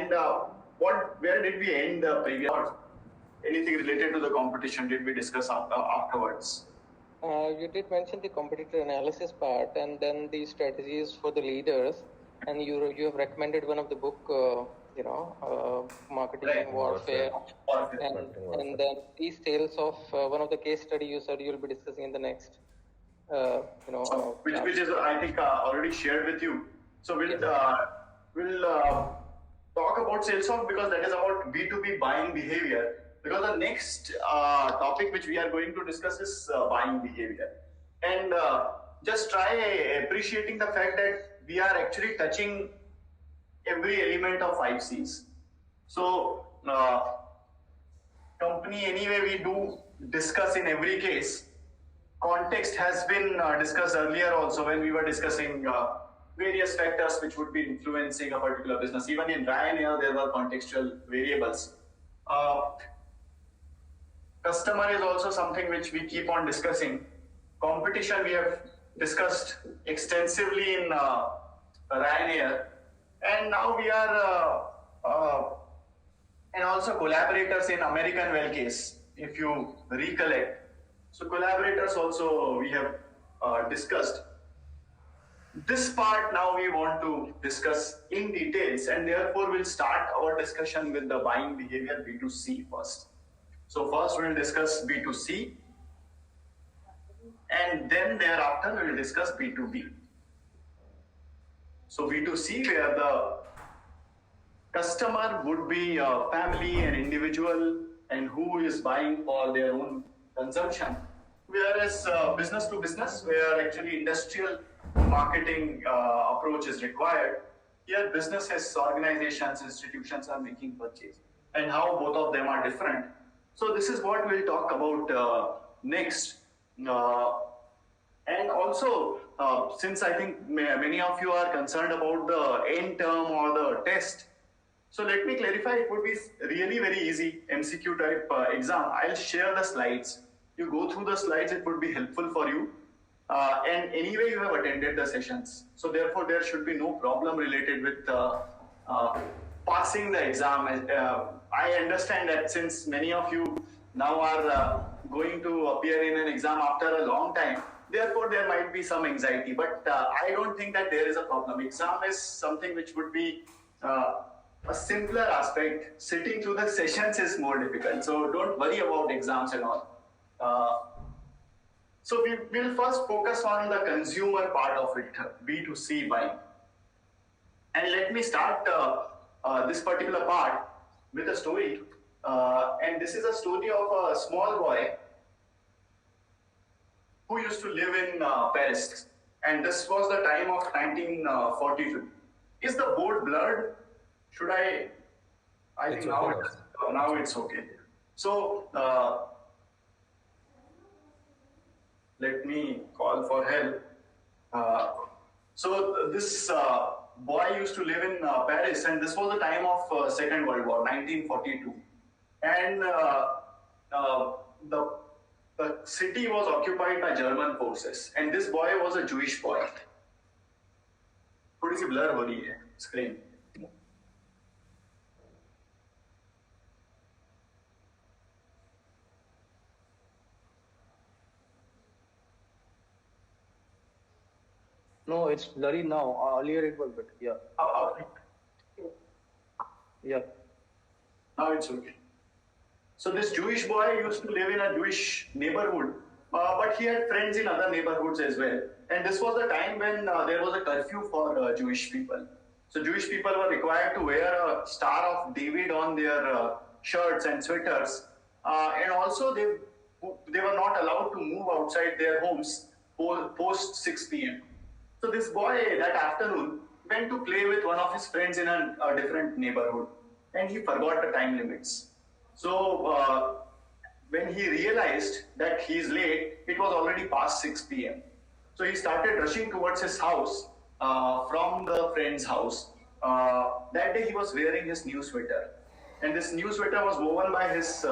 And where did we end the previous? Anything related to the competition did we discuss afterwards? You did mention the competitor analysis part, and then the strategies for the leaders, and you have recommended one of the book, marketing Right. warfare, and then these tales of one of the case study you said you'll be discussing in the next. Which is I think already shared with you. So we'll talk about sales off because that is about B2B buying behavior. Because the next topic which we are going to discuss is buying behavior, and just try appreciating the fact that we are actually touching every element of 5 C's. So company anyway we do discuss in every case. Context has been discussed earlier also when we were discussing various factors which would be influencing a particular business. Even in Ryanair there were contextual variables. Customer is also something which we keep on discussing. Competition we have discussed extensively in Ryanair, and now we are and also collaborators in American Well case, if you recollect. So collaborators also we have discussed. This part now we want to discuss in details, and therefore we'll start our discussion with the buying behavior B2C first. So first we'll discuss B2C, and then thereafter we'll discuss B2B. So B2C, where the customer would be a family, an individual, and who is buying for their own consumption. Whereas business to business, where actually industrial marketing approach is required, here businesses, organizations, institutions are making purchase, and how both of them are different. So this is what we'll talk about next. And also, since I think many of you are concerned about the end term or the test, so let me clarify, it would be really very easy MCQ type exam. I'll share the slides. You go through the slides, it would be helpful for you. And anyway, you have attended the sessions. So therefore, there should be no problem related with passing the exam. I understand that since many of you now are going to appear in an exam after a long time, therefore there might be some anxiety, but I don't think that there is a problem. Exam is something which would be a simpler aspect. Sitting through the sessions is more difficult, so don't worry about exams and all. So we will first focus on the consumer part of it, B2C buying. And let me start this particular part with a story. And this is a story of a small boy who used to live in Paris. And this was the time of 1942. Is the board blurred? Should I think now it's okay. So let me call for help. So this boy used to live in Paris, and this was the time of Second World War, 1942. And the city was occupied by German forces, and this boy was a Jewish boy. थोड़ी सी blur हो रही है screen. No, it's blurry now. Earlier it was better. Yeah. Yeah. Now it's okay. So this Jewish boy used to live in a Jewish neighborhood, but he had friends in other neighborhoods as well. And this was the time when there was a curfew for Jewish people. So Jewish people were required to wear a Star of David on their shirts and sweaters, and also they were not allowed to move outside their homes post 6 p.m. So this boy that afternoon went to play with one of his friends in a different neighborhood, and he forgot the time limits. So when he realized that he is late, it was already past 6 p.m. So he started rushing towards his house from the friend's house. That day he was wearing his new sweater, and this new sweater was woven by his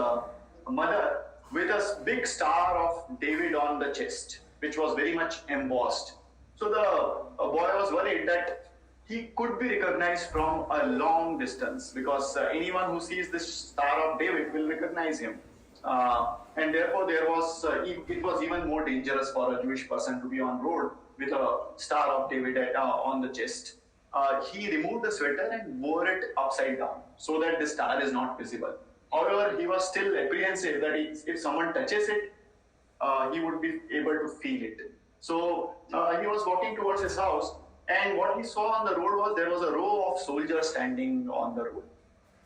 mother with a big Star of David on the chest, which was very much embossed. So the boy was worried that he could be recognized from a long distance because anyone who sees this Star of David will recognize him. And therefore, it was even more dangerous for a Jewish person to be on road with a Star of David on the chest. He removed the sweater and wore it upside down so that the star is not visible. However, he was still apprehensive that if someone touches it, he would be able to feel it. So he was walking towards his house, and what he saw on the road was there was a row of soldiers standing on the road.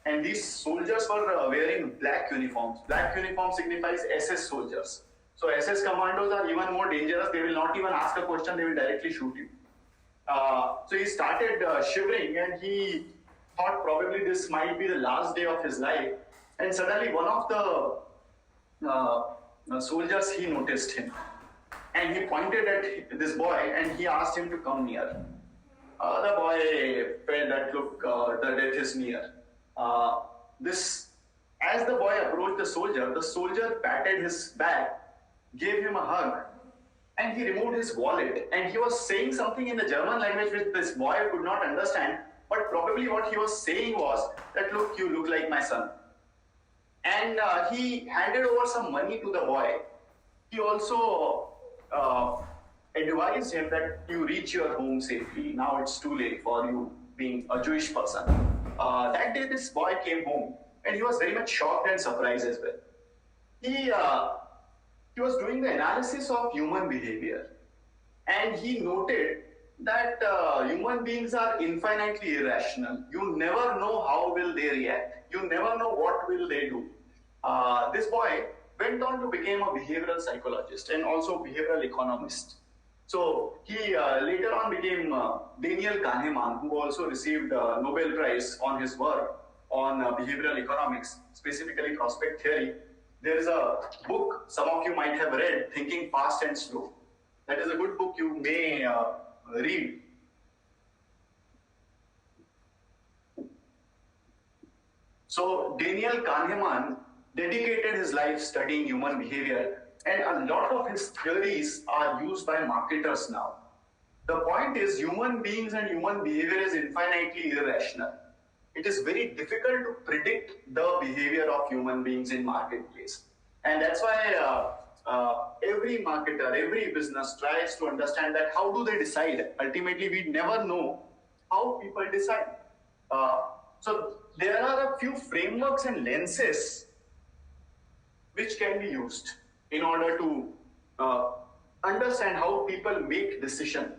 And these soldiers were wearing black uniforms. Black uniform signifies SS soldiers. So SS commandos are even more dangerous. They will not even ask a question, they will directly shoot you. So he started shivering, and he thought probably this might be the last day of his life. And suddenly one of the soldiers, he noticed him. And he pointed at this boy and he asked him to come near. The boy felt that, look, the death is near. As the boy approached the soldier patted his back, gave him a hug, and he removed his wallet. And he was saying something in the German language which this boy could not understand, but probably what he was saying was that, look, you look like my son. And he handed over some money to the boy. He also advised him that you reach your home safely. Now it's too late for you being a Jewish person. That day this boy came home and he was very much shocked and surprised as well. He was doing the analysis of human behavior, and he noted that human beings are infinitely irrational. You never know how will they react. You never know what will they do. This boy went on to become a behavioral psychologist and also behavioral economist. So he later on became Daniel Kahneman, who also received a Nobel Prize on his work on behavioral economics, specifically prospect theory. There is a book some of you might have read, Thinking Fast and Slow. That is a good book you may read. So Daniel Kahneman dedicated his life studying human behavior, and a lot of his theories are used by marketers now. The point is, human beings and human behavior is infinitely irrational. It is very difficult to predict the behavior of human beings in marketplace. And that's why every marketer, every business tries to understand that how do they decide. Ultimately, we never know how people decide. So there are a few frameworks and lenses which can be used in order to understand how people make decisions.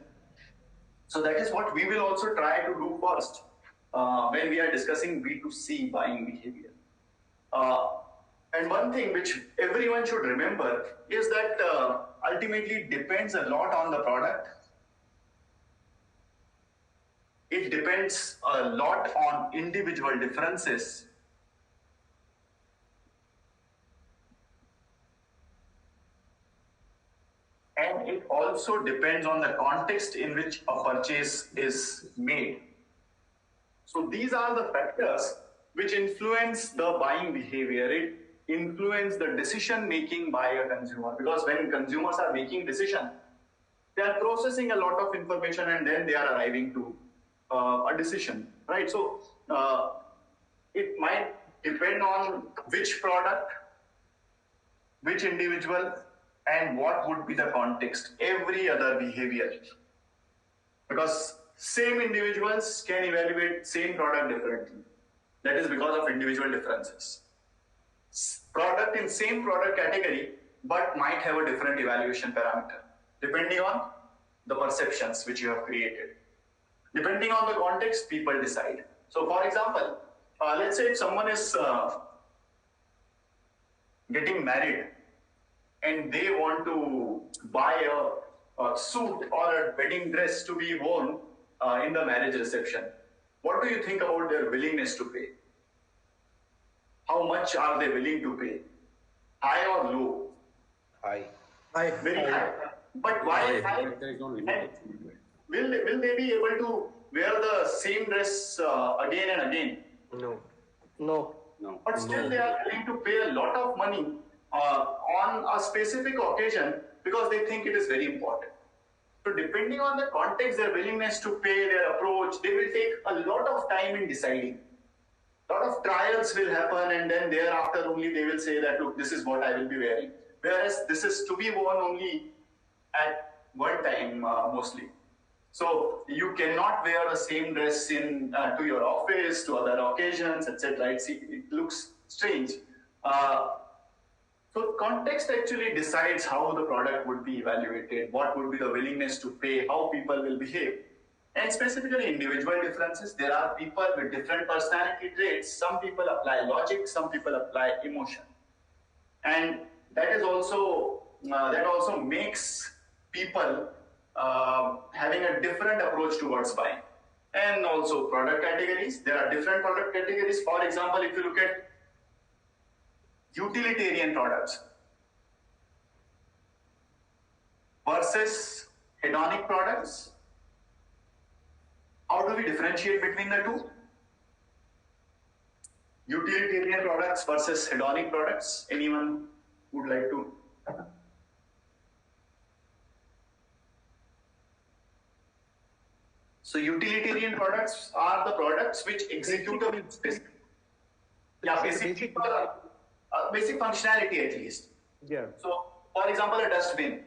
So that is what we will also try to do first when we are discussing B2C buying behavior. And one thing which everyone should remember is that ultimately it depends a lot on the product. It depends a lot on individual differences. And it also depends on the context in which a purchase is made. So these are the factors which influence the buying behavior. It influence the decision making by a consumer, because when consumers are making decision, they are processing a lot of information and then they are arriving to a decision, right? So it might depend on which product, which individual, and what would be the context, every other behavior. Because same individuals can evaluate same product differently. That is because of individual differences. Product in same product category, but might have a different evaluation parameter, depending on the perceptions which you have created. Depending on the context, people decide. So for example, let's say if someone is getting married and they want to buy a suit or a wedding dress to be worn in the marriage reception, what do you think about their willingness to pay? How much are they willing to pay? High or low? High. Very high. But why high? There is no limit. Will they be able to wear the same dress again and again? No. But still they are willing to pay a lot of money on a specific occasion because they think it is very important. So depending on the context, their willingness to pay, their approach, they will take a lot of time in deciding. A lot of trials will happen, and then thereafter only they will say that, look, this is what I will be wearing. Whereas this is to be worn only at one time mostly. So you cannot wear the same dress in to your office, to other occasions, etc. It looks strange. So context actually decides how the product would be evaluated, what would be the willingness to pay, how people will behave. And specifically individual differences, there are people with different personality traits. Some people apply logic, some people apply emotion. And that is also, that also makes people having a different approach towards buying. And also product categories, there are different product categories. For example, if you look at utilitarian products versus hedonic products, how do we differentiate between the two? Utilitarian products versus hedonic products. Anyone would like to? So utilitarian products are the products which execute a basic functionality at least. Yeah. So, for example, a dustbin,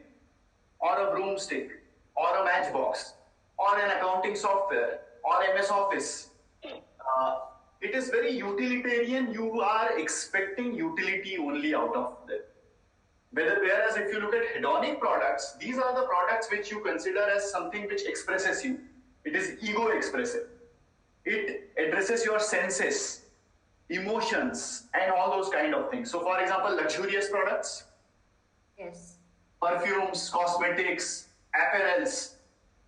or a broomstick, or a matchbox, or an accounting software, or MS Office. It is very utilitarian. You are expecting utility only out of them. Whereas if you look at hedonic products, these are the products which you consider as something which expresses you. It is ego expressive. It addresses your senses, emotions, and all those kind of things. So for example, luxurious products, Yes. perfumes, cosmetics, apparels,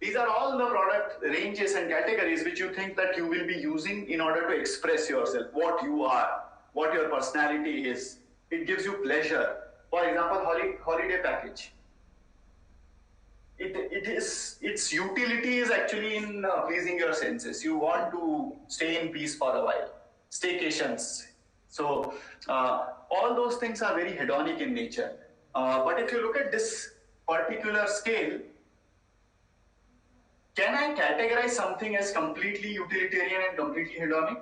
these are all the product ranges and categories which you think that you will be using in order to express yourself, what you are, what your personality is. It gives you pleasure. For example, holiday package. Its utility is actually in pleasing your senses. You want to stay in peace for a while. Staycations. So all those things are very hedonic in nature. But if you look at this particular scale, can I categorize something as completely utilitarian and completely hedonic?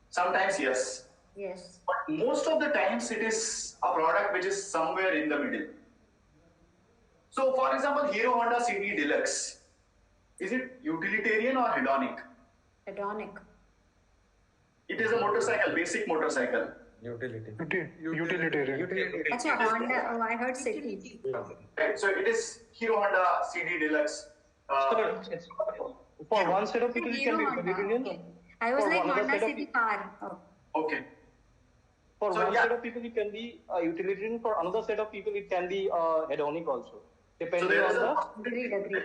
Sometimes yes. Yes. But most of the times it is a product which is somewhere in the middle. So for example, Hero Honda CD Deluxe, is it utilitarian or hedonic? Hedonic. It is a motorcycle, basic motorcycle. Utilitarian. Acha, Honda. Oh, I heard city. Right, so it is Hero Honda CD Deluxe. For one set of people, it can Hero be Honda. utilitarian. Okay. I was For like another Honda set of City car. Oh. Okay. For So, one yeah. set of people, it can be utilitarian. For another set of people, it can be hedonic also, So depending there on is a the. possibility. Agreed.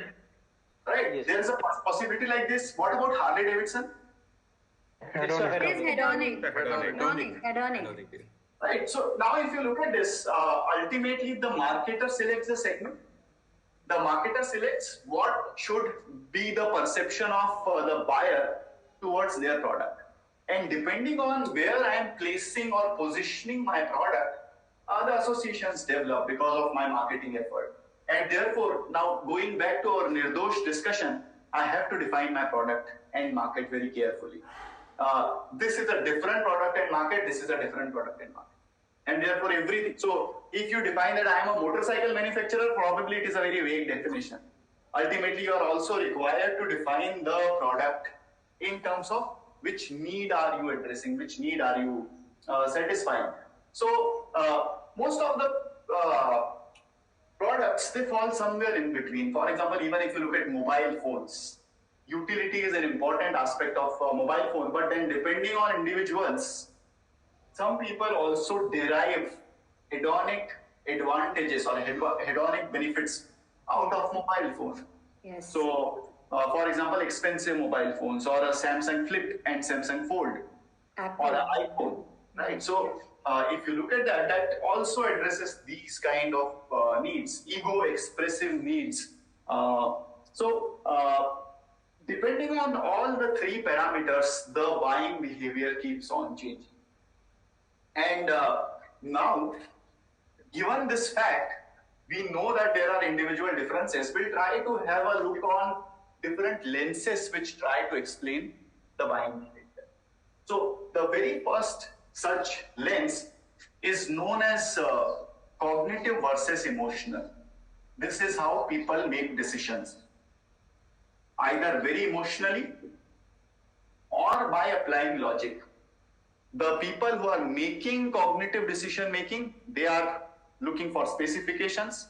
Right. Yes. There is a possibility like this. What about Harley Davidson? It's a It is hedonic. hedonic. Hedonic. Right. So now if you look at this, ultimately the marketer selects the segment. The marketer selects what should be the perception of the buyer towards their product. And depending on where I am placing or positioning my product, the associations develop because of my marketing effort. And therefore, now going back to our Nirdosh discussion, I have to define my product and market very carefully. This is a different product and market, this is a different product and market. And therefore everything, so if you define that I am a motorcycle manufacturer, probably it is a very vague definition. Ultimately, you are also required to define the product in terms of which need are you addressing, which need are you satisfying. So most of the products, they fall somewhere in between. For example, even if you look at mobile phones, utility is an important aspect of mobile phone, but then depending on individuals, some people also derive hedonic advantages or hedonic benefits out of mobile phone. Yes. So, for example, expensive mobile phones or a Samsung Flip and Samsung Fold or an iPhone, right? So, if you look at that, that also addresses these kind of needs, ego expressive needs. Depending on all the three parameters, the buying behavior keeps on changing. And now, given this fact, we know that there are individual differences. We'll try to have a look on different lenses which try to explain the buying behavior. So the very first such lens is known as cognitive versus emotional. This is how people make decisions, either very emotionally or by applying logic. The people who are making cognitive decision making, they are looking for specifications,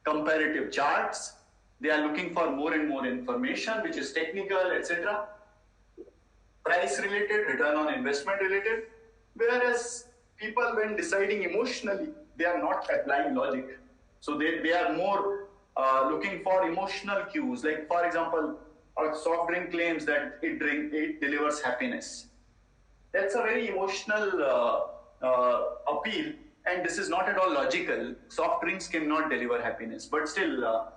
comparative charts, they are looking for more and more information which is technical, etc. Price related, return on investment related. Whereas people, when deciding emotionally, they are not applying logic. So they are more looking for emotional cues. Like, for example, a soft drink claims that it delivers happiness. That's a very emotional appeal, and this is not at all logical. Soft drinks cannot deliver happiness, but still,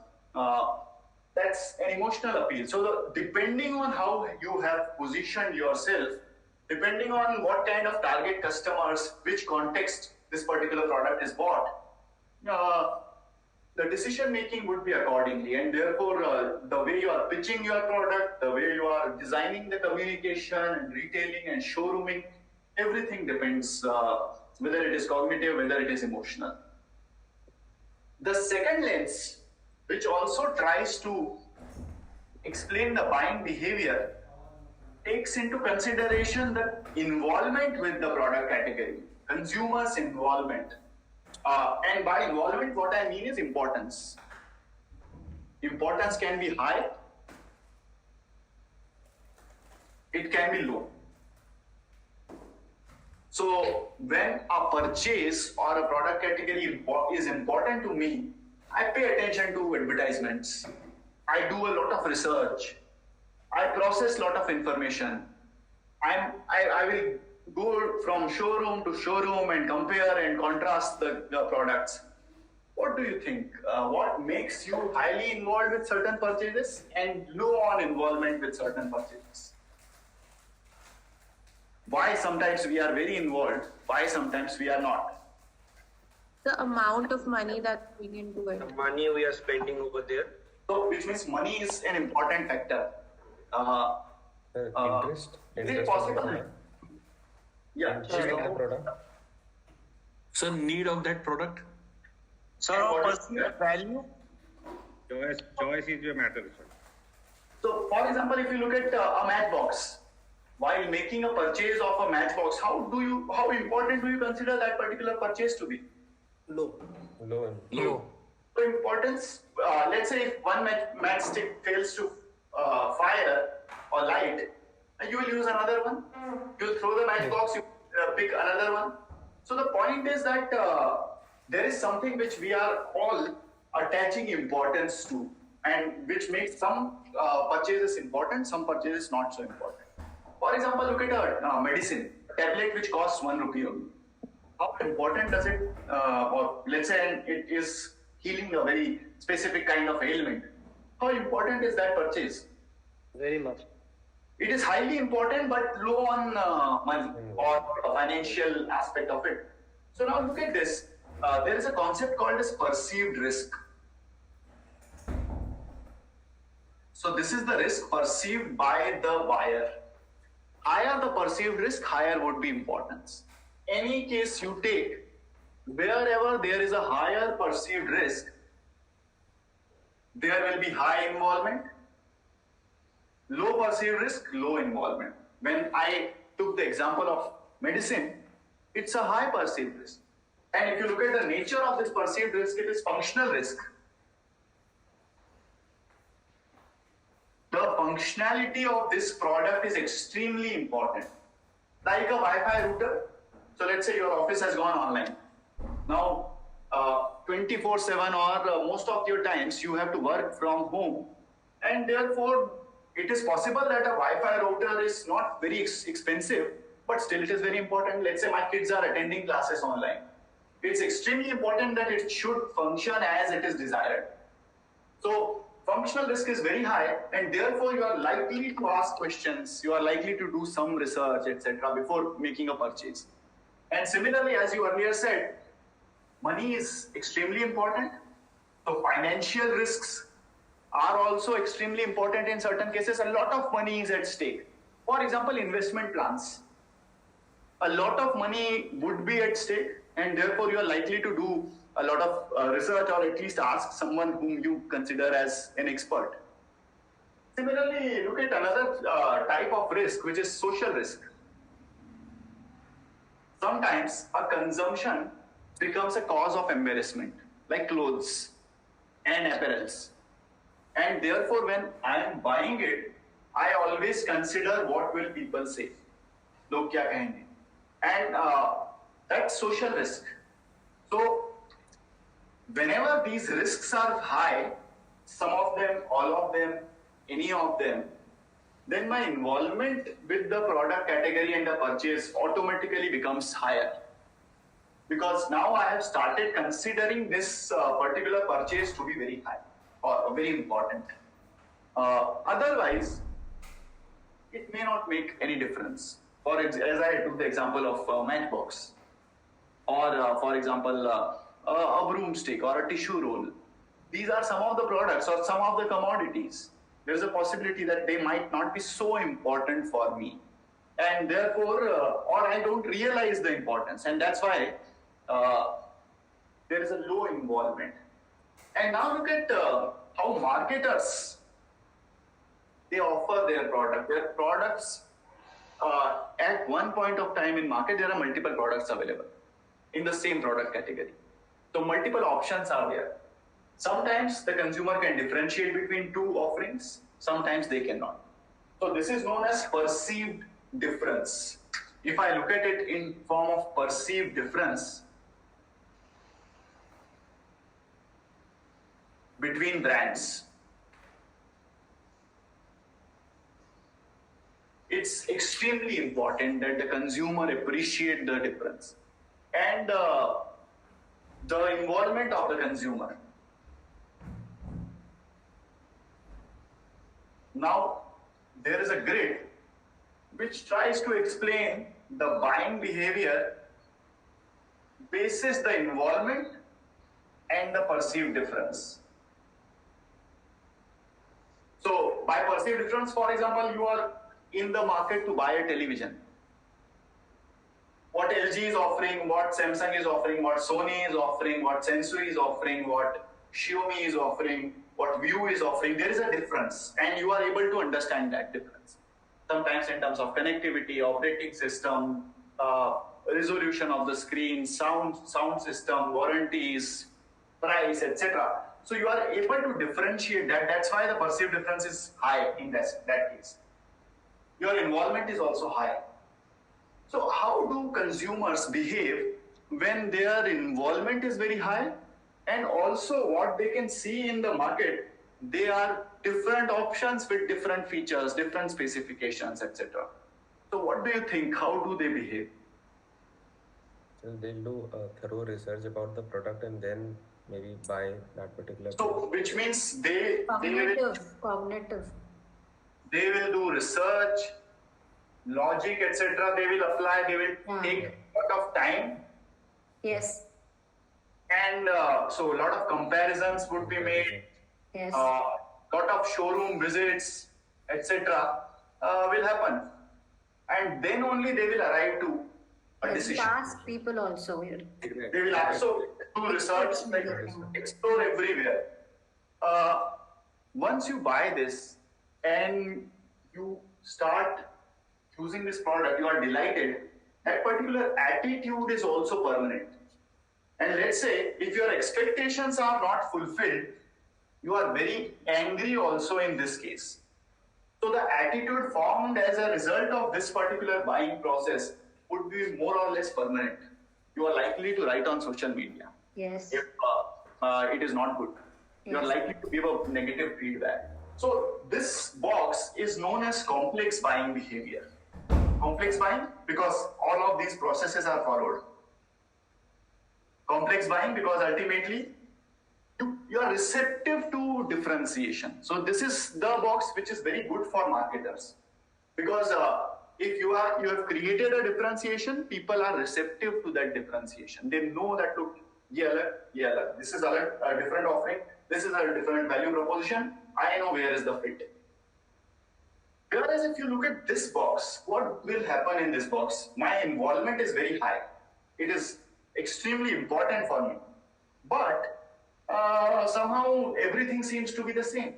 that's an emotional appeal. So depending on how you have positioned yourself, depending on what kind of target customers, which context this particular product is bought, the decision making would be accordingly, and therefore the way you are pitching your product, the way you are designing the communication and retailing and showrooming, everything depends whether it is cognitive, whether it is emotional. The second lens, which also tries to explain the buying behavior, takes into consideration the involvement with the product category, consumers' involvement. And by involvement, what I mean is importance. Importance can be high, it can be low. So when a purchase or a product category is important to me, I pay attention to advertisements. I do a lot of research. I process a lot of information. I will go from showroom to showroom and compare and contrast the products. What do you think? What makes you highly involved with certain purchases and low on involvement with certain purchases? Why sometimes we are very involved, why sometimes we are not? The amount of money that we can do it. The money we are spending over there. So, which means money is an important factor. Interest Is it possible? product. Yeah. Interest in the product. So need of that product. Sir, What is- perceived value. Choice is your matter, sir. So, for example, if you look at a matchbox, while making a purchase of a matchbox, how important do you consider that particular purchase to be? Low. Low and Low. So importance, let's say if one matchstick fails to fire or light, you will use another one. You'll throw the matchbox, you pick another one. So the point is that there is something which we are all attaching importance to, and which makes some purchases important, some purchases not so important. For example, look at a medicine, a tablet which costs 1 rupee only. How important does it, or let's say it is healing a very specific kind of ailment, how important is that purchase? Very much. It is highly important, but low on money or financial aspect of it. So now look at this. There is a concept called as perceived risk. So this is the risk perceived by the buyer. Higher the perceived risk, higher would be importance. Any case you take, wherever there is a higher perceived risk, there will be high involvement. Low perceived risk, low involvement. When I took the example of medicine, it's a high perceived risk. And if you look at the nature of this perceived risk, it is functional risk. The functionality of this product is extremely important. Like a Wi-Fi router. So let's say your office has gone online. Now, 24/7 or most of your times you have to work from home, and therefore it is possible that a Wi-Fi router is not very expensive, but still it is very important. Let's say my kids are attending classes online. It's extremely important that it should function as it is desired. So functional risk is very high, and therefore you are likely to ask questions, you are likely to do some research, etc. before making a purchase. And similarly, as you earlier said, money is extremely important, So financial risks are also extremely important in certain cases. A lot of money is at stake. For example, investment plans. A lot of money would be at stake, and therefore you are likely to do a lot of research, or at least ask someone whom you consider as an expert. Similarly, look at another type of risk, which is social risk. Sometimes a consumption becomes a cause of embarrassment, like clothes and apparels. And therefore, when I am buying it, I always consider what will people say. Log kya kahenge? And that's social risk. So, whenever these risks are high, some of them, all of them, any of them, then my involvement with the product category and the purchase automatically becomes higher. Because now I have started considering this particular purchase to be very high or very important. Otherwise, it may not make any difference. As I took the example of Matchbox, or for example, a broomstick or a tissue roll. These are some of the products or some of the commodities. There's a possibility that they might not be so important for me. And therefore, or I don't realize the importance. And that's why there is a low involvement. And now look at how marketers, they offer their product. Their products, at one point of time in market, there are multiple products available in the same product category. So multiple options are there. Sometimes the consumer can differentiate between two offerings, sometimes they cannot. So this is known as perceived difference. If I look at it in form of perceived difference between brands, it's extremely important that the consumer appreciate the difference and the involvement of the consumer. Now, there is a grid which tries to explain the buying behavior basis the involvement and the perceived difference. So, by perceived difference, for example, you are in the market to buy a television. What LG is offering, what Samsung is offering, what Sony is offering, what Sensui is offering, what Xiaomi is offering, what View is offering, there is a difference, and you are able to understand that difference. Sometimes in terms of connectivity, operating system, resolution of the screen, sound system, warranties, price, etc. So you are able to differentiate that. That's why the perceived difference is high in that case. Your involvement is also high. So how do consumers behave when their involvement is very high? And also what they can see in the market, they are different options with different features, different specifications, etc. So what do you think? How do they behave? So they'll do a thorough research about the product and then maybe buy that particular So product. which means they Cognitive. They will do research, logic, etc. They will apply, they will take a lot of time. Yes. And so a lot of comparisons would be made. Yes. Lot of showroom visits, etc. Will happen. And then only they will arrive to a decision. Ask people also here. They will also do research, like explore everywhere. Once you buy this and you start using this product, you are delighted. That particular attitude is also permanent. And let's say if your expectations are not fulfilled, you are very angry also in this case. So the attitude formed as a result of this particular buying process would be more or less permanent. You are likely to write on social media. Yes. If it is not good, you are likely to give a negative feedback. So this box is known as complex buying behavior. Complex buying because all of these processes are followed. Complex buying because ultimately you are receptive to differentiation. So this is the box which is very good for marketers because if you have created a differentiation, people are receptive to that differentiation. They know that look, this is a different offering. this is a different value proposition. I know where is the fit. Whereas if you look at this box, what will happen in this box? My involvement is very high. It is extremely important for me. But somehow everything seems to be the same.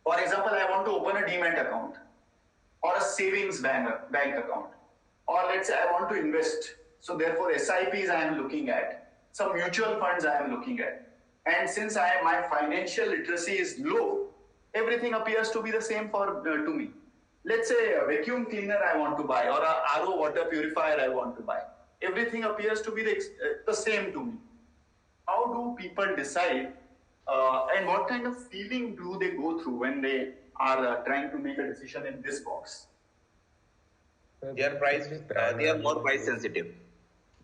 For example, I want to open a demat account or a savings bank account. Or let's say I want to invest. So therefore SIPs I am looking at. Some mutual funds I am looking at. And since my financial literacy is low, everything appears to be the same to me. Let's say a vacuum cleaner I want to buy or a RO water purifier I want to buy. Everything appears to be the same to me. How do people decide and what kind of feeling do they go through when they are trying to make a decision in this box? They are more price sensitive.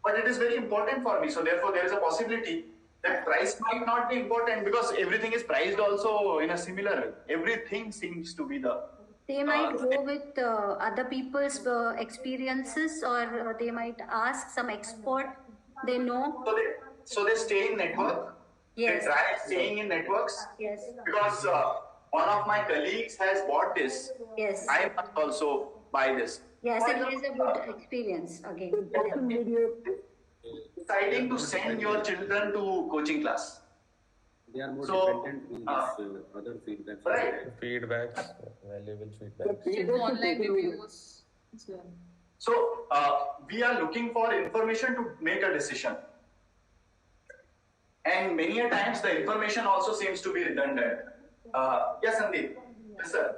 But it is very important for me. So therefore there is a possibility that price might not be important because everything is priced also in a similar way. Everything seems to be They might go with other people's experiences, or they might ask some expert they know. So they stay in network. Yes. They try staying in networks. Yes. Because one of my colleagues has bought this. Yes. I must also buy this. Yes, it is a good experience again. Deciding to send your children to coaching class. They are more dependent on this other feedbacks. Right. Feedbacks, valuable feedbacks. Online reviews as well. So we are looking for information to make a decision. And many a times the information also seems to be redundant. Yes, Sandeep. Yes, sir.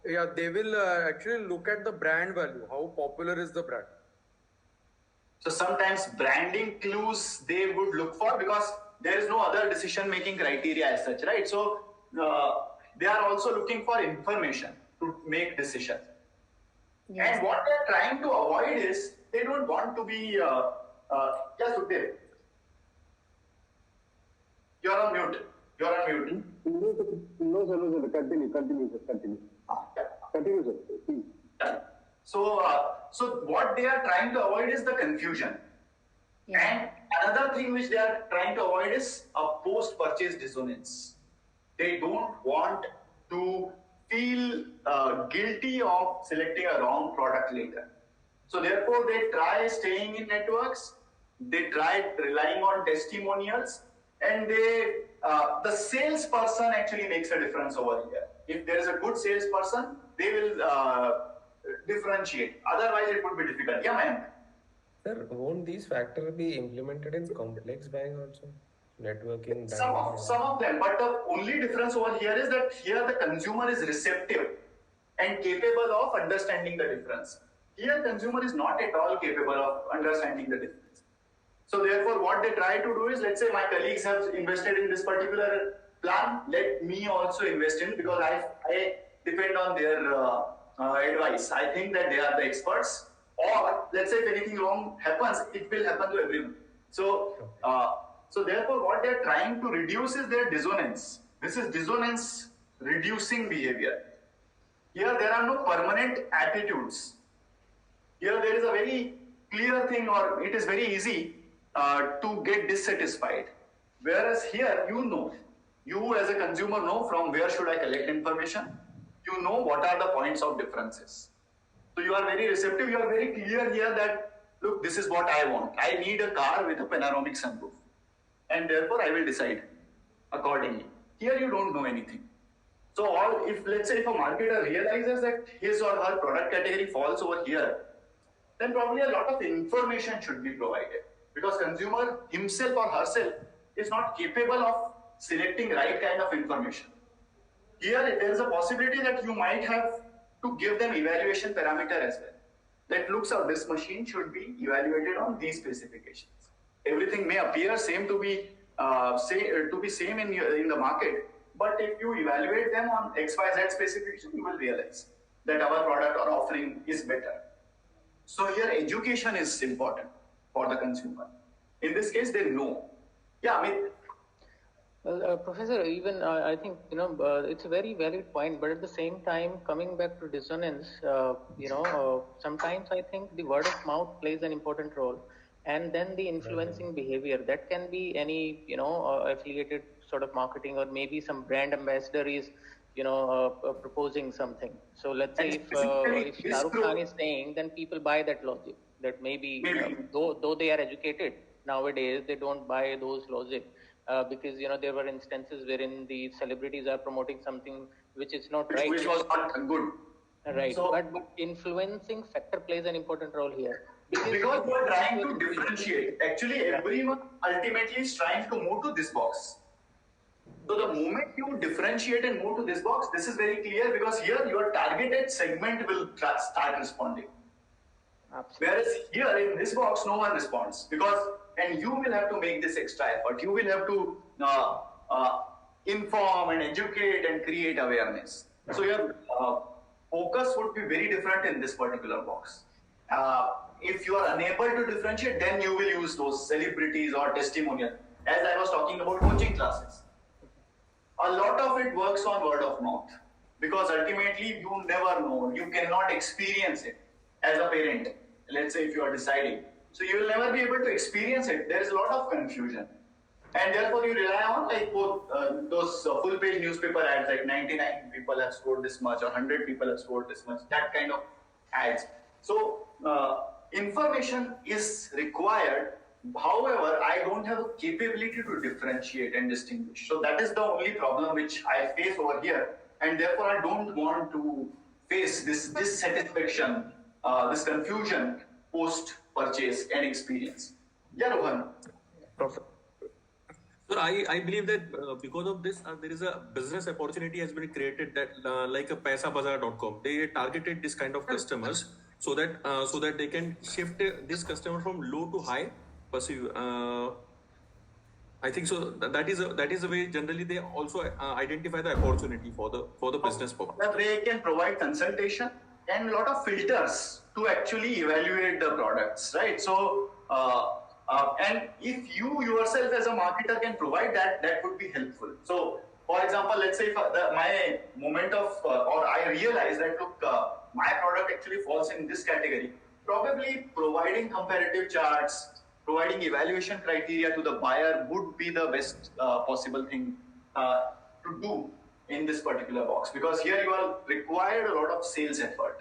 Yeah, they will actually look at the brand value. How popular is the brand? So sometimes branding clues they would look for because there is no other decision-making criteria as such, right? So they are also looking for information to make decisions. Yes. And what they're trying to avoid is they don't want to be. Yes, Sukdev. You're on mute. No, sir. Continue, sir. Continue, sir. Yeah. So what they are trying to avoid is the confusion. Yeah. And another thing which they are trying to avoid is a post-purchase dissonance. They don't want to feel guilty of selecting a wrong product later. So therefore, they try staying in networks. They try relying on testimonials, and the salesperson actually makes a difference over here. If there is a good salesperson, they will differentiate. Otherwise, it would be difficult. Yeah, ma'am. Sir, won't these factors be implemented in complex buying also? Networking, some of them, but the only difference over here is that here the consumer is receptive and capable of understanding the difference. Here, consumer is not at all capable of understanding the difference. So therefore, what they try to do is, let's say my colleagues have invested in this particular plan, let me also invest in, because I depend on their advice. I think that they are the experts. Or let's say if anything wrong happens, it will happen to everyone. So, so therefore, what they're trying to reduce is their dissonance. This is dissonance reducing behavior. Here, there are no permanent attitudes. Here, there is a very clear thing, or it is very easy to get dissatisfied. Whereas here, you as a consumer know from where should I collect information. You know what are the points of differences. So you are very receptive. You are very clear here that, look, this is what I want. I need a car with a panoramic sunroof. And therefore, I will decide accordingly. Here, you don't know anything. So let's say if a marketer realizes that his or her product category falls over here, then probably a lot of information should be provided. Because consumer himself or herself is not capable of selecting right kind of information. Here, there is a possibility that you might have to give them evaluation parameter as well. That looks of this machine should be evaluated on these specifications. Everything may appear same to be same in the market, but if you evaluate them on XYZ specification, you will realize that our product or offering is better. So here, education is important for the consumer. In this case, they know. Yeah, I mean. Well, Professor, even I think, it's a very valid point, but at the same time, coming back to dissonance, sometimes I think the word of mouth plays an important role. And then the influencing behavior, that can be any, affiliated sort of marketing, or maybe some brand ambassador is, proposing something. So let's say if Shah Rukh Khan is saying, then people buy that logic. That maybe though they are educated nowadays, they don't buy those logic because there were instances wherein the celebrities are promoting something which is not right. Which was not good. Right. So, but influencing factor plays an important role here. Because you are trying to differentiate. Actually, everyone ultimately is trying to move to this box. So the moment you differentiate and move to this box, this is very clear, because here your targeted segment will start responding. Absolutely. Whereas here in this box, no one responds, and you will have to make this extra effort. You will have to inform and educate and create awareness. So your focus would be very different in this particular box. If you are unable to differentiate, then you will use those celebrities or testimonials. As I was talking about coaching classes, a lot of it works on word of mouth, because ultimately you never know, you cannot experience it as a parent. Let's say if you are deciding, so you will never be able to experience it. There is a lot of confusion, and therefore you rely on like those full page newspaper ads, like 99 people have scored this much or 100 people have scored this much, that kind of ads. So information is required. However, I don't have a capability to differentiate and distinguish. So that is the only problem which I face over here, and therefore I don't want to face this dissatisfaction, this confusion post-purchase and experience. Yeah, Rohan. So I believe that because of this, there is a business opportunity has been created, that like a paisabazaar.com. They targeted this kind of customers so that they can shift this customer from low to high. I think so. That is a way. Generally, they also identify the opportunity for the business purpose. That way, can provide consultation and a lot of filters to actually evaluate the products, right? So, and if you yourself as a marketer can provide that, that would be helpful. So, for example, let's say if my moment of, or I realize that look, my product actually falls in this category. Probably providing comparative charts, providing evaluation criteria to the buyer would be the best possible thing to do in this particular box, because here you are required a lot of sales effort.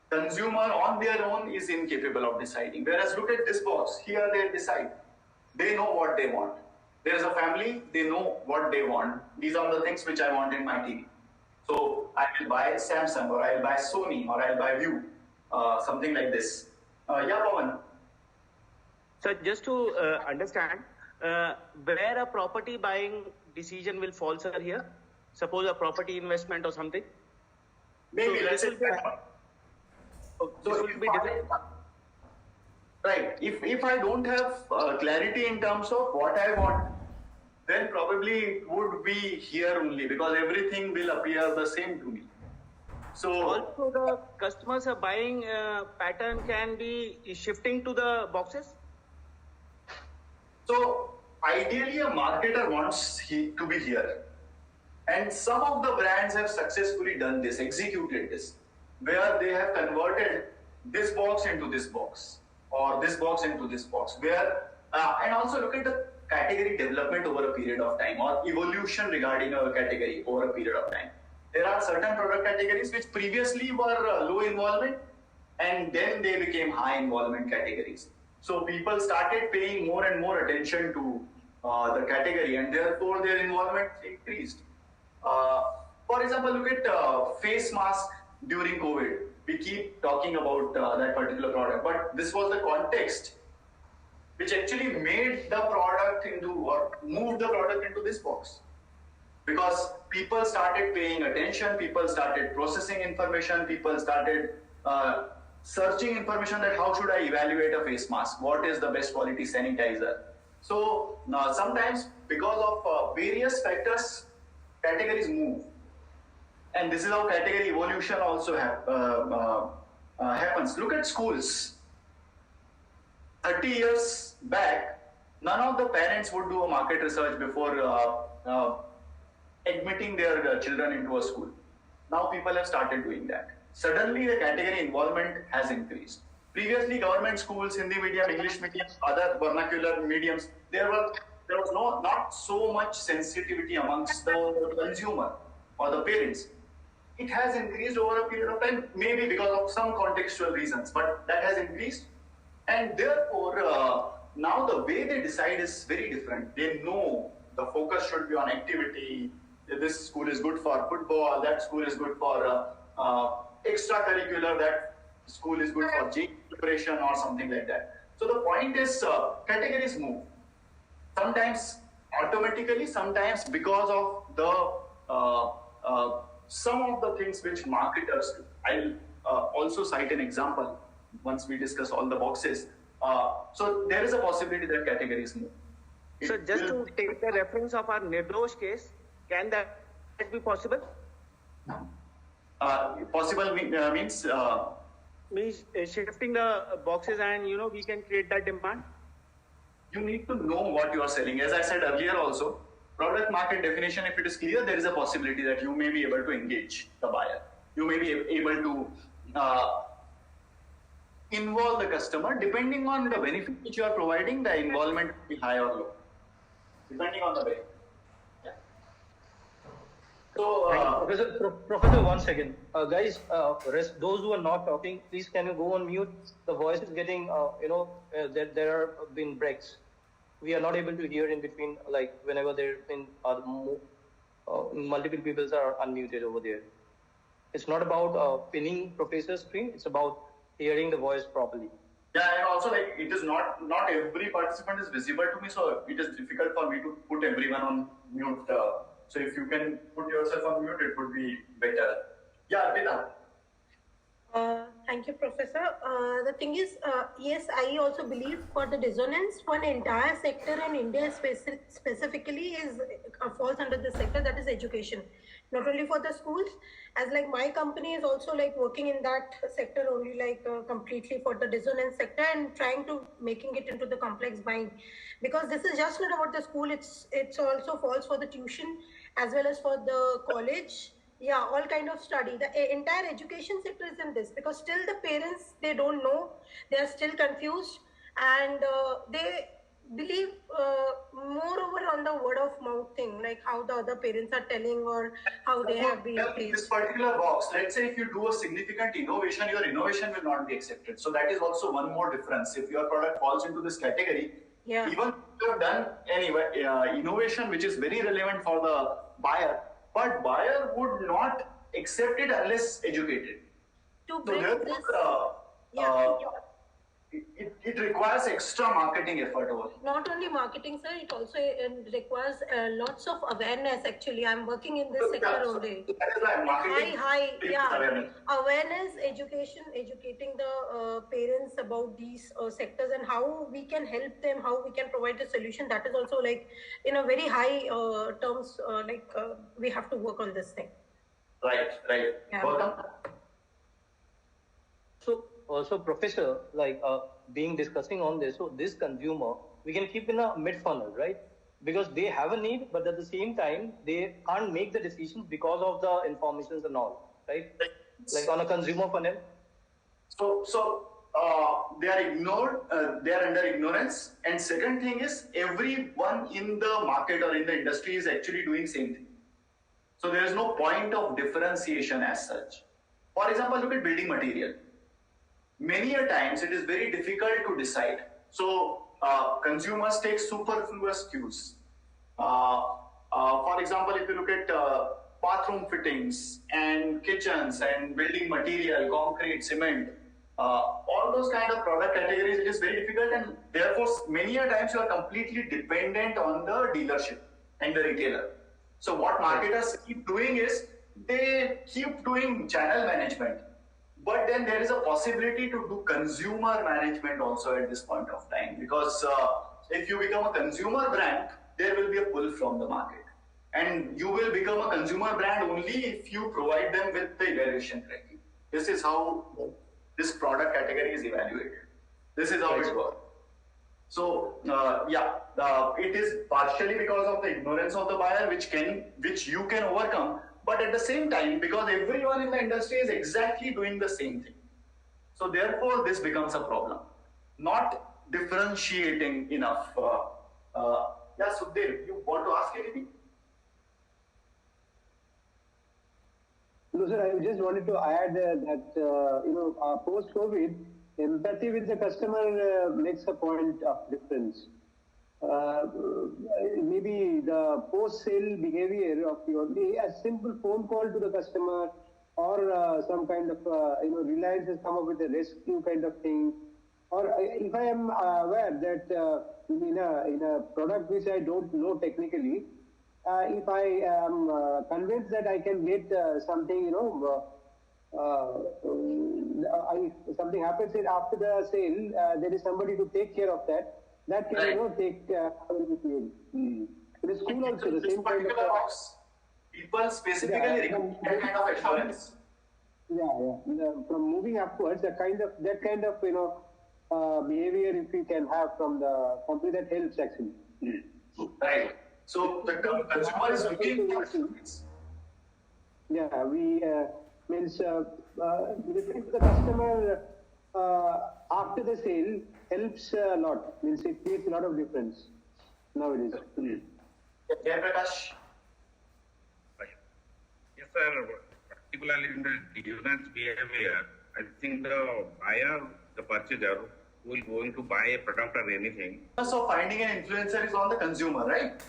Consumer on their own is incapable of deciding. Whereas look at this box, here they decide. They know what they want. There is a family, they know what they want. These are the things which I want in my TV. So I will buy Samsung, or I will buy Sony, or I will buy View, something like this. Yeah, Pawan. So just to understand, where a property buying decision will fall, sir, here? Suppose a property investment or something? Maybe, so let's say. This will be different. Right. If I don't have clarity in terms of what I want, then probably it would be here only, because everything will appear the same to me. So also the customers are buying pattern can be shifting to the boxes? So ideally a marketer wants to be here. And some of the brands have successfully done this, executed this, where they have converted this box into this box, or this box into this box, where, and also look at the category development over a period of time, or evolution regarding a category over a period of time. There are certain product categories which previously were low involvement, and then they became high involvement categories. So people started paying more and more attention to the category, and therefore their involvement increased. For example, look at face mask during COVID. We keep talking about that particular product, but this was the context which actually made the product into, or moved the product into this box. Because people started paying attention, people started processing information, people started searching information that how should I evaluate a face mask, what is the best quality sanitizer. So sometimes because of various factors, categories move. And this is how category evolution also happens. Look at schools. 30 years back, none of the parents would do a market research before admitting their children into a school. Now people have started doing that. Suddenly the category involvement has increased. Previously government schools, Hindi medium, English medium, other vernacular mediums, there were there was not so much sensitivity amongst the consumer or the parents. It has increased over a period of time, maybe because of some contextual reasons, but that has increased. And therefore, now the way they decide is very different. They know the focus should be on activity. This school is good for football, that school is good for extracurricular, that school is good for JEE preparation or something like that. So the point is, categories move. Sometimes automatically, sometimes because of the some of the things which marketers do. I'll also cite an example once we discuss all the boxes. So there is a possibility that categories move. So just to take the reference of our Nirdosh case, can that be possible? Possible means? Means shifting the boxes and we can create that demand. You need to know what you are selling. As I said earlier also, product market definition, if it is clear, there is a possibility that you may be able to engage the buyer. You may be able to involve the customer. Depending on the benefit which you are providing, the involvement will be high or low. Depending on the benefit. Yeah. So, Professor, 1 second. Guys, those who are not talking, please can you go on mute? The voice is getting, there are been breaks. We are not able to hear in between, like whenever there been multiple people are unmuted over there. It's not about pinning professor's screen. It's about hearing the voice properly. Yeah, and also like it is not every participant is visible to me, so it is difficult for me to put everyone on mute. So if you can put yourself on mute, it would be better. Yeah, Arpita. Thank you, Professor. The thing is, yes, I also believe for the dissonance, for an entire sector in India specifically falls under the sector that is education. Not only for the schools, as like my company is also like working in that sector only like completely for the dissonance sector and trying to making it into the complex buying, because this is just not about the school. It's also falls for the tuition as well as for the college. Yeah, all kind of study. The entire education sector is in this because still the parents, they don't know, they are still confused, and they believe moreover on the word of mouth thing, like how the other parents are telling or how they have been. In this particular box, let's say if you do a significant innovation, your innovation will not be accepted. So that is also one more difference. If your product falls into this category, yeah, even if you have done anyway innovation which is very relevant for the buyer, but buyer would not accept it unless educated. To bring so this, it requires extra marketing effort over here. Not only marketing, sir, it also requires lots of awareness. Actually, I'm working in this sector only. So that is why marketing awareness, education, educating the parents about these sectors and how we can help them, how we can provide a solution. That is also like in a very high terms, we have to work on this thing. Right. Yeah. Welcome. So Professor, being discussing on this, so this consumer, we can keep in a mid funnel, right? Because they have a need, but at the same time, they can't make the decisions because of the informations and all, right? Like on a consumer funnel. So they are ignored, they are under ignorance. And second thing is, everyone in the market or in the industry is actually doing same thing. So there is no point of differentiation as such. For example, look at building material. Many a times it is very difficult to decide. So consumers take superfluous cues. For example, if you look at bathroom fittings and kitchens and building material, concrete, cement, all those kind of product categories, it is very difficult, and therefore many a times you are completely dependent on the dealership and the retailer. So what marketers keep doing is they keep doing channel management. But then there is a possibility to do consumer management also at this point of time, because if you become a consumer brand, there will be a pull from the market. And you will become a consumer brand only if you provide them with the evaluation tracking. This is how this product category is evaluated. This is how it works. So it is partially because of the ignorance of the buyer, which you can overcome. But at the same time, because everyone in the industry is exactly doing the same thing. So therefore, this becomes a problem. Not differentiating enough. Yeah, Sukhdev, you want to ask anything? No, sir, I just wanted to add that, post-COVID, empathy with the customer makes a point of difference. Maybe the post-sale behavior of a simple phone call to the customer, or some kind of, Reliance has come up with a rescue kind of thing. Or if I am aware that in a product which I don't know technically, if I am convinced that I can get something, something happens after the sale, there is somebody to take care of that. That can, take in the school also, the same kind of. People specifically require that kind of assurance. From moving upwards, that kind of, behavior, if we can have from the company, that helps actually. Right. So the consumer is looking for assurance. Yeah, we means listening to the customer after the sale helps a lot. Means it makes a lot of difference nowadays. Yeah, Prakash. Yes, sir. Particularly in the insurance behavior, I think the buyer, the purchaser, who is going to buy a product or anything. So finding an influencer is on the consumer, right?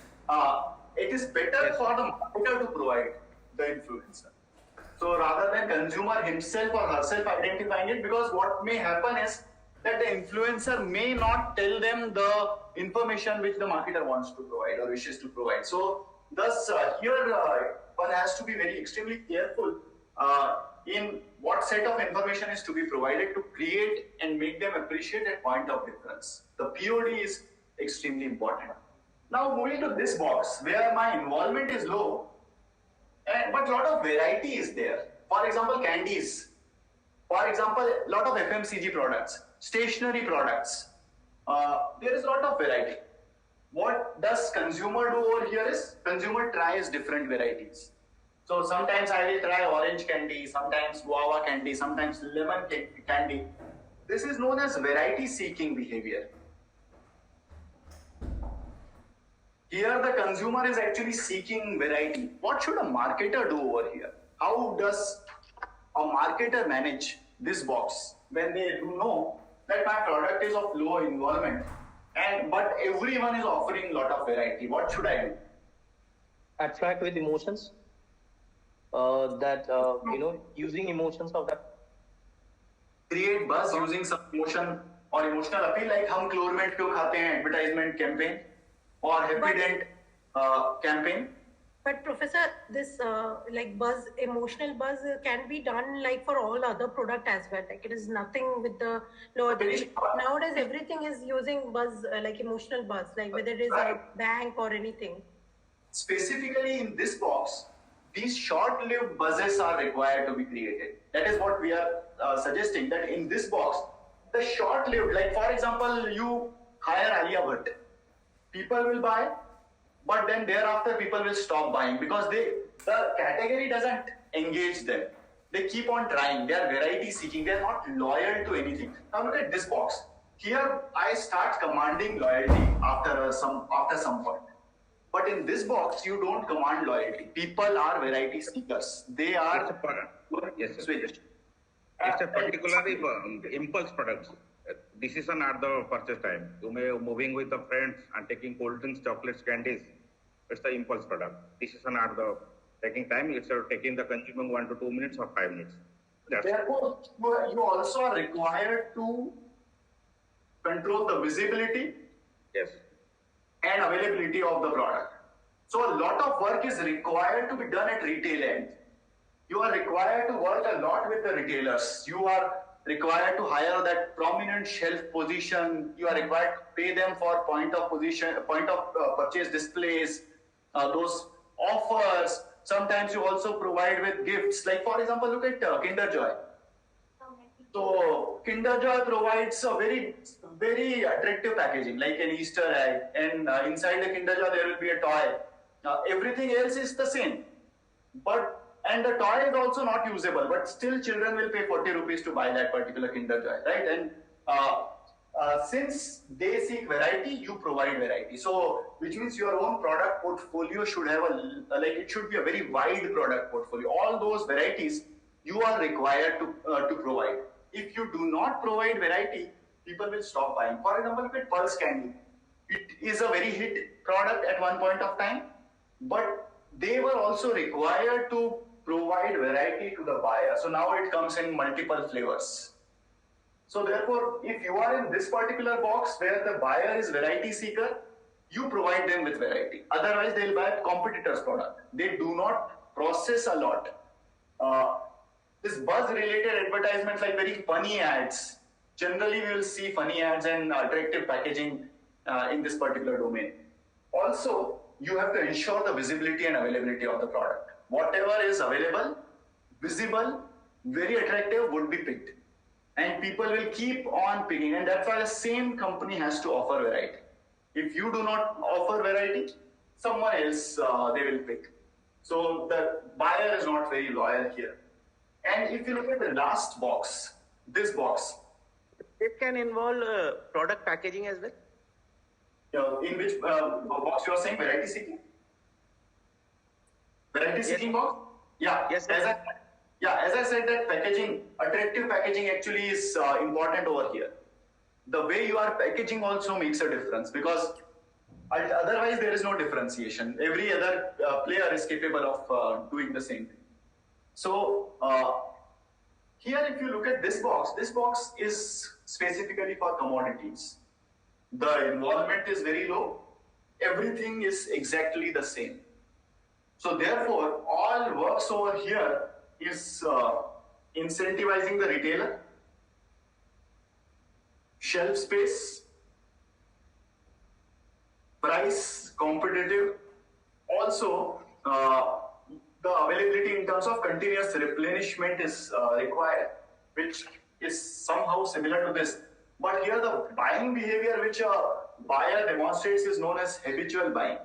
It is better for the marketer to provide the influencer. So rather than consumer himself or herself identifying it, because what may happen is that the influencer may not tell them the information which the marketer wants to provide or wishes to provide. So thus here one has to be very extremely careful in what set of information is to be provided to create and make them appreciate a point of difference. The POD is extremely important. Now moving to this box where my involvement is low, but a lot of variety is there. For example, candies. For example, a lot of FMCG products, stationery products. There is a lot of variety. What does consumer do over here is, consumer tries different varieties. So sometimes I will try orange candy, sometimes guava candy, sometimes lemon candy. This is known as variety seeking behavior. Here the consumer is actually seeking variety. What should a marketer do over here? How does a marketer manage this box when they do know that my product is of low involvement but everyone is offering a lot of variety? What should I do? Attract with emotions. Using emotions of that. Create buzz using some emotion or emotional appeal, like hum chlormint क्यों खाते हैं advertisement campaign or happy dent campaign. But Professor, this buzz, emotional buzz can be done like for all other product as well. Like it is nothing with the lower. Nowadays, everything is using buzz, like emotional buzz, like whether it is a bank or anything. Specifically in this box, these short-lived buzzes are required to be created. That is what we are suggesting, that in this box, the short-lived, like for example, you hire Alia Bhatt. People will buy, but then thereafter people will stop buying because the category doesn't engage them. They keep on trying. They are variety seeking. They are not loyal to anything. Now look at this box. Here I start commanding loyalty after some point. But in this box, you don't command loyalty. People are variety seekers. They are. It's a particularly impulse products. Decision at the purchase time. You may moving with the friends and taking cold drinks, chocolates, candies. It's the impulse product. Decision at the taking time. It's taking the consuming 1 to 2 minutes or 5 minutes. Therefore, you also are required to control the visibility. Yes. And availability of the product. So a lot of work is required to be done at retail end. You are required to work a lot with the retailers. You are required to hire that prominent shelf position. You are required to pay them for point of purchase displays, those offers. Sometimes you also provide with gifts. Like for example, look at Kinder Joy. So Kinder Joy provides a very, very attractive packaging, like an Easter egg, and inside the Kinder Joy there will be a toy. Everything else is the same, and the toy is also not usable, but still children will pay 40 rupees to buy that particular Kinder Joy, right? And since they seek variety, you provide variety. So, which means your own product portfolio should have it should be a very wide product portfolio. All those varieties you are required to provide. If you do not provide variety, people will stop buying. For example, look at Pulse Candy. It is a very hit product at one point of time, but they were also required to provide variety to the buyer. So now it comes in multiple flavors. So therefore, if you are in this particular box where the buyer is variety seeker, you provide them with variety. Otherwise, they'll buy a competitor's product. They do not process a lot. This buzz-related advertisements, like very funny ads, generally we will see funny ads and attractive packaging in this particular domain. Also, you have to ensure the visibility and availability of the product. Whatever is available, visible, very attractive would be picked. And people will keep on picking. And that's why the same company has to offer variety. If you do not offer variety, someone else they will pick. So the buyer is not very loyal here. And if you look at the last box, this box. It can involve product packaging as well? In which box you are saying variety seeking? Variety seeking box? Yeah. Yes. As I said, that packaging, attractive packaging actually is important over here. The way you are packaging also makes a difference, because otherwise there is no differentiation. Every other player is capable of doing the same thing. So here, if you look at this box is specifically for commodities. The involvement is very low. Everything is exactly the same. So therefore, all works over here is incentivizing the retailer, shelf space, price, competitive, also the availability in terms of continuous replenishment is required, which is somehow similar to this. But here the buying behavior which a buyer demonstrates is known as habitual buying.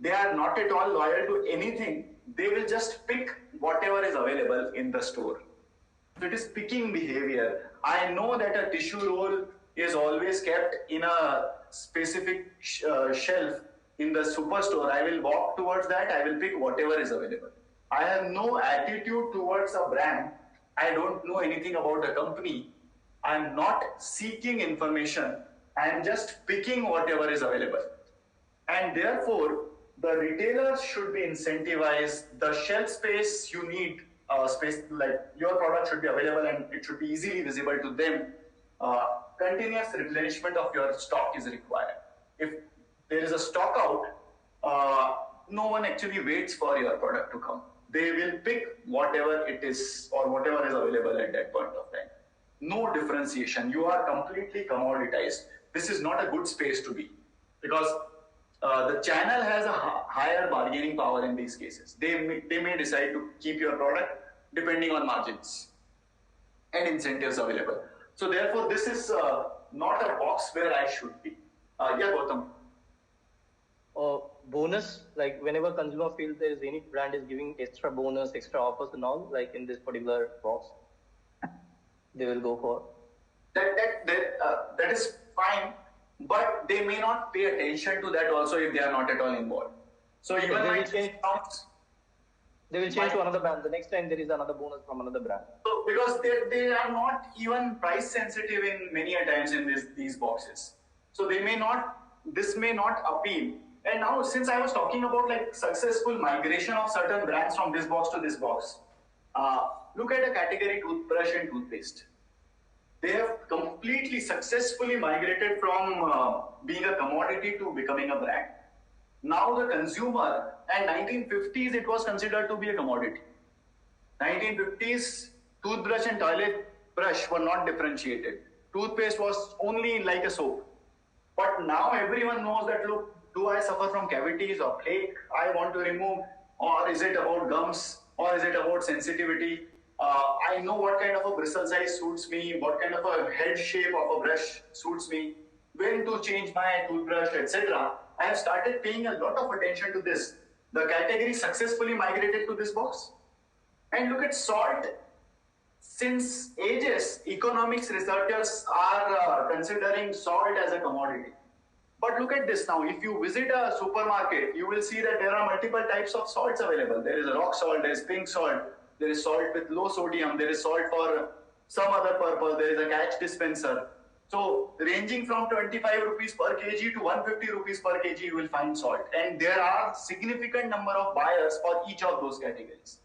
They are not at all loyal to anything. They will just pick whatever is available in the store. So it is picking behavior. I know that a tissue roll is always kept in a specific shelf in the superstore. I will walk towards that. I will pick whatever is available. I have no attitude towards a brand. I don't know anything about the company. I am not seeking information. I am just picking whatever is available. And therefore, the retailers should be incentivized. The shelf space you need, space like your product should be available and it should be easily visible to them. Continuous replenishment of your stock is required. If there is a stock out, no one actually waits for your product to come. They will pick whatever it is or whatever is available at that point of time. No differentiation. You are completely commoditized. This is not a good space to be, because the channel has a higher bargaining power in these cases. They may decide to keep your product depending on margins and incentives available. So therefore, this is not a box where I should be. Yeah, Gautam. Bonus, like whenever consumer feels there is any brand is giving extra bonus, extra offers and all, like in this particular box, they will go for. That is fine, but they may not pay attention to that also if they are not at all involved. So even they will change to another brand. The next time there is another bonus from another brand. So because they are not even price sensitive in many a times in these boxes. So they may not. This may not appeal. And now, since I was talking about like successful migration of certain brands from this box to this box, look at a category toothbrush and toothpaste. They have completely successfully migrated from being a commodity to becoming a brand. Now the consumer, and 1950s it was considered to be a commodity. 1950s, toothbrush and toilet brush were not differentiated. Toothpaste was only like a soap. But now everyone knows that, look, do I suffer from cavities or plaque? I want to remove, or is it about gums, or is it about sensitivity? I know what kind of a bristle size suits me, what kind of a head shape of a brush suits me, when to change my toothbrush, etc. I have started paying a lot of attention to this. The category successfully migrated to this box. And look at salt. Since ages, economics researchers are considering salt as a commodity. But look at this now. If you visit a supermarket, you will see that there are multiple types of salts available. There is rock salt, there is pink salt, there is salt with low sodium, there is salt for some other purpose, there is a catch dispenser. So ranging from 25 rupees per kg to 150 rupees per kg, you will find salt. And there are significant number of buyers for each of those categories.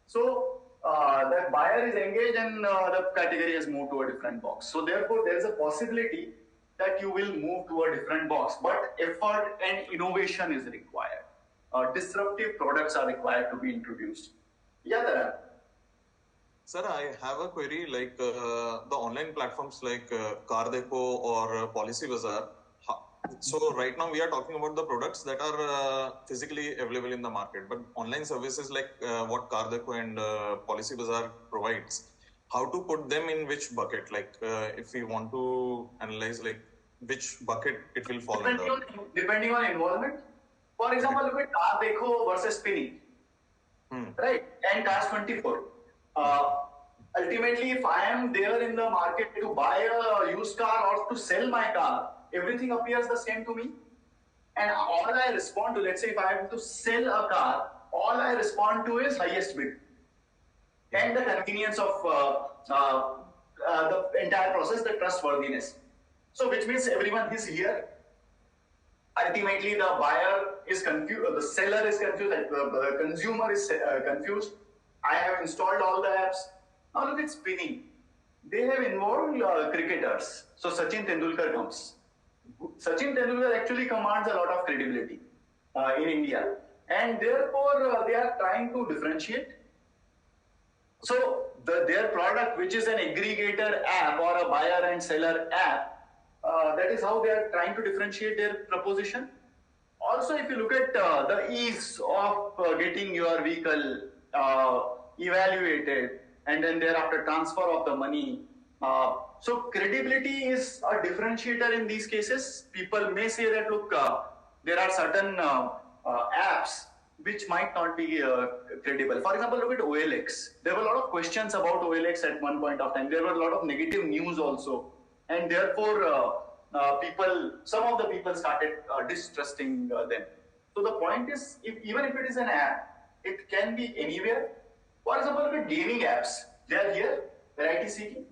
So that buyer is engaged and the category has moved to a different box. So therefore, there is a possibility that you will move to a different box, but effort and innovation is required. Disruptive products are required to be introduced. Yeah, Taran. Sir, I have a query like the online platforms like Car Deco or Policy Bazaar. So right now we are talking about the products that are physically available in the market, but online services like what Car Deco and Policy Bazaar provides, how to put them in which bucket? Like if we want to analyze like which bucket it will fall under. Depending on involvement. For example, look at Car Deco versus Spinning, right? And Cars 24. Ultimately, if I am there in the market to buy a used car or to sell my car, everything appears the same to me. And all I respond to, let's say if I have to sell a car, all I respond to is highest bid. And the convenience of the entire process, the trustworthiness. So which means everyone is here. Ultimately, the buyer is confused, the seller is confused, the consumer is confused. I have installed all the apps. Now look at Spinning. They have involved cricketers. So Sachin Tendulkar comes. Sachin Tendulkar actually commands a lot of credibility in India. And therefore, they are trying to differentiate. So their product, which is an aggregator app or a buyer and seller app, that is how they are trying to differentiate their proposition. Also, if you look at the ease of getting your vehicle evaluated and then thereafter transfer of the money. So credibility is a differentiator in these cases. People may say that, look, there are certain apps which might not be credible. For example, look at OLX. There were a lot of questions about OLX at one point of time. There were a lot of negative news also. And therefore, some of the people started distrusting them. So the point is, even if it is an app, it can be anywhere. For example, look at gaming apps. They are here, variety seeking.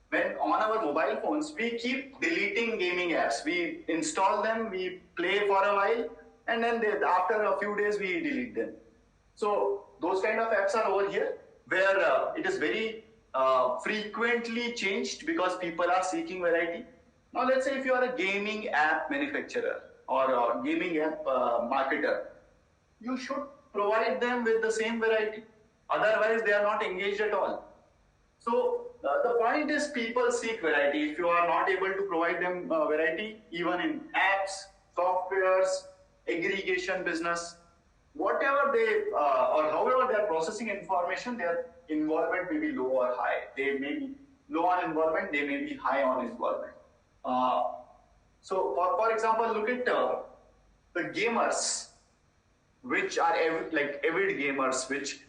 When on our mobile phones, we keep deleting gaming apps. We install them, we play for a while, and then after a few days, we delete them. So those kind of apps are over here, where it is very frequently changed because people are seeking variety. Now, let's say if you are a gaming app manufacturer or a gaming app marketer, you should provide them with the same variety. Otherwise, they are not engaged at all. So the point is people seek variety. If you are not able to provide them variety, even in apps, softwares, aggregation business, whatever they, or however they are processing information, their involvement may be low or high. They may be low on involvement, they may be high on involvement. So for example, look at the gamers, which are avid gamers, which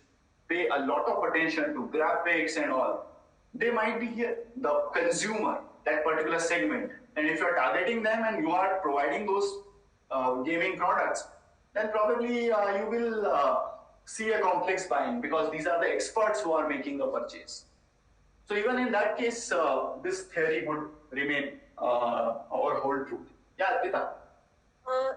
pay a lot of attention to graphics and all. They might be here, the consumer, that particular segment. And if you're targeting them and you are providing those gaming products, then probably you will see a complex buying because these are the experts who are making the purchase. So even in that case, this theory would remain or hold true. Yeah, Pita.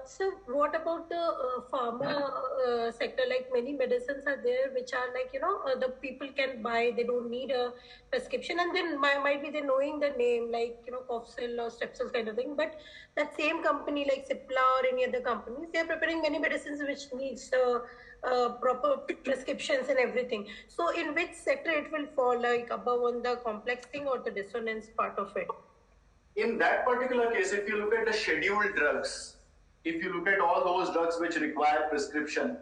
So what about the pharma sector? Like many medicines are there which are like, the people can buy, they don't need a prescription, and then might be they knowing the name like, Cofsil or Strepsils kind of thing. But that same company like Cipla or any other companies, they are preparing many medicines which needs proper prescriptions and everything. So in which sector it will fall, like above on the complex thing or the dissonance part of it? In that particular case, if you look at the scheduled drugs, if you look at all those drugs which require prescription,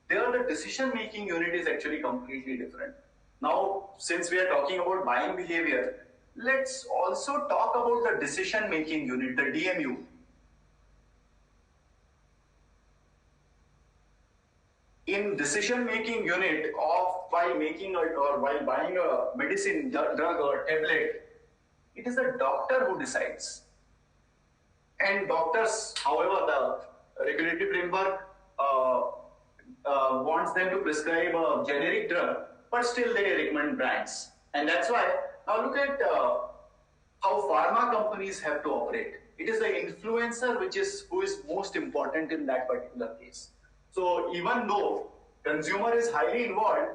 there the decision-making unit is actually completely different. Now, since we are talking about buying behavior, let's also talk about the decision-making unit, the DMU. in decision-making unit of while making or while buying a medicine, drug or tablet, it is the doctor who decides. And doctors, however, the regulatory framework wants them to prescribe a generic drug, but still they recommend brands. And that's why, now look at how pharma companies have to operate. It is the influencer who is most important in that particular case. So even though consumer is highly involved,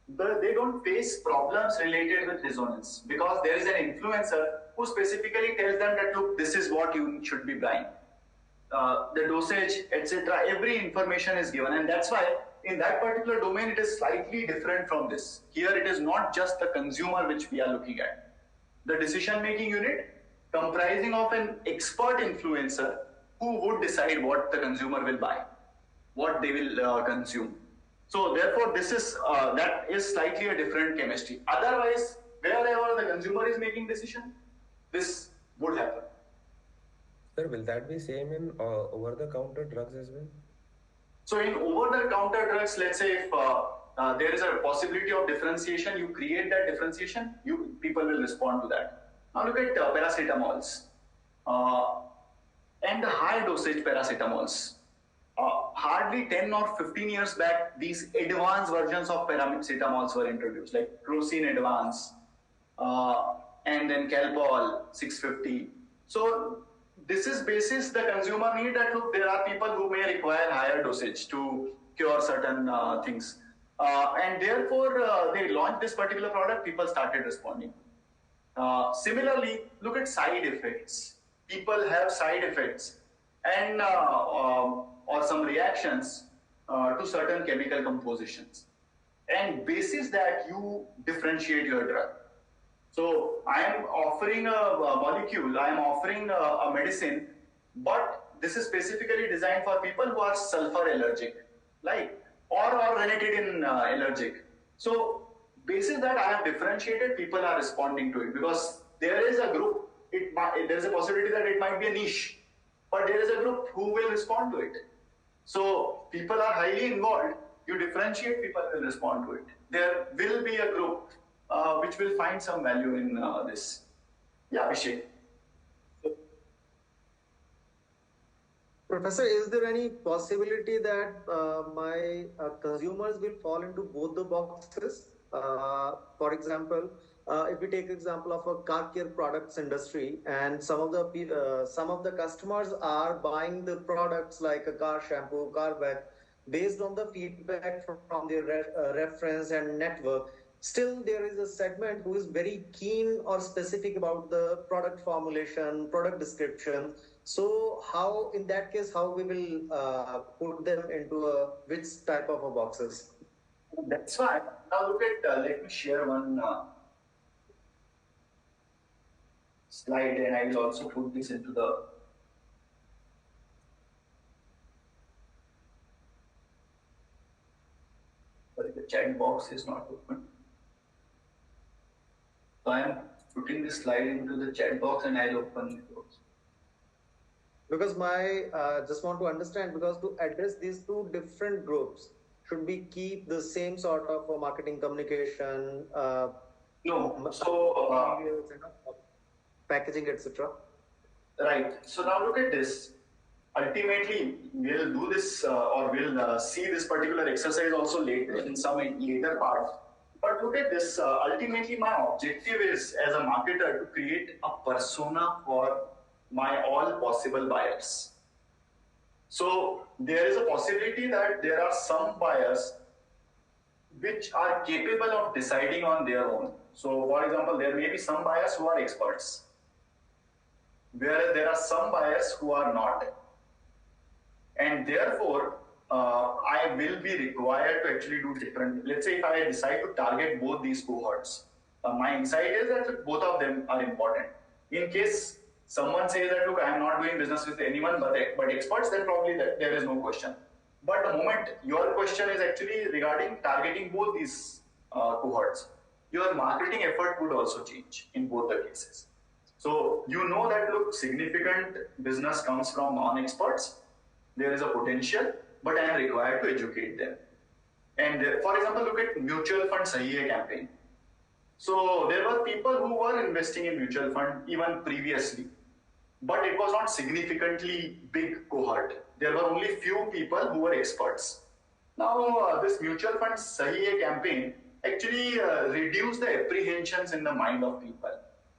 they don't face problems related with dissonance because there is an influencer who specifically tells them that, look, this is what you should be buying. The dosage, etc., every information is given. And that's why in that particular domain, it is slightly different from this. Here, it is not just the consumer which we are looking at. The decision-making unit comprising of an expert influencer who would decide what the consumer will buy, what they will consume. So therefore, that is slightly a different chemistry. Otherwise, wherever the consumer is making decision, this would happen. Sir, will that be same in over-the-counter drugs as well? So in over-the-counter drugs, let's say if there is a possibility of differentiation, you create that differentiation, people will respond to that. Now look at paracetamols and the high dosage paracetamols. Hardly 10 or 15 years back, these advanced versions of paracetamols were introduced, like Crocin Advance and then Calpol 650. So this is basis the consumer need that, look, there are people who may require higher dosage to cure certain things. And therefore, they launched this particular product, people started responding. Similarly, look at side effects. People have side effects and or some reactions to certain chemical compositions. And basis that you differentiate your drug. So I am offering a molecule, I am offering a medicine, but this is specifically designed for people who are sulfur allergic, or ranitidine allergic. So basis that I have differentiated, people are responding to it because there is a group, there is a possibility that it might be a niche, but there is a group who will respond to it. So people are highly involved, you differentiate, people will respond to it. There will be a group which will find some value in this. Yeah, Abhishek. Professor, is there any possibility that my consumers will fall into both the boxes? For example, if we take example of a car care products industry, and some of the customers are buying the products like a car shampoo, car bath, based on the feedback from their reference and network. Still, there is a segment who is very keen or specific about the product formulation, product description. So, how in that case, how we will put them into which type of boxes? That's fine. Now look at, let me share one slide, and I will also put this into the chat box is not open. So I am putting this slide into the chat box and I'll open it also. Because just want to understand, because to address these two different groups, should we keep the same sort of marketing communication? No. So packaging, etc. Right. So now look at this. Ultimately, we'll do this or we'll see this particular exercise also later in some later parts. But look at this. Ultimately, my objective is as a marketer to create a persona for my all possible buyers. So there is a possibility that there are some buyers which are capable of deciding on their own. So for example, there may be some buyers who are experts, whereas there are some buyers who are not. And therefore, I will be required to actually do different. Let's say if I decide to target both these cohorts, my insight is that both of them are important. In case someone says that, look, I am not doing business with anyone but experts, then probably there is no question. But the moment your question is actually regarding targeting both these cohorts, your marketing effort would also change in both the cases. So you know that, look, significant business comes from non-experts. There is a potential, but I am required to educate them. And for example, look at mutual fund Sahi Hai campaign. So there were people who were investing in mutual fund even previously, but it was not significantly big cohort. There were only few people who were experts. Now this mutual fund Sahi Hai campaign actually reduced the apprehensions in the mind of people,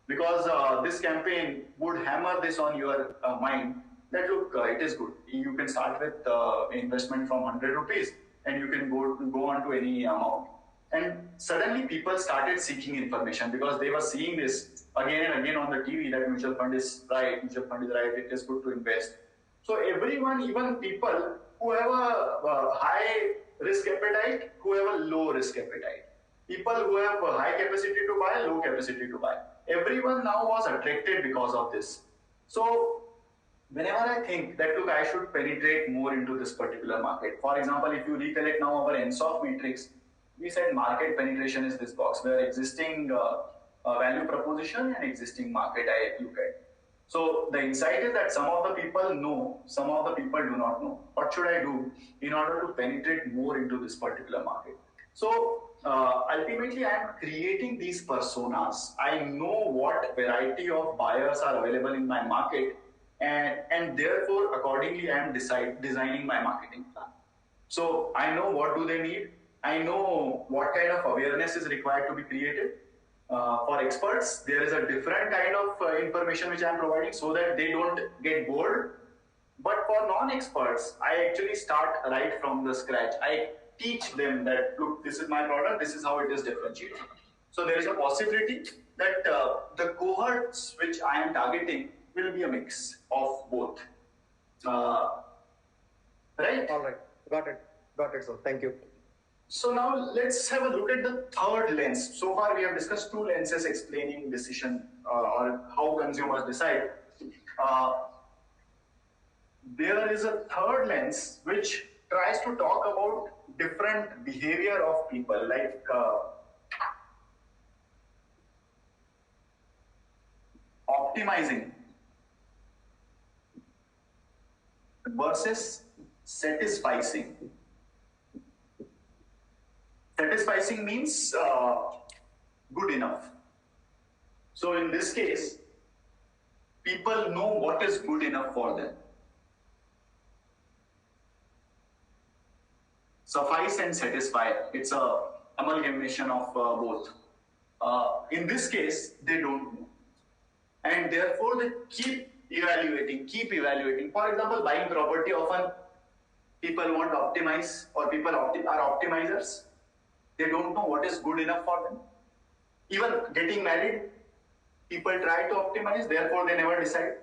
because this campaign would hammer this on your mind that look, it is good. You can start with investment from 100 rupees and you can go on to any amount. And suddenly people started seeking information because they were seeing this again and again on the TV that mutual fund is right, it is good to invest. So everyone, even people who have a high risk appetite, who have a low risk appetite, people who have a high capacity to buy, low capacity to buy, everyone now was attracted because of this. So whenever I think that look, I should penetrate more into this particular market. For example, if you recollect now our ENSOF matrix, we said market penetration is this box where existing value proposition and existing market I look at. So the insight is that some of the people know, some of the people do not know. What should I do in order to penetrate more into this particular market? So ultimately, I am creating these personas. I know what variety of buyers are available in my market, and therefore, accordingly, I am designing my marketing plan. So I know what do they need. I know what kind of awareness is required to be created. For experts, there is a different kind of information which I am providing so that they don't get bored. But for non-experts, I actually start right from the scratch. I teach them that, look, this is my product, this is how it is differentiated. So there is a possibility that the cohorts which I am targeting will be a mix of both. Right? All right. Got it, sir. Thank you. So now let's have a look at the third lens. So far we have discussed two lenses explaining decision or how consumers decide. There is a third lens which tries to talk about different behavior of people, like optimizing versus satisficing. Satisficing means good enough. So in this case, people know what is good enough for them. Suffice and satisfy, it's a amalgamation of both. In this case, they don't know. And therefore, they keep evaluating. For example, buying property, often people want to optimize, or people are optimizers. They don't know what is good enough for them. Even getting married, people try to optimize, therefore they never decide.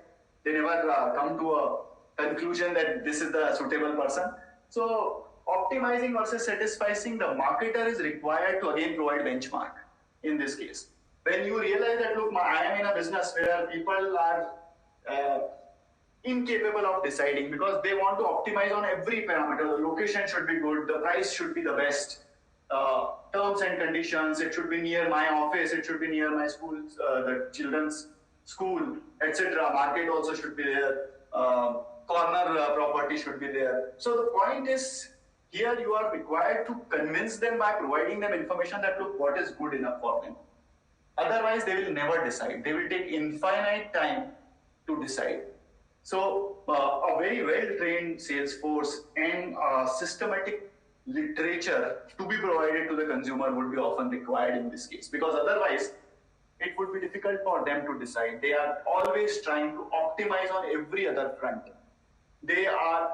They never come to a conclusion that this is the suitable person. So optimizing versus satisficing, the marketer is required to again provide benchmark in this case. When you realize that, look, I am in a business where people are incapable of deciding because they want to optimize on every parameter. The location should be good, the price should be the best, terms and conditions, it should be near my office, it should be near my school, the children's school, etc. Market also should be there, corner property should be there. So the point is, here you are required to convince them by providing them information that, look, what is good enough for them. Otherwise, they will never decide. They will take infinite time to decide. So a very well-trained sales force and systematic literature to be provided to the consumer would be often required in this case, because otherwise it would be difficult for them to decide. They are always trying to optimize on every other front. They are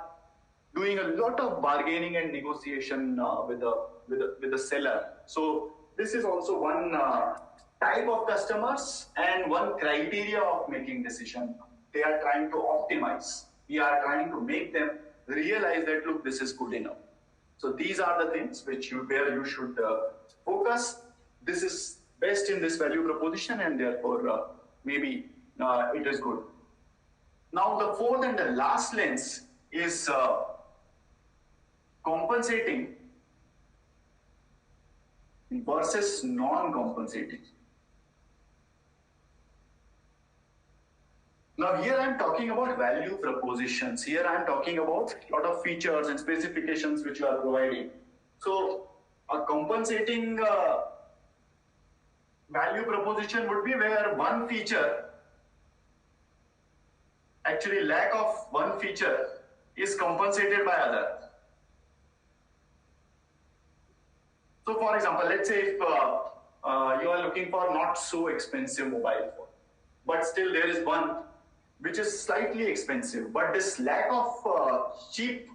doing a lot of bargaining and negotiation with the seller. So this is also one type of customers and one criteria of making decision. They are trying to optimize. We are trying to make them realize that, look, this is good enough. So these are the things where you should focus. This is best in this value proposition, and therefore maybe it is good. Now the fourth and the last lens is compensating versus non-compensating. Now here I am talking about value propositions. Here I am talking about a lot of features and specifications which you are providing. So a compensating value proposition would be where one feature, actually lack of one feature, is compensated by other. So for example, let's say if you are looking for not so expensive mobile phone, but still there is one which is slightly expensive, but this lack of cheap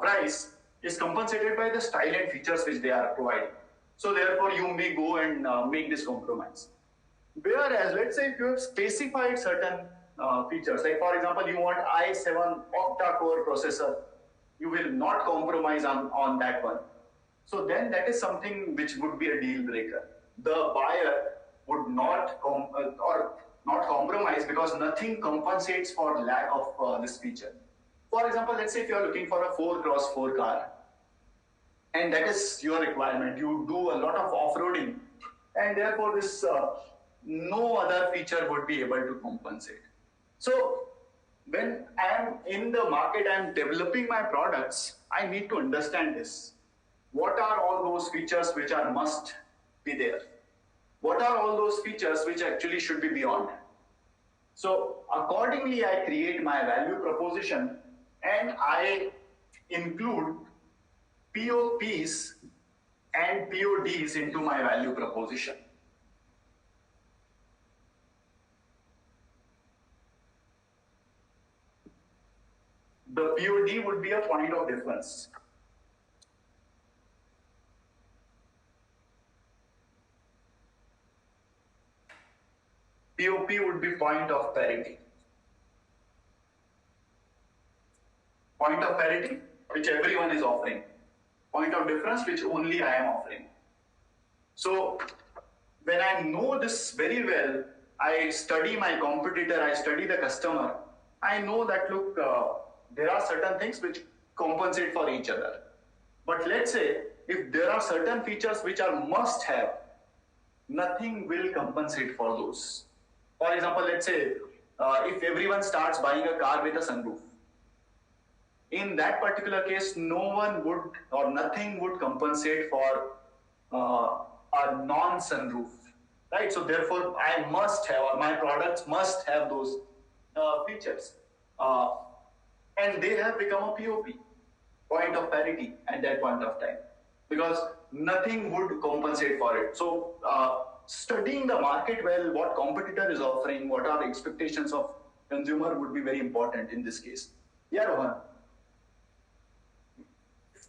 price is compensated by the style and features which they are providing. So therefore you may go and make this compromise. Whereas let's say if you have specified certain features, like for example you want i7 octa-core processor, you will not compromise on that one. So then that is something which would be a deal breaker. The buyer would not compromise because nothing compensates for lack of this feature. For example, let's say if you are looking for a 4x4 car, and that is your requirement. You do a lot of off-roading, and therefore this no other feature would be able to compensate. So when I am in the market, I am developing my products, I need to understand this. What are all those features which are must be there? What are all those features which actually should be beyond? So accordingly, I create my value proposition and I include POPs and PODs into my value proposition. The POD would be a point of difference. POP would be point of parity. Point of parity, which everyone is offering. Point of difference, which only I am offering. So when I know this very well, I study my competitor, I study the customer. I know that, look, there are certain things which compensate for each other. But let's say, if there are certain features which are must have, nothing will compensate for those. For example, let's say, if everyone starts buying a car with a sunroof, in that particular case, no one would or nothing would compensate for a non-sunroof, right? So therefore, I must have, or my products must have those features. And they have become a POP, point of parity at that point of time, because nothing would compensate for it. So studying the market well, what competitor is offering, what are the expectations of consumer would be very important in this case. Yeah, Rohan.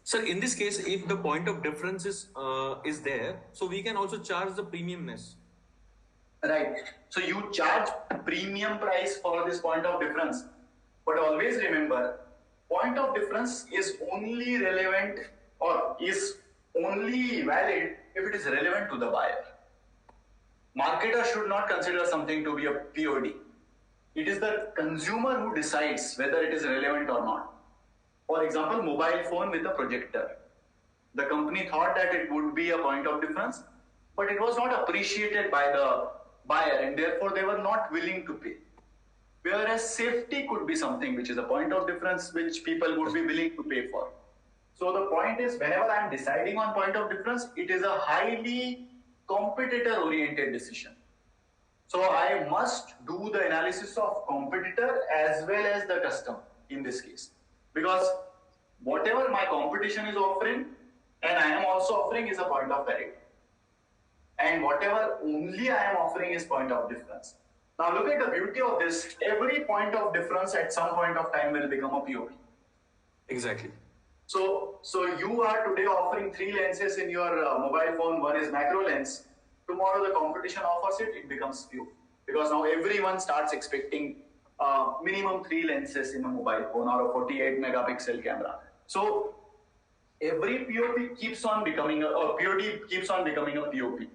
Sir, in this case, if the point of difference is there, so we can also charge the premiumness. Right. So you charge premium price for this point of difference. But always remember, point of difference is only relevant or is only valid if it is relevant to the buyer. Marketer should not consider something to be a POD. It is the consumer who decides whether it is relevant or not. For example, mobile phone with a projector. The company thought that it would be a point of difference, but it was not appreciated by the buyer and therefore they were not willing to pay. Whereas safety could be something which is a point of difference which people would be willing to pay for. So the point is, whenever I am deciding on point of difference, it is a highly competitor-oriented decision. So I must do the analysis of competitor as well as the customer in this case. Because whatever my competition is offering and I am also offering is a point of parity. And whatever only I am offering is point of difference. Now look at the beauty of this. Every point of difference at some point of time will become a POP. Exactly. So you are today offering 3 lenses in your mobile phone. One is macro lens. Tomorrow the competition offers it, it becomes POP. Because now everyone starts expecting minimum 3 lenses in a mobile phone or a 48 megapixel camera. So every POP keeps on becoming POD keeps on becoming a POP.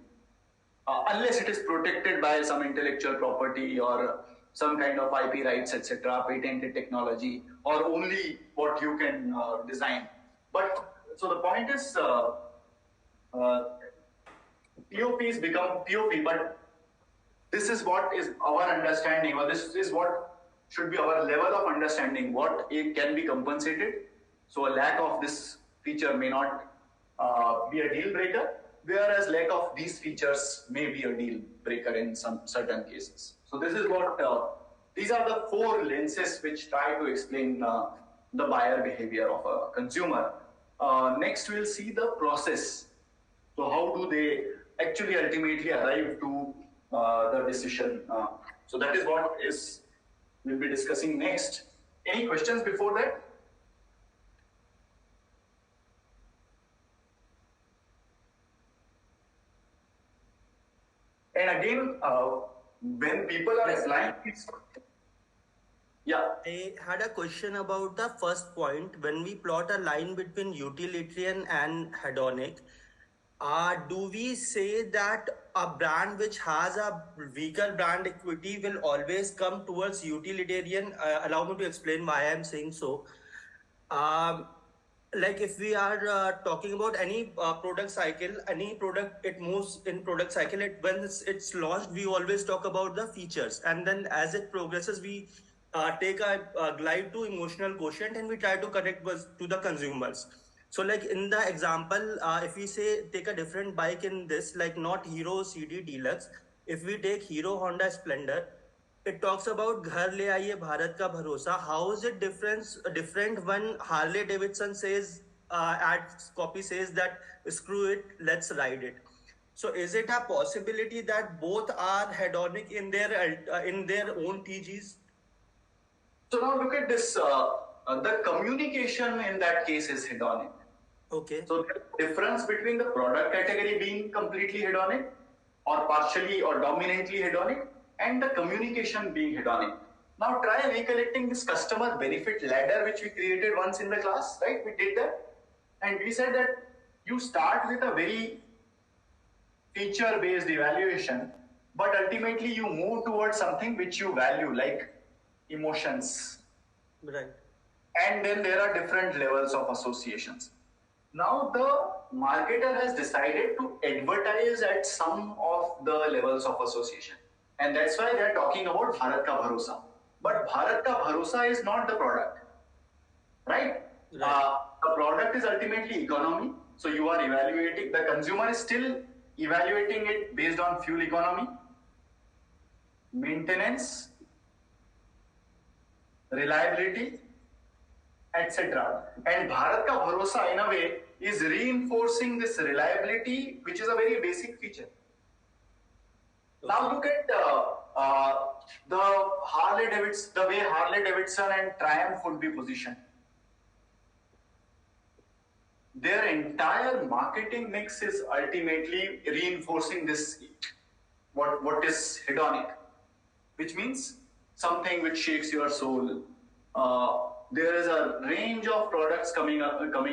Unless it is protected by some intellectual property or some kind of IP rights, etc., patented technology, or only what you can design. But so the point is, POPs become POP, but this is what is our understanding, or this is what should be our level of understanding, what it can be compensated. So a lack of this feature may not be a deal breaker, whereas lack of these features may be a deal breaker in some certain cases. So this is what, these are the 4 lenses which try to explain the buyer behavior of a consumer. Next, we'll see the process. So how do they actually ultimately arrive to the decision? So that is what we'll be discussing next. Any questions before that? And again, when people are applying these, yeah. I had a question about the first point. When we plot a line between utilitarian and hedonic, do we say that a brand which has a weaker brand equity will always come towards utilitarian? Allow me to explain why I'm saying so. Like if we are talking about any product cycle, any product, it moves in product cycle. When it's launched, we always talk about the features, and then as it progresses, we take a glide to emotional quotient, and we try to connect to the consumers. So like in the example, if we say take a different bike in this, like not Hero CD Deluxe, if we take Hero Honda Splendor, it talks about घर ले आइए भारत का भरोसा. How is it different when Harley Davidson says, ad copy says that screw it, let's ride it. So is it a possibility that both are hedonic in their own TGs? So now look at this. The communication in that case is hedonic. Okay. So the difference between the product category being completely hedonic or partially or dominantly hedonic and the communication being hedonic. Now try recollecting this customer benefit ladder which we created once in the class, right? We did that. And we said that you start with a very feature-based evaluation, but ultimately you move towards something which you value, like emotions. Right. And then there are different levels of associations. Now the marketer has decided to advertise at some of the levels of association. And that's why they are talking about Bharat Ka Bharosa. But Bharat Ka Bharosa is not the product, right? The product is ultimately economy. So you are evaluating, the consumer is still evaluating it based on fuel economy, maintenance, reliability, etc. And Bharat Ka Bharosa in a way is reinforcing this reliability, which is a very basic feature. Now look at the Harley-Davidson, the way Harley-Davidson and Triumph would be positioned. Their entire marketing mix is ultimately reinforcing this, what is hedonic, which means something which shakes your soul. There is a range of products coming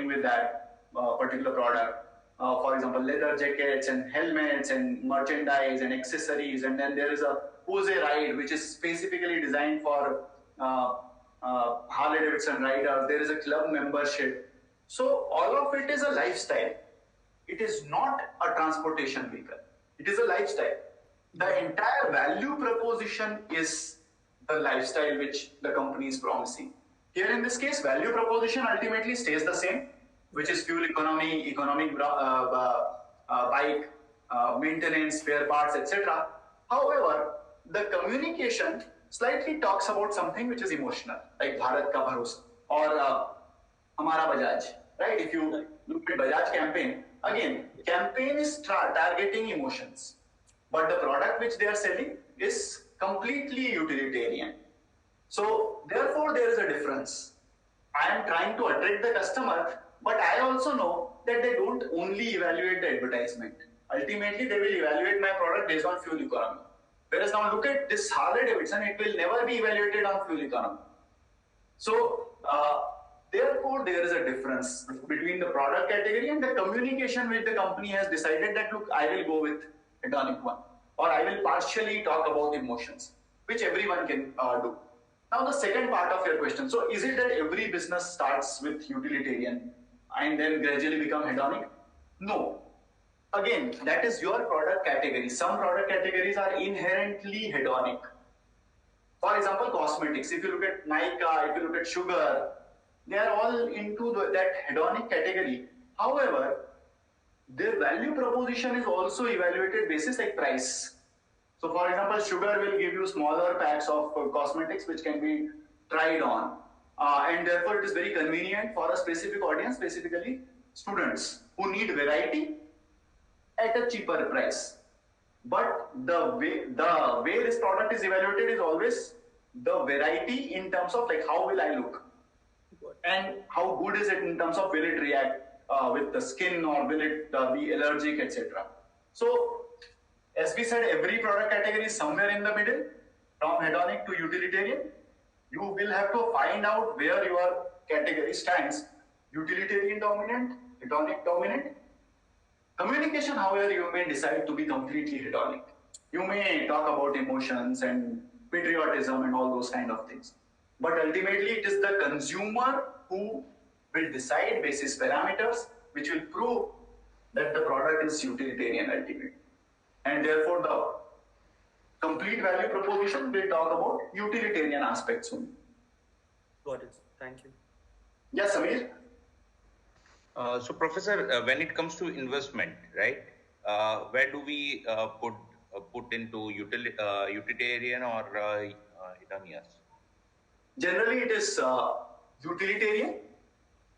with that particular product. For example, leather jackets and helmets and merchandise and accessories. And then there is a Pose ride, which is specifically designed for Harley Davidson riders. There is a club membership. So all of it is a lifestyle. It is not a transportation vehicle. It is a lifestyle. The entire value proposition is the lifestyle which the company is promising. Here in this case, value proposition ultimately stays the same, which is fuel economy, economic bike, maintenance, spare parts, etc. However, the communication slightly talks about something which is emotional, like Bharat Ka Bharosa or Hamara Bajaj, right? If you look at Bajaj campaign, again, campaign is targeting emotions, but the product which they are selling is completely utilitarian. So therefore, there is a difference. I am trying to attract the customer, but I also know that they don't only evaluate the advertisement. Ultimately, they will evaluate my product based on fuel economy. Whereas now look at this Harley Davidson, it will never be evaluated on fuel economy. So therefore, there is a difference between the product category and the communication which the company has decided that, look, I will go with hedonic one, or I will partially talk about emotions, which everyone can do. Now, the second part of your question. So, is it that every business starts with utilitarian and then gradually become hedonic? No. Again, that is your product category. Some product categories are inherently hedonic. For example, cosmetics. If you look at Nykaa, if you look at Sugar, they are all into that hedonic category. However, the communication their value proposition is also evaluated basis like price. So for example, sugar will give you smaller packs of cosmetics which can be tried on. And therefore it is very convenient for a specific audience, specifically students who need variety at a cheaper price. But the way this product is evaluated is always the variety in terms of like how will I look and how good is it in terms of will it react with the skin or will it be allergic, etc. So as we said, every product category is somewhere in the middle, from hedonic to utilitarian. You will have to find out where your category stands. Utilitarian dominant, hedonic dominant. Communication, however, you may decide to be completely hedonic. You may talk about emotions and patriotism and all those kind of things. But ultimately, it is the consumer who will decide basis parameters which will prove that the product is utilitarian ultimately. And therefore, the complete value proposition will talk about utilitarian aspects only. Got it. Thank you. Yes, Samir? So, Professor, when it comes to investment, right, where do we put into utilitarian or hedonious? Generally, it is utilitarian,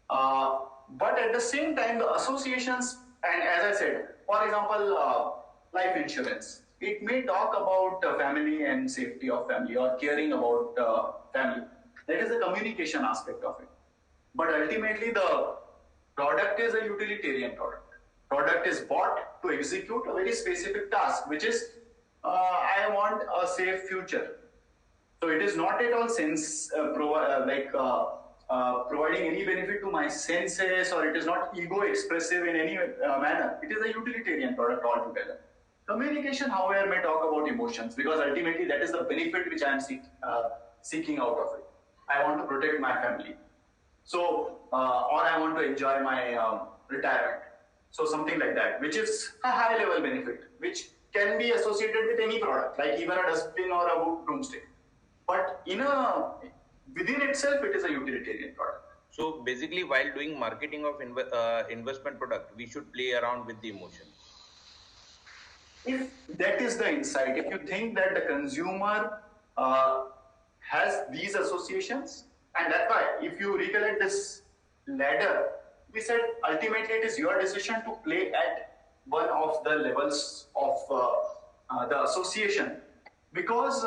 but at the same time, the associations, and as I said, for example, life insurance, it may talk about family and safety of family or caring about family. That is the communication aspect of it. But ultimately, the product is a utilitarian product. Product is bought to execute a very specific task, which is I want a safe future. So it is not at all providing any benefit to my senses, or it is not ego expressive in any manner. It is a utilitarian product altogether. Communication, however, may talk about emotions, because ultimately that is the benefit which I am seeking out of it. I want to protect my family. So, or I want to enjoy my retirement. So something like that, which is a high level benefit, which can be associated with any product, like even a dustbin or a broomstick. But within itself, it is a utilitarian product. So basically, while doing marketing of investment product, we should play around with the emotion. If that is the insight, if you think that the consumer has these associations, and that's why, if you recollect this ladder, we said ultimately it is your decision to play at one of the levels of the association, because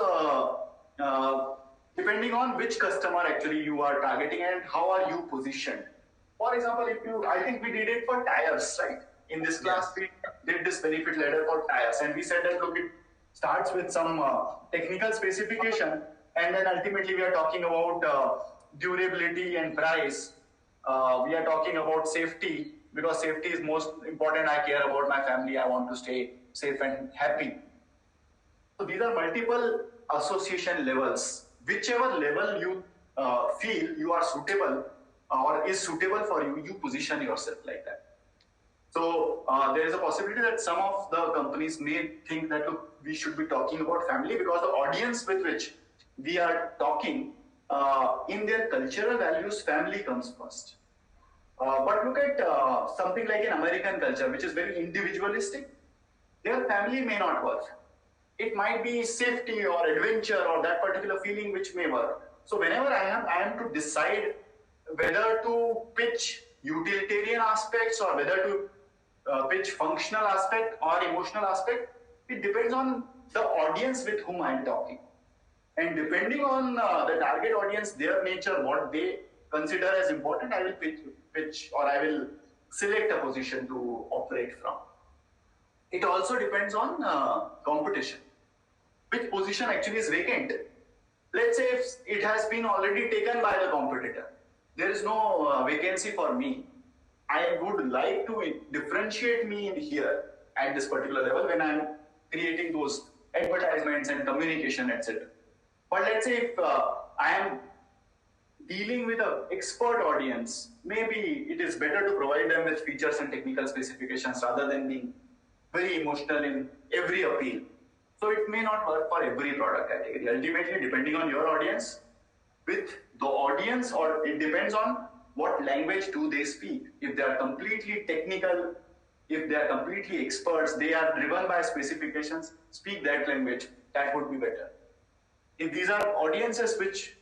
depending on which customer actually you are targeting and how are you positioned. For example, I think we did it for tires, right? In this class, we did this benefit ladder for tires, and we said that look, it starts with some technical specification, and then ultimately we are talking about durability and price. We are talking about safety, because safety is most important. I care about my family. I want to stay safe and happy. So these are multiple association levels. Whichever level you feel you are suitable or is suitable for you, you position yourself like that. So there is a possibility that some of the companies may think that look, we should be talking about family, because the audience with which we are talking, in their cultural values, family comes first. But look at something like an American culture, which is very individualistic. Their family may not work. It might be safety or adventure or that particular feeling which may work. So whenever I am to decide whether to pitch utilitarian aspects or whether to pitch functional aspect or emotional aspect, it depends on the audience with whom I am talking. And depending on the target audience, their nature, what they consider as important, I will pitch or I will select a position to operate from. It also depends on competition. Which position actually is vacant? Let's say if it has been already taken by the competitor, there is no vacancy for me. I would like to differentiate me in here at this particular level when I am creating those advertisements and communication, etc. But let's say if I am dealing with an expert audience, maybe it is better to provide them with features and technical specifications rather than being very emotional in every appeal. So it may not work for every product category. Ultimately, depending on your audience, with the audience, or it depends on what language do they speak. If they are completely technical if they are completely experts, they are driven by specifications, speak that language, that would be better. If these are audiences which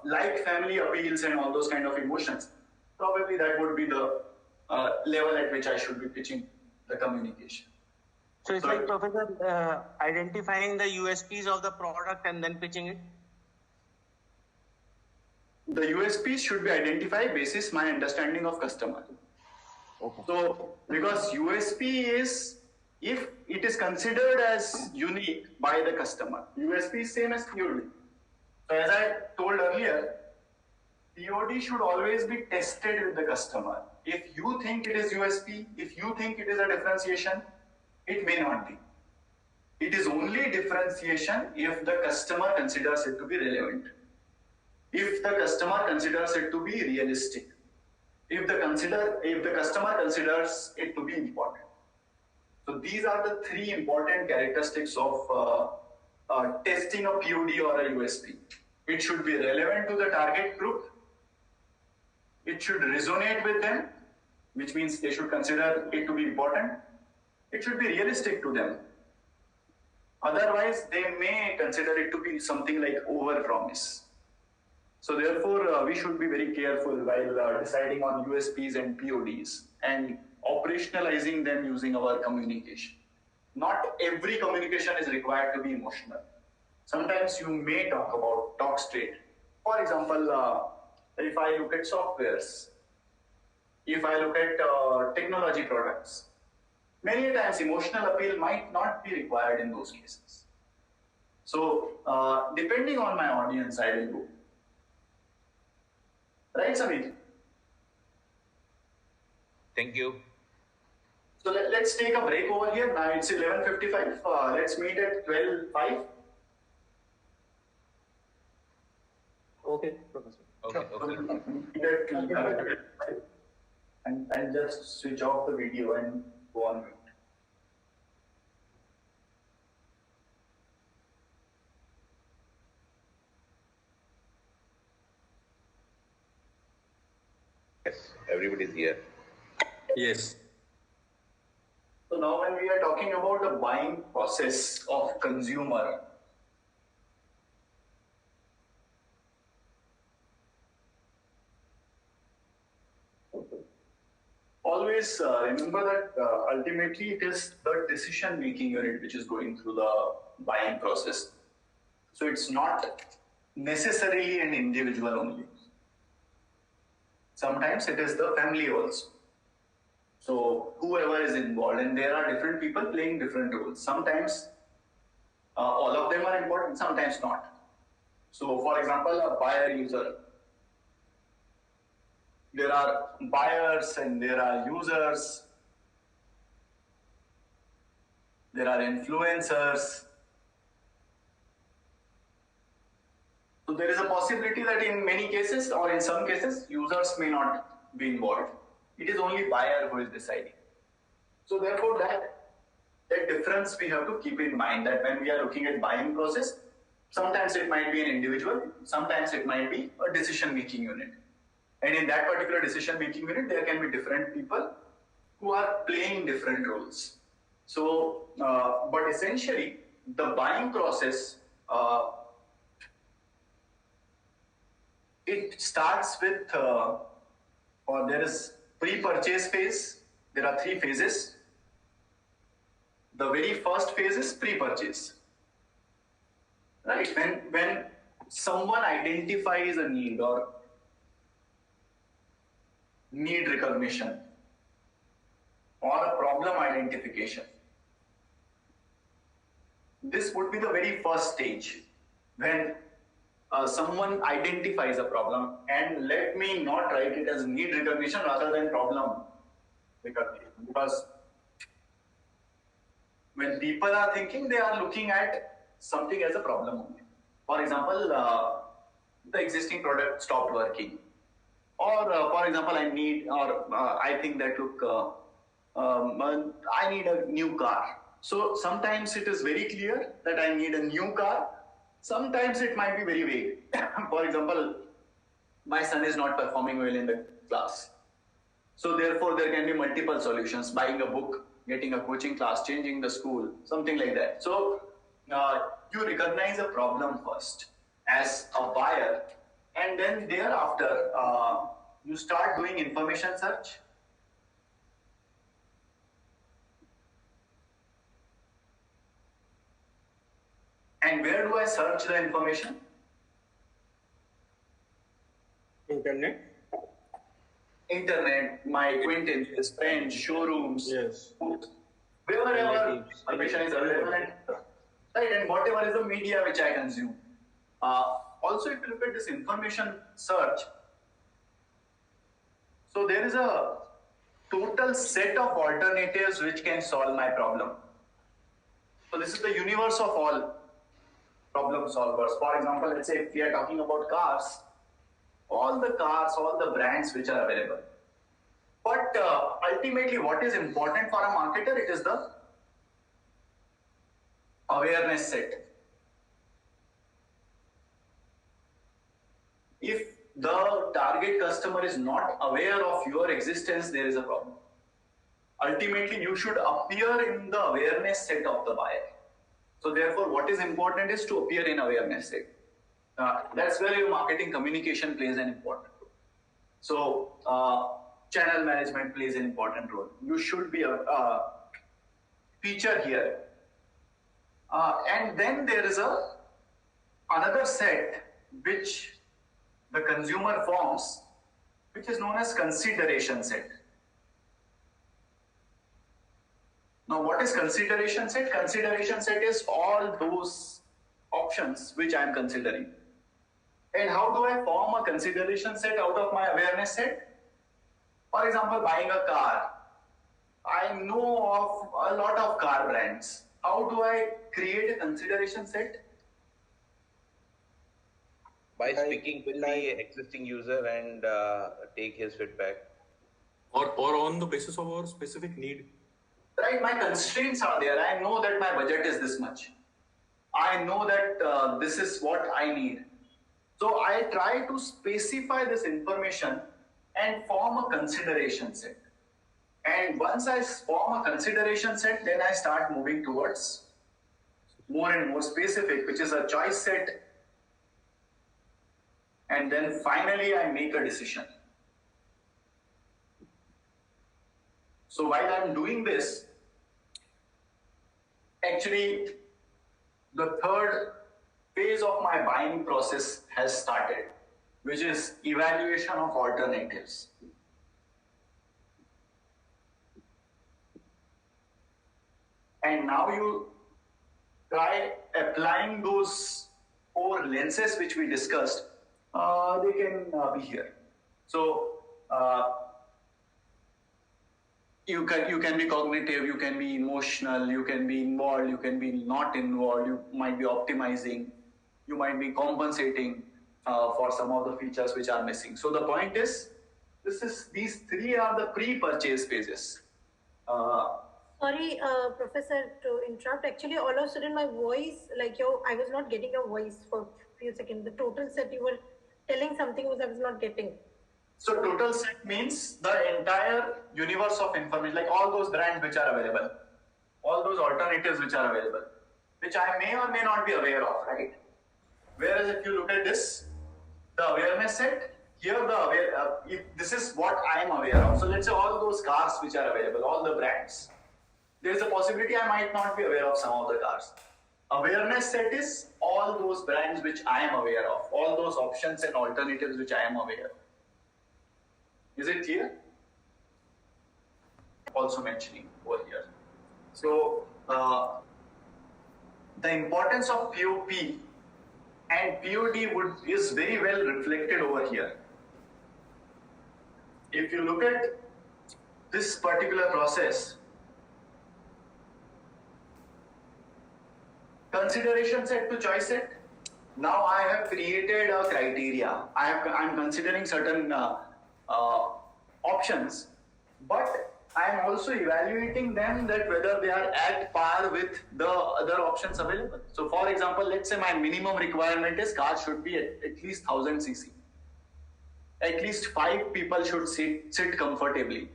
like family appeals and all those kind of emotions, probably that would be the level at which I should be pitching the communication. So it's like, Professor, identifying the USPs of the product and then pitching it? The USPs should be identified basis my understanding of customer. Okay. So, because USP is, if it is considered as unique by the customer, USP is same as POD. So as I told earlier, POD should always be tested with the customer. If you think it is USP, if you think it is a differentiation, it may not be. It is only differentiation if the customer considers it to be relevant. If the customer considers it to be realistic. If the customer considers it to be important. So these are the three important characteristics of testing a POD or a USP. It should be relevant to the target group. It should resonate with them, which means they should consider it to be important. It should be realistic to them. Otherwise, they may consider it to be something like over-promise. So therefore, we should be very careful while deciding on USPs and PODs and operationalizing them using our communication. Not every communication is required to be emotional. Sometimes you may talk straight. For example, if I look at softwares, if I look at technology products, many times emotional appeal might not be required in those cases. So depending on my audience, I will go. Right, Samir? Thank you. So let's take a break over here. Now it's 11:55. Let's meet at 12:05. Okay, Professor. Okay. And just switch off the video and go on mute. Yes, everybody's here. Yes. So now when we are talking about the buying process of consumer, always remember that ultimately it is the decision-making unit which is going through the buying process. So it's not necessarily an individual only. Sometimes it is the family also. So whoever is involved, and there are different people playing different roles. Sometimes all of them are important, sometimes not. So for example, a buyer user. There are buyers and there are users. There are influencers. So there is a possibility that in many cases or in some cases, users may not be involved. It is only buyer who is deciding. So therefore that difference we have to keep in mind, that when we are looking at buying process, sometimes it might be an individual, sometimes it might be a decision-making unit. And in that particular decision-making unit, there can be different people who are playing different roles. So, but essentially, the buying process, it starts with, or there is pre-purchase phase. There are three phases. The very first phase is pre-purchase. Right? When someone identifies a need or need recognition or a problem identification, this would be the very first stage when someone identifies a problem. And let me not write it as need recognition rather than problem recognition, because when people are thinking, they are looking at something as a problem only. For example, the existing product stopped working. Or, for example, I need, or I think that, look, I need a new car. So sometimes it is very clear that I need a new car. Sometimes it might be very vague. For example, my son is not performing well in the class. So therefore, there can be multiple solutions: buying a book, getting a coaching class, changing the school, something like that. So you recognize a problem first as a buyer, and then thereafter you start doing information search. And where do I search the information? Internet, my acquaintances, friends, showrooms. Yes. Wherever information is available, right, and whatever is the media which I consume. Also, if you look at this information search, so there is a total set of alternatives which can solve my problem. So this is the universe of all problem solvers. For example, let's say if we are talking about cars, all the brands which are available. But ultimately, what is important for a marketer? It is the awareness set. If the target customer is not aware of your existence, there is a problem. Ultimately, you should appear in the awareness set of the buyer. So therefore, what is important is to appear in awareness set. That's where your marketing communication plays an important role. So channel management plays an important role. You should be a feature here. And then there is another set which the consumer forms, which is known as consideration set. Now, what is consideration set? Consideration set is all those options which I am considering. And how do I form a consideration set out of my awareness set? For example, buying a car. I know of a lot of car brands. How do I create a consideration set? By speaking with the existing user and take his feedback. Or on the basis of our specific need. Right, my constraints are there. I know that my budget is this much. I know that this is what I need. So I try to specify this information and form a consideration set. And once I form a consideration set, then I start moving towards more and more specific, which is a choice set. And then finally, I make a decision. So while I'm doing this, actually, the third phase of my buying process has started, which is evaluation of alternatives. And now you try applying those 4 lenses which we discussed. They can be here. So you can be cognitive, you can be emotional, you can be involved, you can be not involved, you might be optimizing, you might be compensating for some of the features which are missing. So the point is, these 3 are the pre-purchase phases. Sorry, Professor, to interrupt. Actually, all of a sudden my voice, I was not getting your voice for a few seconds. The total set you were telling something I was not getting. So total set means the entire universe of information, like all those brands which are available, all those alternatives which are available, which I may or may not be aware of, right? Whereas if you look at this, the awareness set, here if this is what I am aware of. So let's say all those cars which are available, all the brands, there is a possibility I might not be aware of some of the cars. Awareness set is all those brands which I am aware of, all those options and alternatives which I am aware of. Is it clear? Also mentioning over here. So the importance of POP and POD is very well reflected over here. If you look at this particular process, consideration set to choice set. Now I have created a criteria. I'm considering certain options, but I am also evaluating them that whether they are at par with the other options available. So for example, let's say my minimum requirement is car should be at least 1000 cc. at least 5 people should sit comfortably.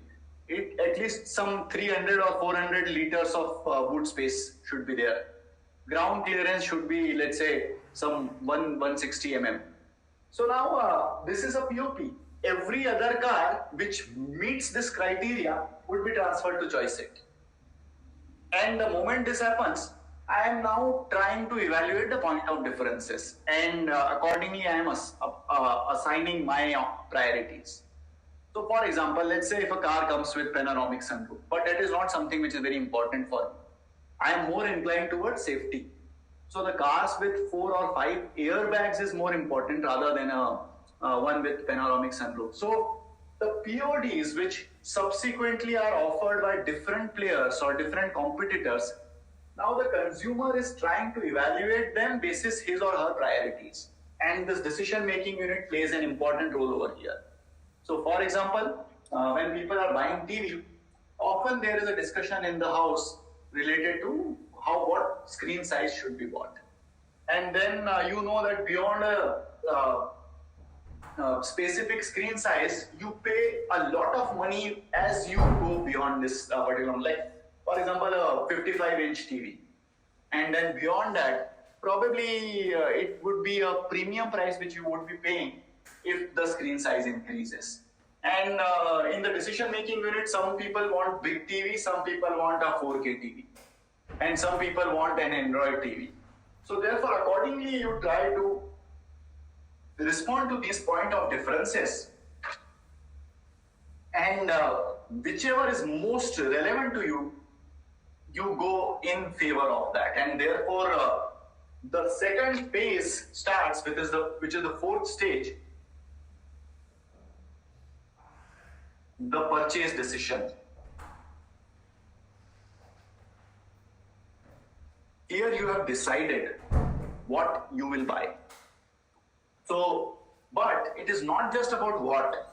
At least some 300 or 400 liters of boot space should be there. Ground clearance should be, let's say, some 160 mm. So now this is a POP. Every other car which meets this criteria would be transferred to choice set. And the moment this happens, I am now trying to evaluate the point of differences, and accordingly I am assigning my priorities. So for example, let's say if a car comes with panoramic sunroof, but that is not something which is very important for me. I am more inclined towards safety. So the cars with 4 or 5 airbags is more important rather than one with panoramic sunroof. So the PODs which subsequently are offered by different players or different competitors, now the consumer is trying to evaluate them basis his or her priorities. And this decision-making unit plays an important role over here. So for example, when people are buying TV, often there is a discussion in the house related to what screen size should be bought. And then you know that beyond a specific screen size, you pay a lot of money as you go beyond this particular, like for example, a 55-inch TV. And then beyond that, probably it would be a premium price which you would be paying if the screen size increases. And in the decision-making unit, some people want big TV, some people want a 4K TV, and some people want an Android TV. So therefore, accordingly, you try to respond to these point of differences, and whichever is most relevant to you, you go in favor of that. And therefore, the second phase starts, which is the fourth stage, the purchase decision. Here you have decided what you will buy. So, but it is not just about what.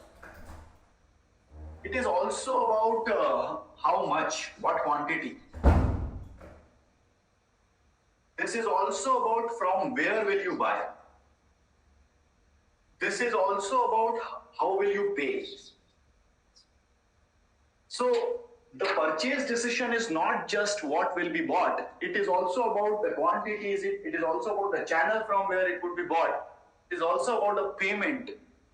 It is also about how much, what quantity. This is also about from where will you buy. This is also about how will you pay. So the purchase decision is not just what will be bought. It is also about the quantities. It is also about the channel from where it would be bought. It is also about the payment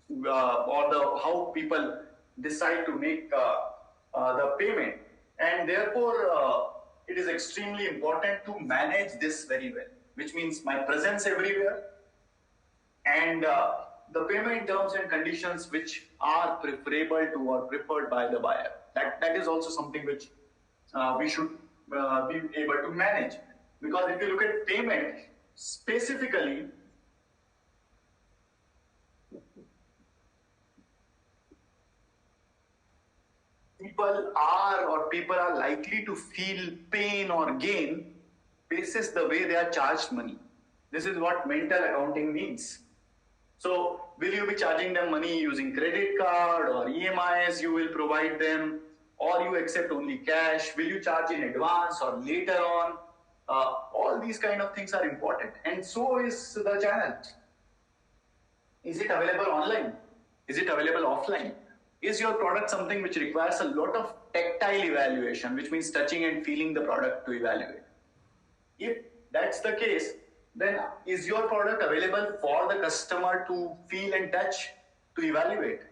or how people decide to make the payment. And therefore, it is extremely important to manage this very well, which means my presence everywhere and the payment terms and conditions which are preferable to or preferred by the buyer. That is also something which we should be able to manage. Because if you look at payment specifically, people are likely to feel pain or gain basis the way they are charged money. This is what mental accounting means. So will you be charging them money using credit card or EMIs you will provide them, or you accept only cash? Will you charge in advance or later on? All these kind of things are important. And so is the channel. Is it available online? Is it available offline? Is your product something which requires a lot of tactile evaluation, which means touching and feeling the product to evaluate? If that's the case, then is your product available for the customer to feel and touch to evaluate?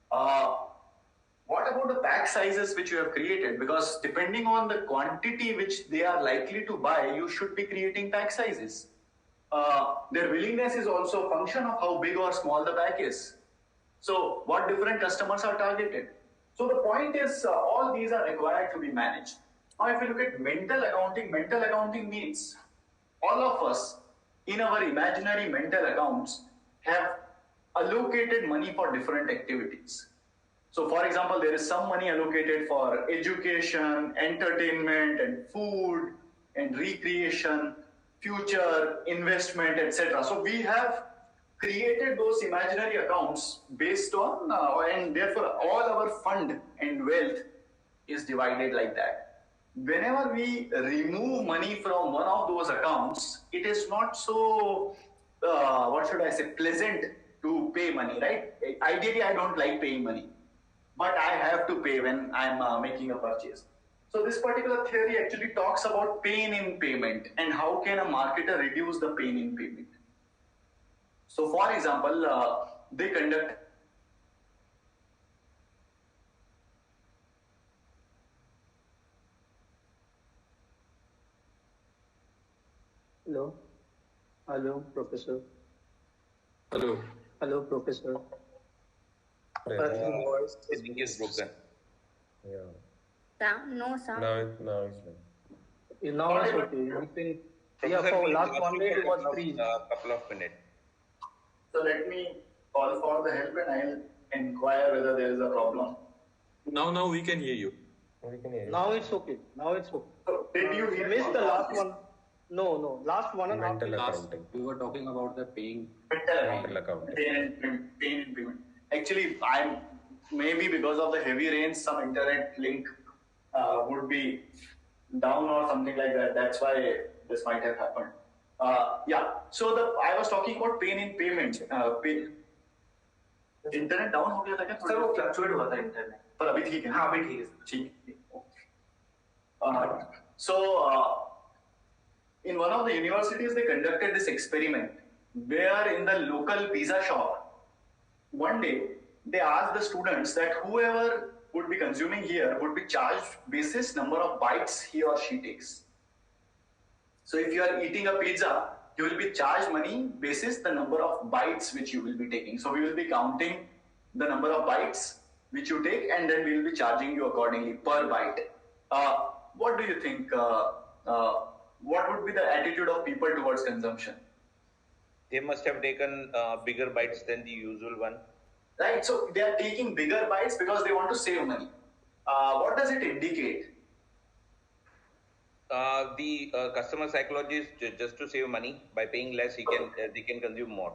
What about the pack sizes which you have created? Because depending on the quantity which they are likely to buy, you should be creating pack sizes. Their willingness is also a function of how big or small the pack is. So what different customers are targeted. So the point is all these are required to be managed. Now if you look at mental accounting means all of us in our imaginary mental accounts have allocated money for different activities. So for example, there is some money allocated for education, entertainment and food and recreation, future investment, etc. So we have created those imaginary accounts based on, and therefore all our fund and wealth is divided like that. Whenever we remove money from one of those accounts, it is not so, pleasant to pay money, right? Ideally, I don't like paying money, but I have to pay when I'm making a purchase. So this particular theory actually talks about pain in payment and how can a marketer reduce the pain in payment. So for example, they conduct Hello. Hello, Professor. Hello. Hello, Professor. Voice is broken. Yeah. No sound. Now it's done. Now it's okay. Yeah, for last 1 minute it was freeze. Couple of minutes. So let me call for the help and I'll inquire whether there is a problem. Now we can hear you. We can hear you. Now it's okay. Now it's okay. So did you hear missed the last one? No. Last 1.5 Mental minutes. accounting. We were talking about the paying. Mental accounting. Pain in payment. Actually, I'm maybe because of the heavy rains, some internet link would be down or something like that. That's why this might have happened. Yeah. So I was talking about pain in payment. Internet down हो गया था क्या? Sir वो fluctuate हुआ था internet, पर अभी ठीक है. हाँ अभी ठीक है. ठीक. So in one of the universities they conducted this experiment where in the local pizza shop one day they asked the students that whoever would be consuming here would be charged basis number of bites he or she takes. So if you are eating a pizza, you will be charged money basis the number of bites which you will be taking. So we will be counting the number of bites which you take and then we will be charging you accordingly per bite. What do you think? What would be the attitude of people towards consumption? They must have taken bigger bites than the usual one. Right, so they are taking bigger bites because they want to save money. What does it indicate? The customer psychology is just to save money. By paying less, they can consume more.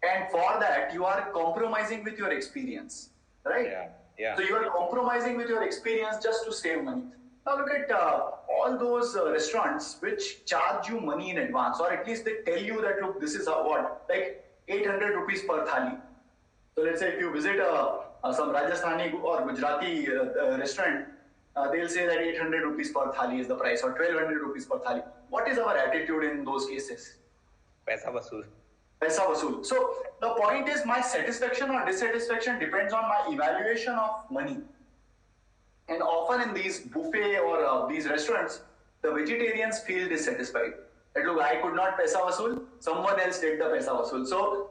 And for that, you are compromising with your experience, right? Yeah. So you are compromising with your experience just to save money. Now look at all those restaurants which charge you money in advance, or at least they tell you that look, this is what, like 800 rupees per thali. So let's say if you visit some Rajasthani or Gujarati restaurant, they'll say that 800 rupees per thali is the price, or 1200 rupees per thali. What is our attitude in those cases? Paisa vasool. Paisa vasool. So the point is, my satisfaction or dissatisfaction depends on my evaluation of money. And often in these buffet or these restaurants, the vegetarians feel dissatisfied. That look, I could not paisa vasool, someone else did the paisa vasool. So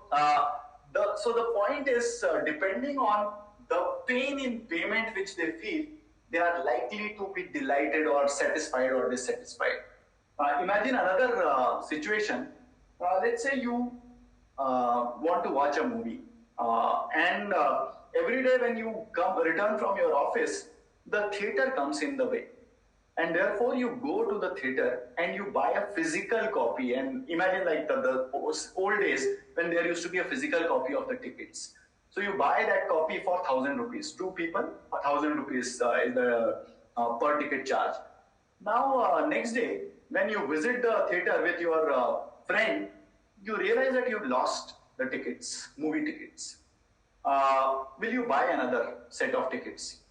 the point is, depending on the pain in payment which they feel, they are likely to be delighted or satisfied or dissatisfied. Imagine another situation. Let's say you want to watch a movie, and every day when you return from your office, the theater comes in the way. And therefore, you go to the theater and you buy a physical copy. And imagine like the old days when there used to be a physical copy of the tickets. So you buy that copy for 1,000 rupees. 2 people, 1,000 rupees is the per ticket charge. Now, next day, when you visit the theater with your friend, you realize that you've lost the tickets, movie tickets. Will you buy another set of tickets?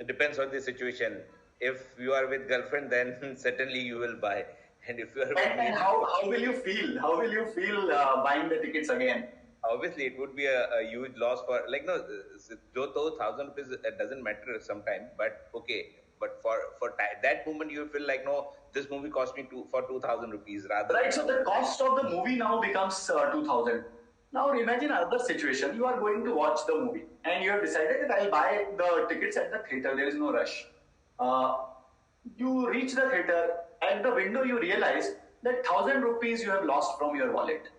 It depends on the situation. If you are with girlfriend, then certainly you will buy. And if you are and how will you feel? How will you feel buying the tickets again? Obviously, it would be a huge loss for, like, no, 1,000 rupees, it doesn't matter sometimes, but okay. But for that moment, you feel like, no, this movie cost me 2,000 rupees rather. Right, so the cost of the movie now becomes 2,000. Now imagine another situation. You are going to watch the movie and you have decided that I'll buy the tickets at the theater. There is no rush. You reach the theater. At the window, you realize that 1,000 rupees you have lost from your wallet.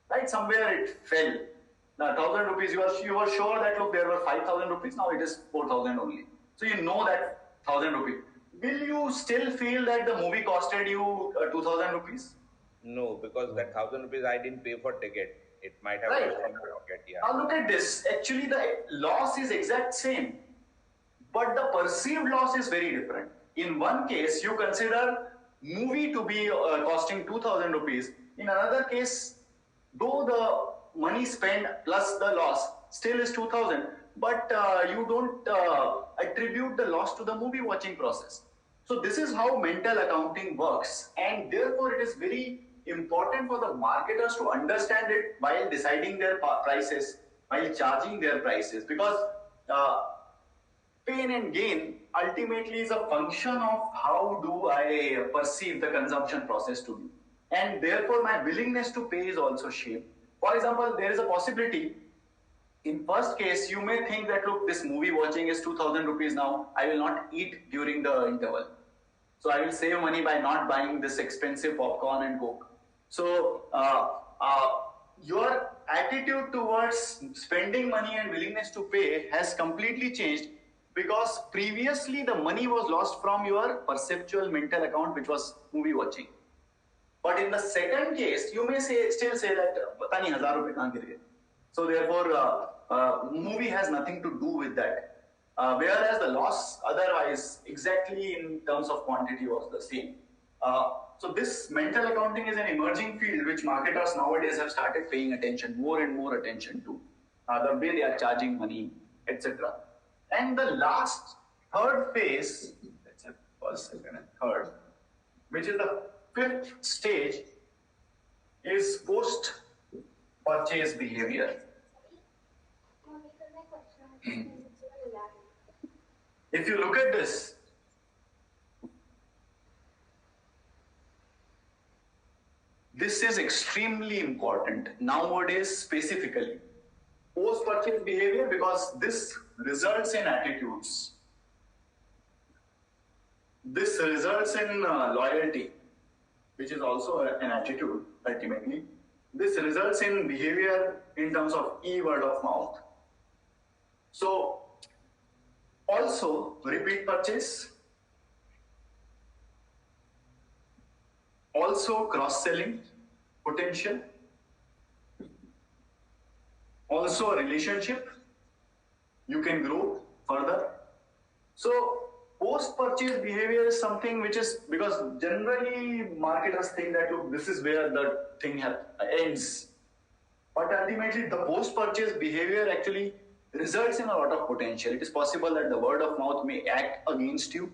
Right, somewhere it fell. Now 1,000 rupees, you were sure that look, there were 5,000 rupees. Now it is 4,000 only. So you know that 1,000 rupees. Will you still feel that the movie costed you 2,000 rupees? No, because that 1,000 rupees I didn't pay for ticket. It might have Right. come from my pocket. Yeah. Now look at this. Actually, the loss is exact same, but the perceived loss is very different. In one case, you consider movie to be costing 2,000 rupees, In another case, though the money spent plus the loss still is 2000, but you don't attribute the loss to the movie watching process. So this is how mental accounting works, and therefore it is very important for the marketers to understand it while deciding their prices, while charging their prices, because pain and gain ultimately is a function of how do I perceive the consumption process to be. And therefore my willingness to pay is also shaped. For example, there is a possibility, in first case, you may think that, look, this movie watching is 2000 rupees now, I will not eat during the interval. So I will save money by not buying this expensive popcorn and coke. So your attitude towards spending money and willingness to pay has completely changed, because previously the money was lost from your perceptual mental account, which was movie watching. But in the second case, you may still say that pata nahi 1000 rupees kahan gir gaye. So therefore, movie has nothing to do with that. Whereas the loss otherwise exactly in terms of quantity was the same. So this mental accounting is an emerging field which marketers nowadays have started paying attention, more and more attention to. The way they are charging money, etc. And the last, third phase, let's say first, second, and third, which is the fifth stage, is post-purchase behavior. If you look at this, this is extremely important nowadays, specifically post-purchase behavior, because this results in attitudes. This results in loyalty, which is also an attitude ultimately. This results in behavior in terms of word of mouth. So also repeat purchase, also cross-selling potential, also a relationship, you can grow further. So post-purchase behavior is something which is, because generally marketers think that, look, this is where the thing ends. But ultimately the post-purchase behavior actually results in a lot of potential. It is possible that the word of mouth may act against you.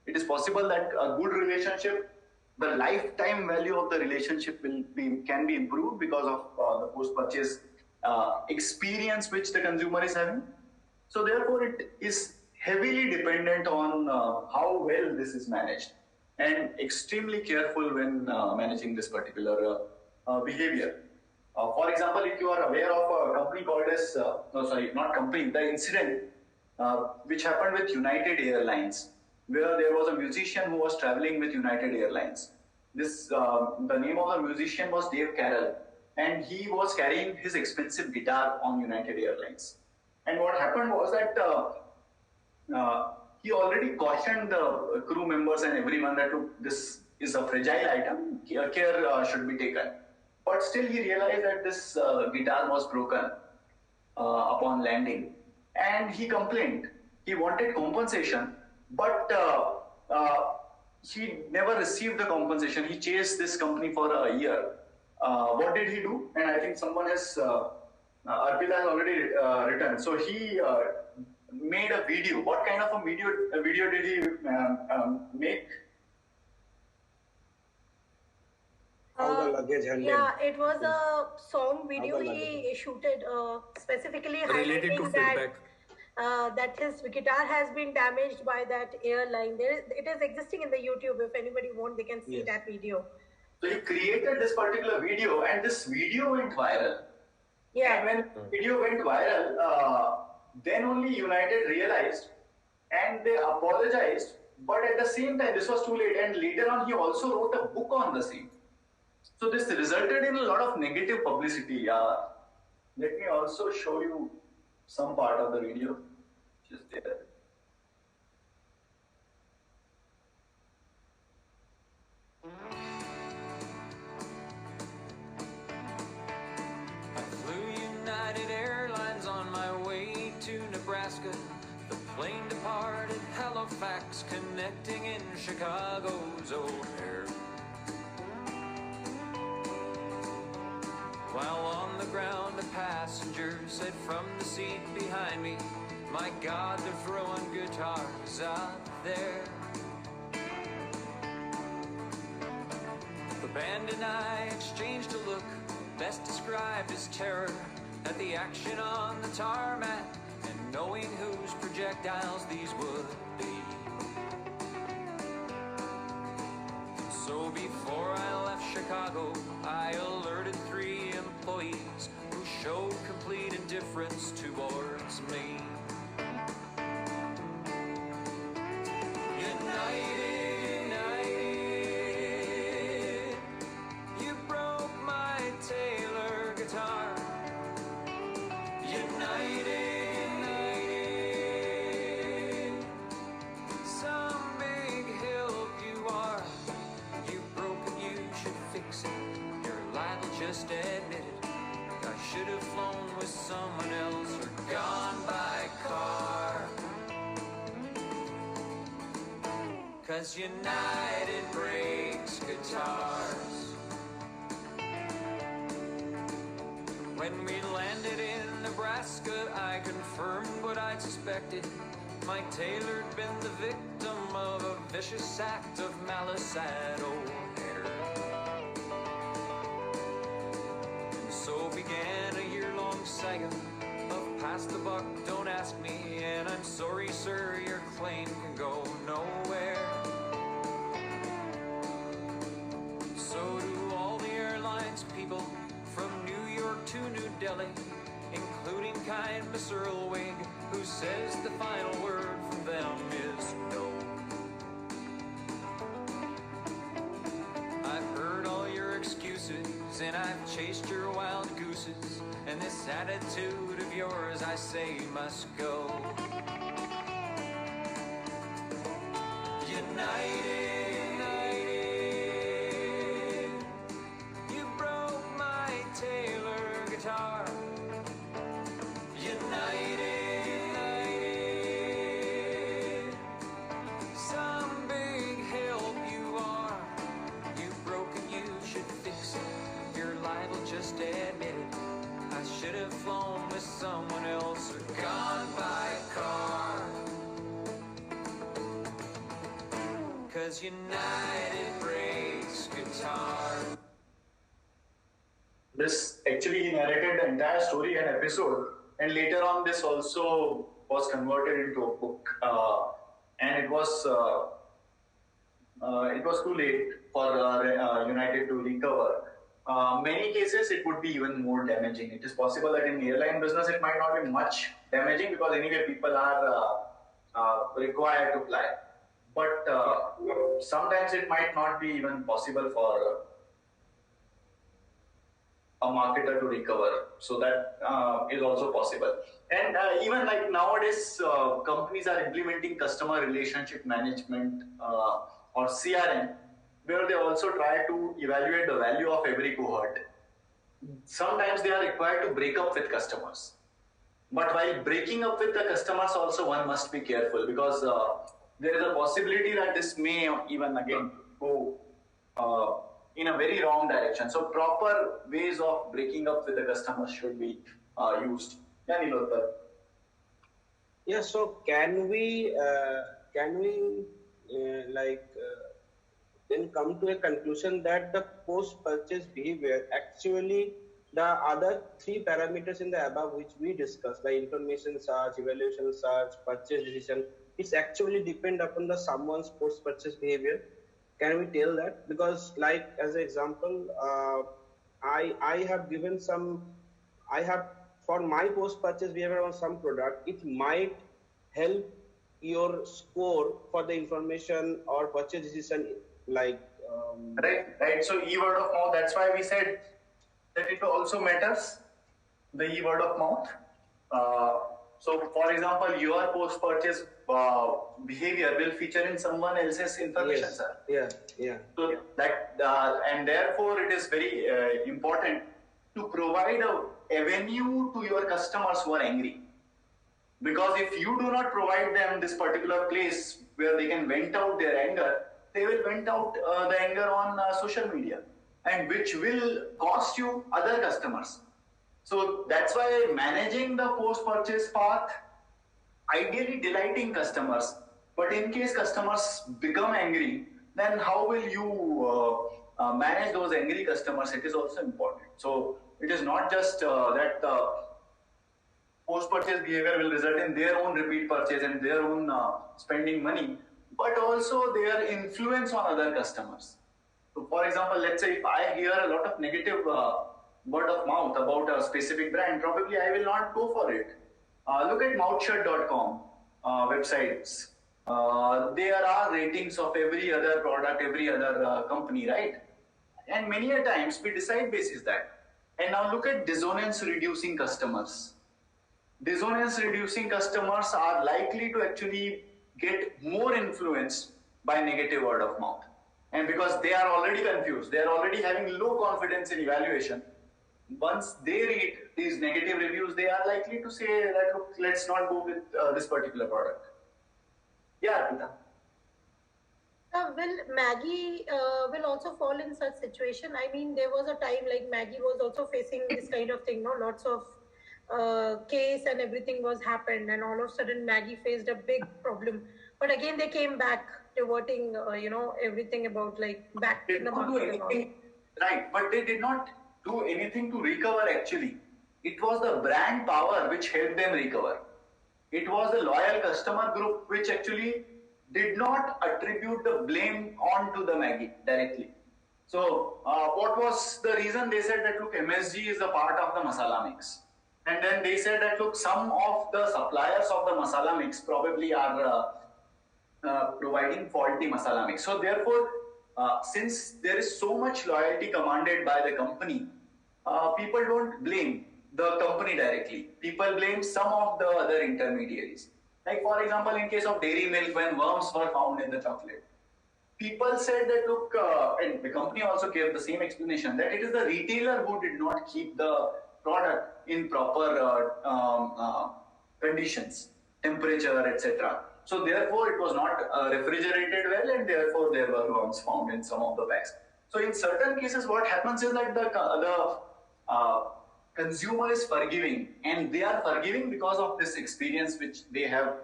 It is possible that a good relationship, the lifetime value of the relationship can be improved because of the post-purchase experience which the consumer is having. So therefore it is heavily dependent on how well this is managed, and extremely careful when managing this particular behavior. For example, if you are aware of a company called as, the incident which happened with United Airlines, where there was a musician who was traveling with United Airlines. The name of the musician was Dave Carroll, and he was carrying his expensive guitar on United Airlines. And what happened was that he already cautioned the crew members and everyone that, look, this is a fragile item, care should be taken. But still he realized that this guitar was broken upon landing, and he complained. He wanted compensation, but he never received the compensation. He chased this company for a year. What did he do? And I think someone has, Arpita has already written. So he made a video. What kind of a video did he make? How the luggage handled. Yeah, it was a song video he shooted specifically highlighting that his guitar has been damaged by that airline. It is existing in the YouTube. If anybody wants, they can see that video. So he created this particular video, and this video went viral. Yeah. And when the video went viral, then only United realized, and they apologized. But at the same time, this was too late. And later on, he also wrote a book on the same. So this resulted in a lot of negative publicity. Let me also show you some part of the video. Just there. I flew United Airlines on my way to Nebraska. The plane departed Halifax, connecting in Chicago's O'Hare. said from the seat behind me, my God, they're throwing guitars out there. The band and I exchanged a look, best described as terror, at the action on the tarmac, and knowing whose projectiles these would be. So before I left Chicago, I alerted 3 employees who showed complete indifference towards me. United, united, you broke my Taylor guitar. United, united, some big help you are. You broke it, you should fix it. You're liable, just admit it. I should have flown with someone else or gone by car. 'Cause United breaks guitars. When we landed in Nebraska, I confirmed what I'd suspected. Mike Taylor'd been the victim of a vicious act of malice at O'Hare. And so began a year-long saga of pass the buck, don't ask me, and I'm sorry, sir, your claim can go nowhere. So do all the airlines people from New York to New Delhi, including kind Miss Earlwig, who says the final word from them is no. I've heard all your excuses, and I've chased your wild gooses, and this attitude of yours, I say, must go. United, united, you broke my Taylor guitar. United, united, some big help you are. You broke it, you should fix it. You're liable, just admit it. I should have flown with someone else or gone by car. 'Cause United breaks guitar. This actually he narrated the entire story and episode, and later on this also was converted into a book, and it was too late for United to recover. Many cases it would be even more damaging. It is possible that in the airline business it might not be much damaging because anyway people are required to fly, but sometimes it might not be even possible for a marketer to recover. So that is also possible. And even like nowadays, companies are implementing customer relationship management or CRM, where they also try to evaluate the value of every cohort. Sometimes they are required to break up with customers. But while breaking up with the customers also, one must be careful because there is a possibility that this may even again go in a very wrong direction. So proper ways of breaking up with the customers should be used. Yeah, Nilothar. Yeah, so can we then come to a conclusion that the post-purchase behavior actually the other 3 parameters in the above which we discussed, the information search, evaluation search, purchase decision, it's actually depend upon the someone's post-purchase behavior. Can we tell that? Because like as an example, I have given some, for my post-purchase behavior on some product, it might help your score for the information or purchase decision like right. So e-word of mouth, that's why we said that it also matters, the e-word of mouth. So for example, your post-purchase behavior will feature in someone else's information, yes. sir. Yeah. So that and therefore it is very important to provide a avenue to your customers who are angry. Because if you do not provide them this particular place where they can vent out their anger, they will vent out the anger on social media, and which will cost you other customers. So that's why managing the post-purchase path, ideally delighting customers, but in case customers become angry, then how will you manage those angry customers? It is also important. So it is not just that post-purchase behavior will result in their own repeat purchase and their own spending money, but also their influence on other customers. So for example, let's say if I hear a lot of negative word of mouth about a specific brand, probably I will not go for it. Look at mouthshut.com websites. There are ratings of every other product, every other company, right? And many a times we decide basis that. And now look at dissonance reducing customers. Dissonance reducing customers are likely to actually get more influenced by negative word of mouth. And because they are already confused, they are already having low confidence in evaluation. Once they read these negative reviews, they are likely to say that, look, let's not go with this particular product. Yeah, Arpita. Will Maggie will also fall in such situation? I mean, there was a time like Maggie was also facing this kind of thing, no? Lots of case and everything was happened, and all of a sudden Maggie faced a big problem. But again, they came back, reverting, everything about like back in the market and all. Right, but they did not do anything to recover actually. It was the brand power which helped them recover. It was the loyal customer group which actually did not attribute the blame onto the Maggie directly. So what was the reason? They said that, look, MSG is a part of the masala mix. And then they said that, look, some of the suppliers of the masala mix probably are providing faulty masala mix. So therefore, since there is so much loyalty commanded by the company, people don't blame the company directly. People blame some of the other intermediaries. Like for example, in case of dairy milk, when worms were found in the chocolate, people said that, look, and the company also gave the same explanation, that it is the retailer who did not keep the product in proper conditions, temperature, etc. So therefore, it was not refrigerated well, and therefore there were worms found in some of the packs. So in certain cases, what happens is that the consumer is forgiving, and they are forgiving because of this experience which they have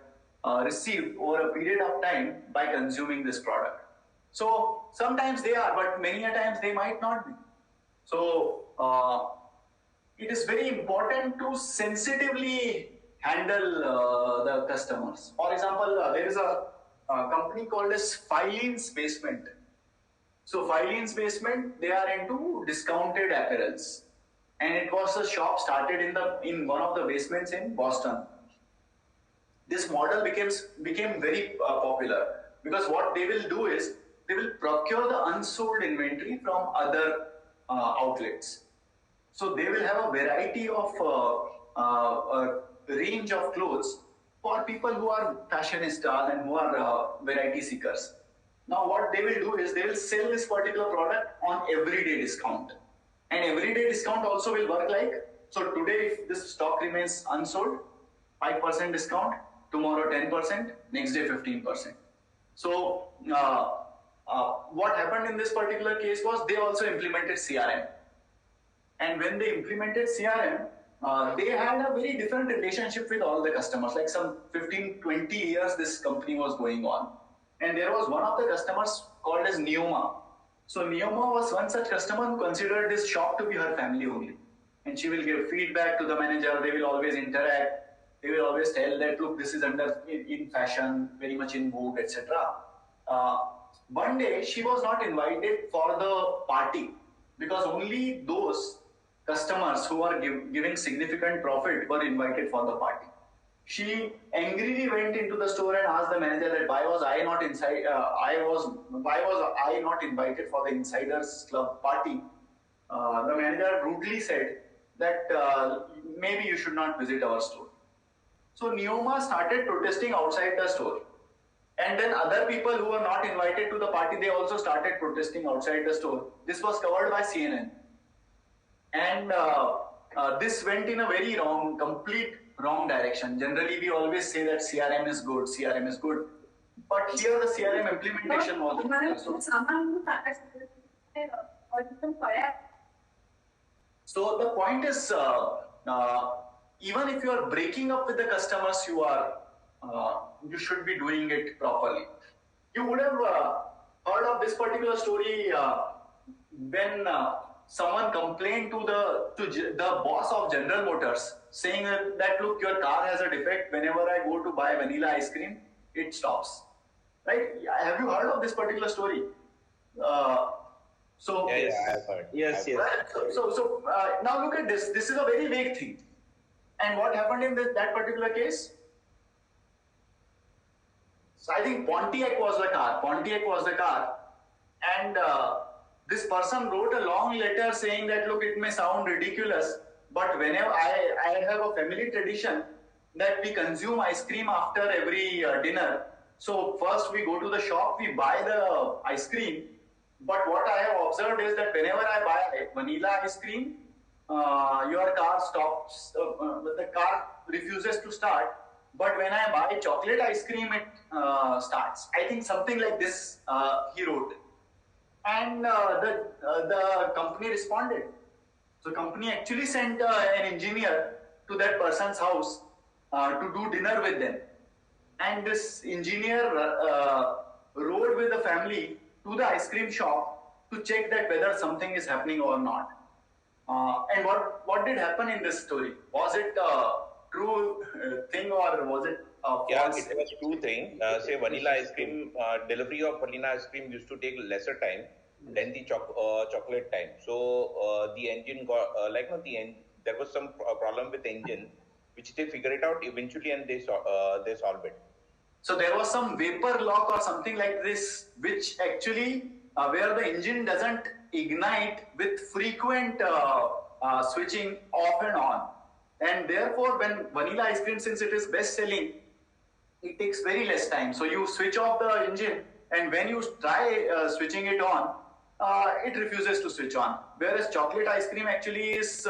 received over a period of time by consuming this product. So sometimes they are, but many a times they might not be. So it is very important to sensitively handle the customers. For example, there is a company called as Filene's Basement. So Filene's Basement, they are into discounted apparels. And it was a shop started in one of the basements in Boston. This model became very popular, because what they will do is they will procure the unsold inventory from other outlets. So they will have a variety of range of clothes for people who are fashionistas and who are variety seekers. Now what they will do is they will sell this particular product on everyday discount. And everyday discount also will work like, so today if this stock remains unsold, 5% discount, tomorrow 10%, next day 15%. So what happened in this particular case was they also implemented CRM. And when they implemented CRM, they had a very different relationship with all the customers. Like some 15, 20 years this company was going on. And there was one of the customers called as Neoma. So Neoma was one such customer who considered this shop to be her family only. And she will give feedback to the manager, they will always interact, they will always tell that, look, this is in fashion, very much in vogue, etc. One day, she was not invited for the party, because only those customers who are giving significant profit were invited for the party. She angrily went into the store and asked the manager that why was I not invited for the Insiders Club party? The manager brutally said that maybe you should not visit our store. So Neoma started protesting outside the store. And then other people who were not invited to the party, they also started protesting outside the store. This was covered by CNN. And this went in a very complete wrong direction. Generally, we always say that CRM is good, CRM is good. But here the CRM implementation was so the point is, even if you are breaking up with the customers, you should be doing it properly. You would have heard of this particular story when someone complained to the boss of General Motors, saying that look, your car has a defect. Whenever I go to buy vanilla ice cream, it stops. Right? Have you heard of this particular story? Yeah, I've heard. Yes. So now look at this. This is a very vague thing. And what happened in that particular case? So I think Pontiac was the car. And this person wrote a long letter saying that, look, it may sound ridiculous, but whenever I have a family tradition that we consume ice cream after every dinner. So first we go to the shop, we buy the ice cream. But what I have observed is that whenever I buy vanilla ice cream, your car stops, the car refuses to start. But when I buy chocolate ice cream, it starts. I think something like this he wrote. And the company responded. So company actually sent an engineer to that person's house to do dinner with them. And this engineer rode with the family to the ice cream shop to check that whether something is happening or not. And what did happen in this story? Was it a true thing or was it false? Yeah, it was true thing. Say vanilla ice cream, delivery of vanilla ice cream used to take lesser time than the chocolate time. So the engine got there was some problem with the engine, which they figured it out eventually, and they solved it. So there was some vapor lock or something like this, which actually where the engine doesn't ignite with frequent switching off and on. And therefore, when vanilla ice cream, since it is best selling, it takes very less time. So you switch off the engine, and when you try switching it on, it refuses to switch on. Whereas chocolate ice cream actually is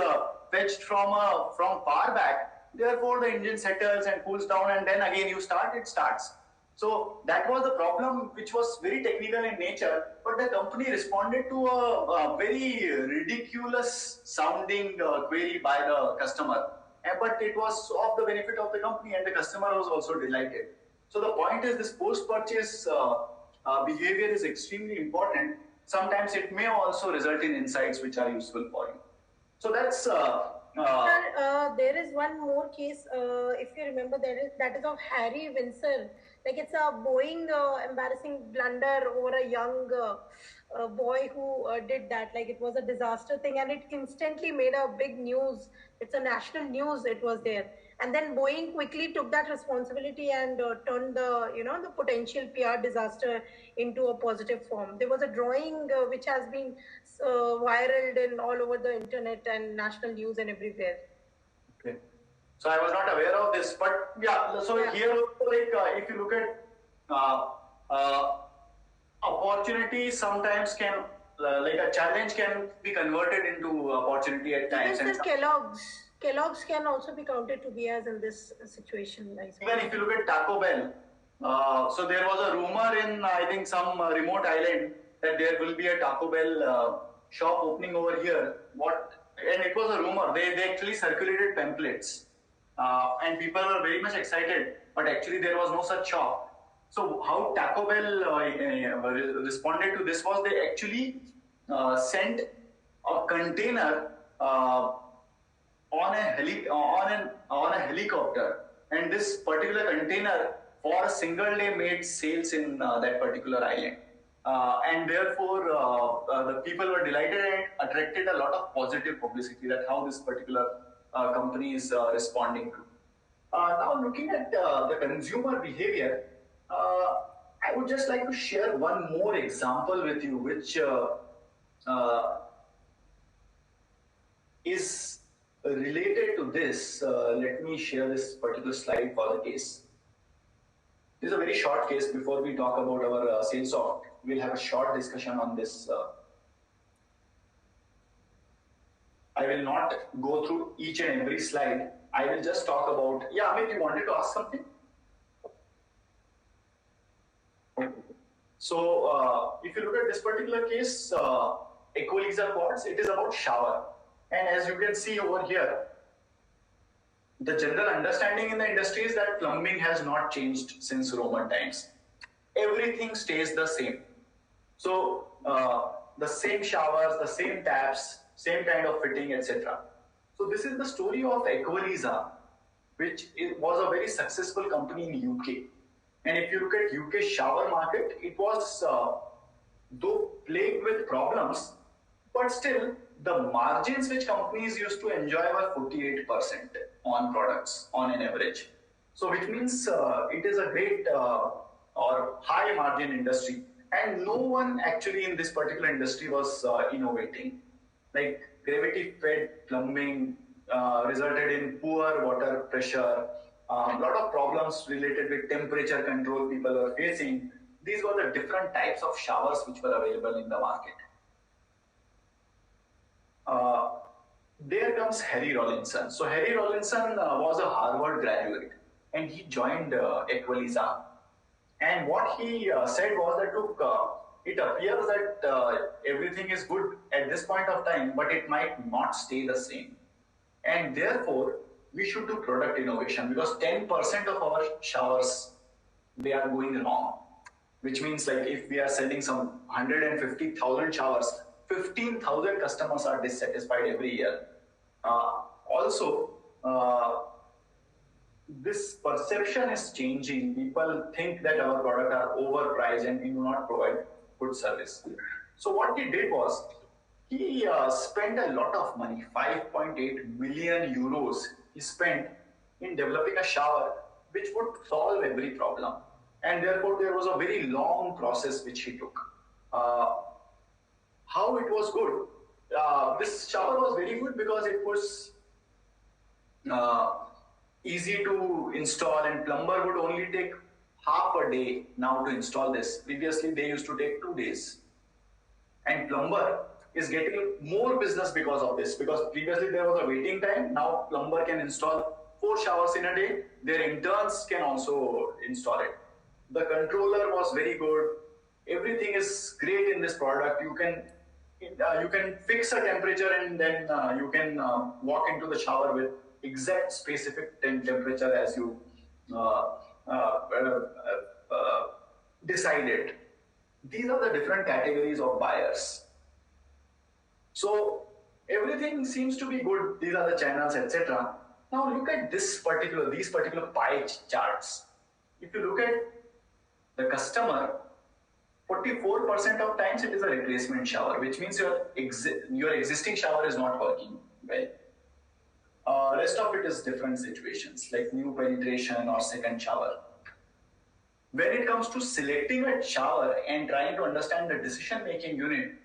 fetched from far back. Therefore, the engine settles and cools down, and then again you start, it starts. So that was the problem, which was very technical in nature, but the company responded to a very ridiculous sounding query by the customer. But it was of the benefit of the company, and the customer was also delighted. So the point is, this post-purchase behavior is extremely important. Sometimes it may also result in insights which are useful for you. So that's... Sir, there is one more case, if you remember, that is of Harry Windsor. Like, it's a Boeing embarrassing blunder over a young boy who did that. Like, it was a disaster thing, and it instantly made a big news. It's a national news. It was there, and then Boeing quickly took that responsibility and turned the potential PR disaster into a positive form. There was a drawing which has been viral in all over the internet and national news and everywhere. Okay. So I was not aware of this, but yeah. So here, if you look at opportunity, sometimes can a challenge can be converted into opportunity at times. Even Kellogg's can also be counted to be as in this situation. Even if you look at Taco Bell, so there was a rumor in I think some remote island that there will be a Taco Bell shop opening over here. And it was a rumor. They actually circulated pamphlets. And people were very much excited, but actually there was no such shop. So how Taco Bell responded to this was they actually sent a container on a helicopter, and this particular container for a single day made sales in that particular island. And therefore the people were delighted and attracted a lot of positive publicity that how this particular company is responding to. Now looking at the consumer behavior, I would just like to share one more example with you, which is related to this. Let me share this particular slide for the case. This is a very short case. Before we talk about our sales soft, we'll have a short discussion on this. I will not go through each and every slide. I will just talk about... Yeah, Amit, you wanted to ask something? So, if you look at this particular case, Ecolisa quartz, it is about shower. And as you can see over here, the general understanding in the industry is that plumbing has not changed since Roman times. Everything stays the same. So the same showers, the same taps, same kind of fitting, etc. So this is the story of Equaliza, which was a very successful company in UK. And if you look at UK shower market, it was though plagued with problems, but still the margins which companies used to enjoy were 48% on products on an average. So which means it is a great or high margin industry, and no one actually in this particular industry was innovating. Like gravity fed plumbing resulted in poor water pressure, a lot of problems related with temperature control people were facing. These were the different types of showers which were available in the market. There comes Harry Rollinson. So Harry Rollinson was a Harvard graduate, and he joined Equaliza. And what he said was that, look, it appears that everything is good at this point of time, but it might not stay the same. And therefore, we should do product innovation, because 10% of our showers, they are going wrong. Which means, like, if we are selling some 150,000 showers, 15,000 customers are dissatisfied every year. Also, this perception is changing. People think that our products are overpriced and we do not provide good service. So what he did was, he spent a lot of money, 5.8 million euros he spent in developing a shower which would solve every problem. And therefore, there was a very long process which he took. How it was good? This shower was very good because it was easy to install, and plumber would only take half a day now to install this. Previously, they used to take 2 days. And plumber is getting more business because of this, because previously there was a waiting time. Now plumber can install 4 showers in a day. Their interns can also install it. The controller was very good. Everything is great in this product. You can fix a temperature, and then you can walk into the shower with exact specific temperature as you decided. These are the different categories of buyers. So everything seems to be good. These are the channels, etc. Now look at these particular pie charts. If you look at the customer, 44% of times it is a replacement shower, which means your existing shower is not working well. Rest of it is different situations like new penetration or second shower. When it comes to selecting a shower and trying to understand the decision-making unit,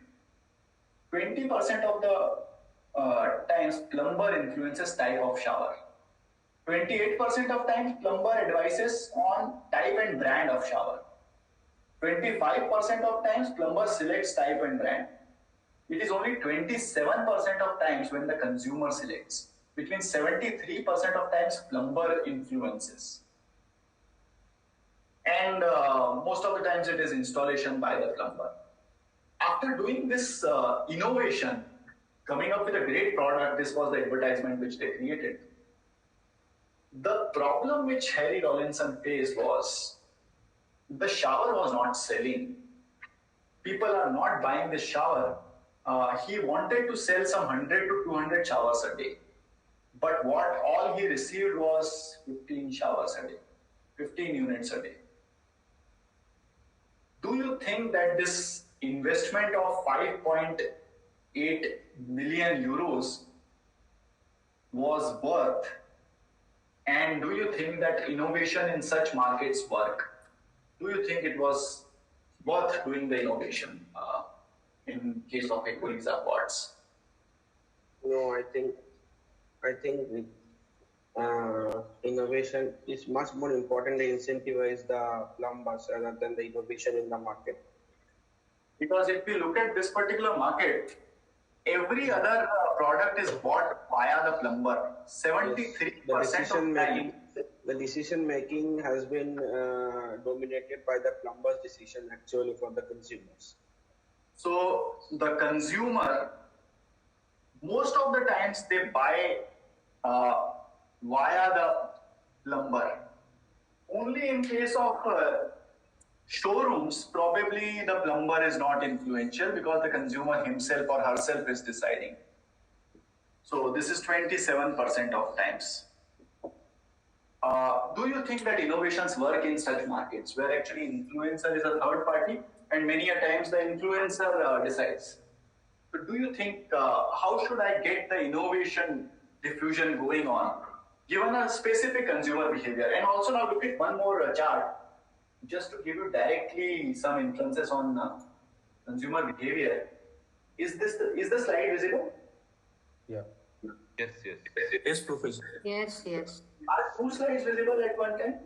20% of the times plumber influences type of shower. 28% of times plumber advises on type and brand of shower. 25% of times plumber selects type and brand. It is only 27% of times when the consumer selects, which means 73% of times plumber influences. And most of the times it is installation by the plumber. After doing this innovation, coming up with a great product, this was the advertisement which they created. The problem which Harry Rollinson faced was the shower was not selling. People are not buying this shower. He wanted to sell some 100 to 200 showers a day. But what all he received was 15 showers a day, 15 units a day. Do you think that this investment of 5.8 million euros was worth? And do you think that innovation in such markets work? Do you think it was worth doing the innovation in case of Equaliza pods? No, I think innovation is much more important to incentivize the plumbers rather than the innovation in the market. Because if we look at this particular market, every other product is bought via the plumber. 73% of time. The decision making has been dominated by the plumber's decision actually for the consumers. So the consumer, most of the times they buy via the plumber. Only in case of showrooms, probably the plumber is not influential because the consumer himself or herself is deciding. So this is 27% of times. Do you think that innovations work in such markets where actually influencer is a third party and many a times the influencer decides? So do you think, how should I get the innovation diffusion going on given a specific consumer behavior? And also now look at one more chart just to give you directly some influences on consumer behavior. Is the slide visible? Yeah. Yes. Yes, Professor. Yes, yes. Are two slides visible at one time?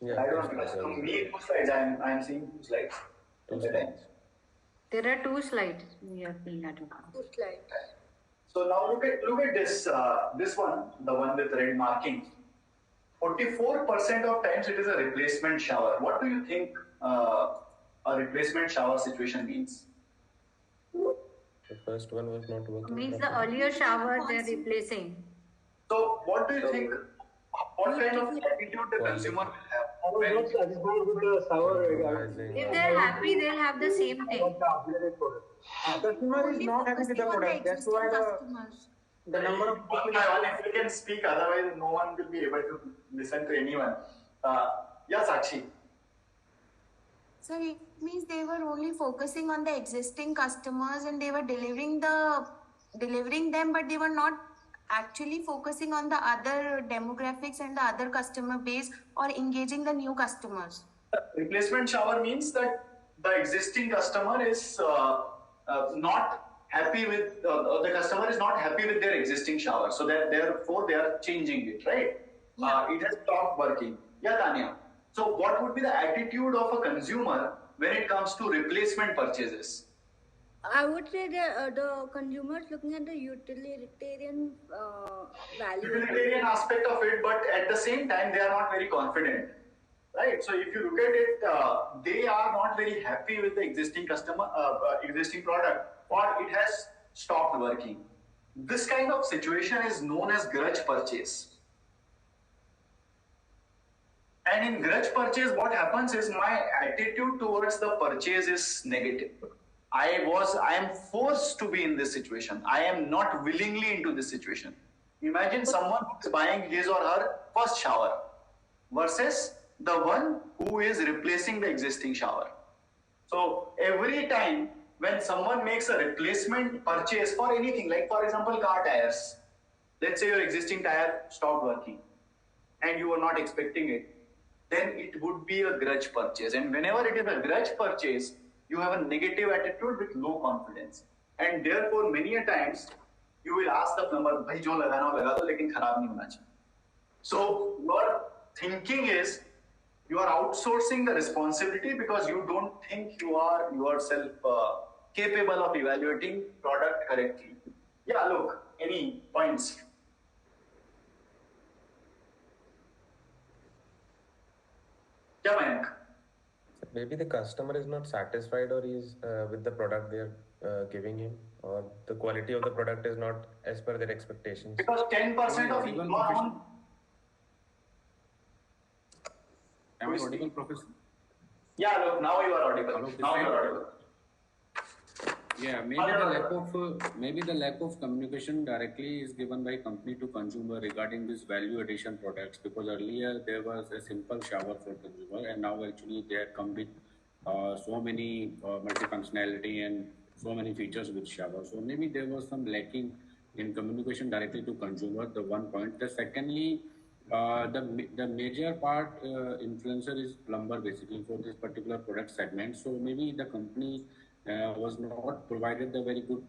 Yeah. I don't know. So me, two slides. I am seeing two slides. There are two slides. We are seeing at one. Two slides. So now look at this this one, the one with red marking. 44% of times it is a replacement shower. What do you think a replacement shower situation means? The first one was not working. Means the earlier shower they're replacing. So what do you think? What kind of attitude the consumer will have? Not satisfied with the shower. If they're happy, they'll have the same thing. Customer is not happy with the product. That's why the number of people. If you can speak, otherwise no one will be able to listen to anyone. Yeah, Sakshi. So it means they were only focusing on the existing customers and they were delivering them, but they were not actually focusing on the other demographics and the other customer base or engaging the new customers. Replacement shower means that the existing customer is not happy with the customer is not happy with their existing shower, so that therefore they are changing it, right? Yeah. It has stopped working. Yeah, Tanya. So what would be the attitude of a consumer when it comes to replacement purchases? I would say that the consumers looking at the utilitarian value. Utilitarian aspect of it, but at the same time they are not very confident, right? So if you look at it, they are not very happy with the existing existing product, or it has stopped working. This kind of situation is known as grudge purchase. And in grudge purchase, what happens is my attitude towards the purchase is negative. I am forced to be in this situation. I am not willingly into this situation. Imagine someone who is buying his or her first shower versus the one who is replacing the existing shower. So every time when someone makes a replacement purchase for anything, like for example car tires, let's say your existing tire stopped working and you were not expecting it, then it would be a grudge purchase. And whenever it is a grudge purchase, you have a negative attitude with low confidence. And therefore, many a times, you will ask the plumber, "Bhai, jo lagana ho laga do, lekin kharab nahi hona chahiye." So, your thinking is, you are outsourcing the responsibility because you don't think you are yourself capable of evaluating product correctly. Yeah, look, any points? Yeah, Mayank. Maybe the customer is not satisfied or is with the product they're giving him, or the quality of the product is not as per their expectations. Because 10% of Am I audible, Professor? Yeah, look, now you are audible. Now you are audible. Yeah, maybe the lack of communication directly is given by company to consumer regarding this value addition products, because earlier there was a simple shower for consumer and now actually they have come with so many multifunctionality and so many features with shower. So maybe there was some lacking in communication directly to consumer, the one point. The secondly, the major part influencer is plumber basically for this particular product segment. So maybe the company was not provided the very good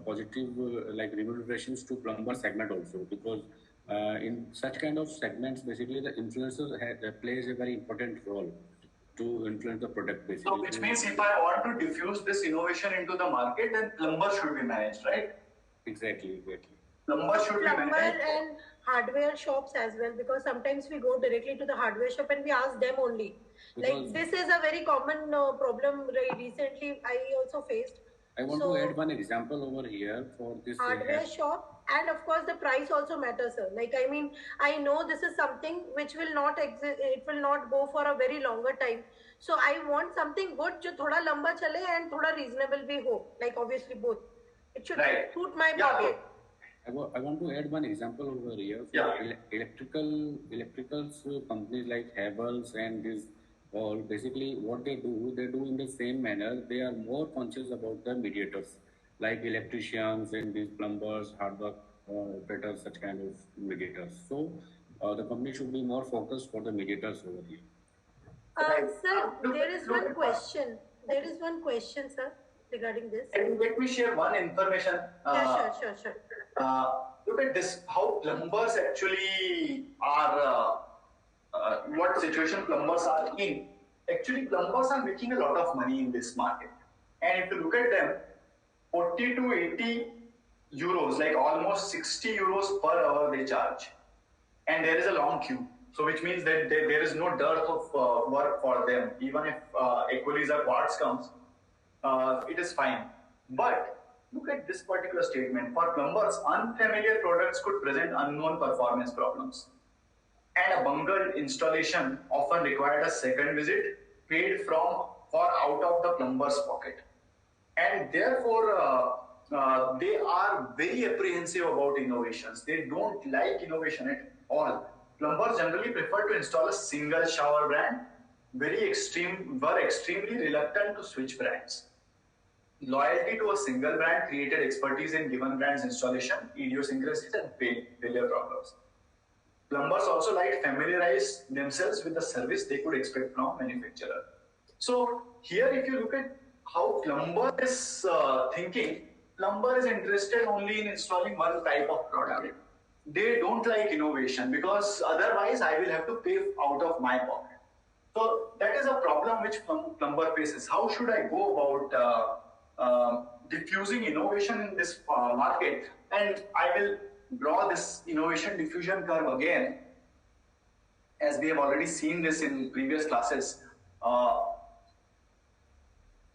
positive remunerations to plumber segment also, because in such kind of segments basically the influencer plays a very important role to influence the product basically. So which means if I want to diffuse this innovation into the market, then plumber should be managed, right? Exactly. Plumber should be managed. And hardware shops as well, because sometimes we go directly to the hardware shop and we ask them only. Like this is a very common problem recently I also faced. I want to add one example over here for this. Hardware shop, and of course the price also matters, sir. Like, I mean, I know this is something which will not exist, it will not go for a very longer time. So I want something good जो थोड़ा लंबा चले and थोड़ा reasonable भी हो. Like, obviously both. It should suit my pocket. I want to add one example over here. For electricals companies like Havels and this all, basically what they do in the same manner. They are more conscious about the mediators, like electricians and these plumbers, hardware operators, such kind of mediators. So the company should be more focused for the mediators over here. Sir, there is one question. There is one question, sir, regarding this. Let me share one information. Sure. Look at this, how plumbers actually are, what situation plumbers are in. Actually, plumbers are making a lot of money in this market. And if you look at them, 40 to 80 euros, like almost 60 euros per hour they charge. And there is a long queue. So which means that there is no dearth of work for them. Even if equalies or quartz comes, it is fine. But look at this particular statement. For plumbers, unfamiliar products could present unknown performance problems. And a bungled installation often required a second visit, paid for out of the plumber's pocket. And therefore, they are very apprehensive about innovations. They don't like innovation at all. Plumbers generally prefer to install a single shower brand, were extremely reluctant to switch brands. Loyalty to a single brand created expertise in given brand's installation, idiosyncrasies, and failure problems. Plumbers also like familiarize themselves with the service they could expect from manufacturer. So here, if you look at how plumber is thinking, plumber is interested only in installing one type of product. They don't like innovation because otherwise I will have to pay out of my pocket. So that is a problem which plumber faces. How should I go about diffusing innovation in this market? And I will draw this innovation diffusion curve again, as we have already seen this in previous classes.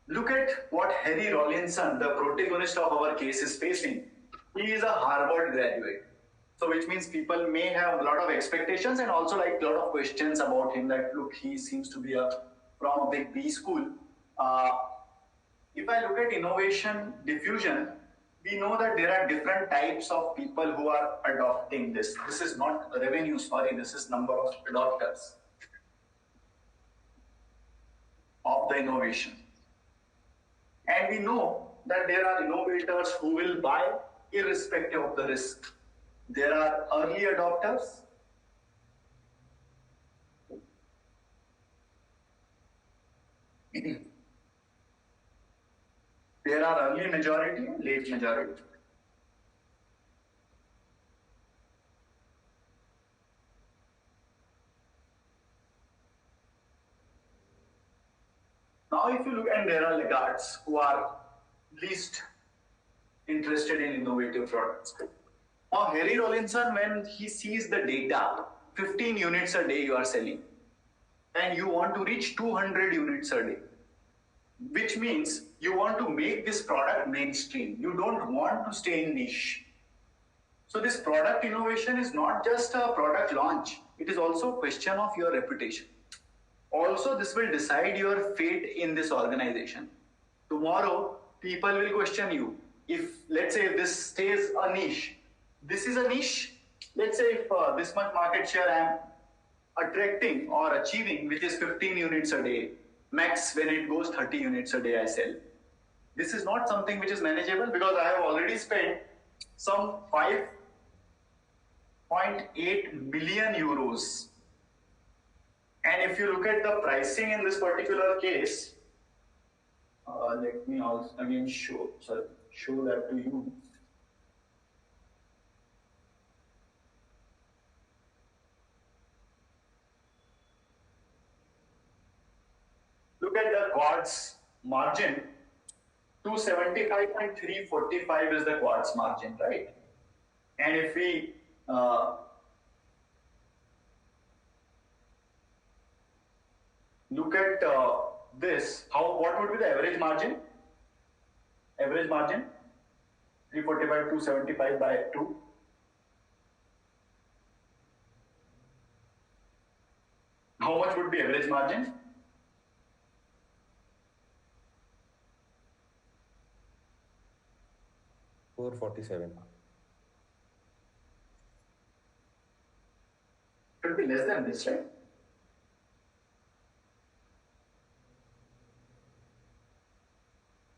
Look at what Harry Rollinson, the protagonist of our case, is facing. He is a Harvard graduate. So which means people may have a lot of expectations and also like a lot of questions about him, that look, he seems to be from a big B school. If I look at innovation diffusion, we know that there are different types of people who are adopting this. This is not revenue, sorry, this is number of adopters of the innovation. And we know that there are innovators who will buy irrespective of the risk. There are early adopters. There are early majority and late majority. Now if you look, and there are laggards who are least interested in innovative products. Now Harry Rollinson, when he sees the data, 15 units a day you are selling, and you want to reach 200 units a day, which means you want to make this product mainstream. You don't want to stay in niche. So this product innovation is not just a product launch. It is also a question of your reputation. Also, this will decide your fate in this organization. Tomorrow, people will question you. If, let's say, if this stays a niche, this is a niche. Let's say if this much market share I am attracting or achieving, which is 15 units a day, max when it goes 30 units a day I sell. This is not something which is manageable because I have already spent some 5.8 million euros. And if you look at the pricing in this particular case, let me also again show that to you. Look at the quartz margin. 275.345 is the quartz margin, right? And if we look at this, what would be the average margin? Average margin 345, 275 by 2. How much would be average margin? $447. Should be less than this, right?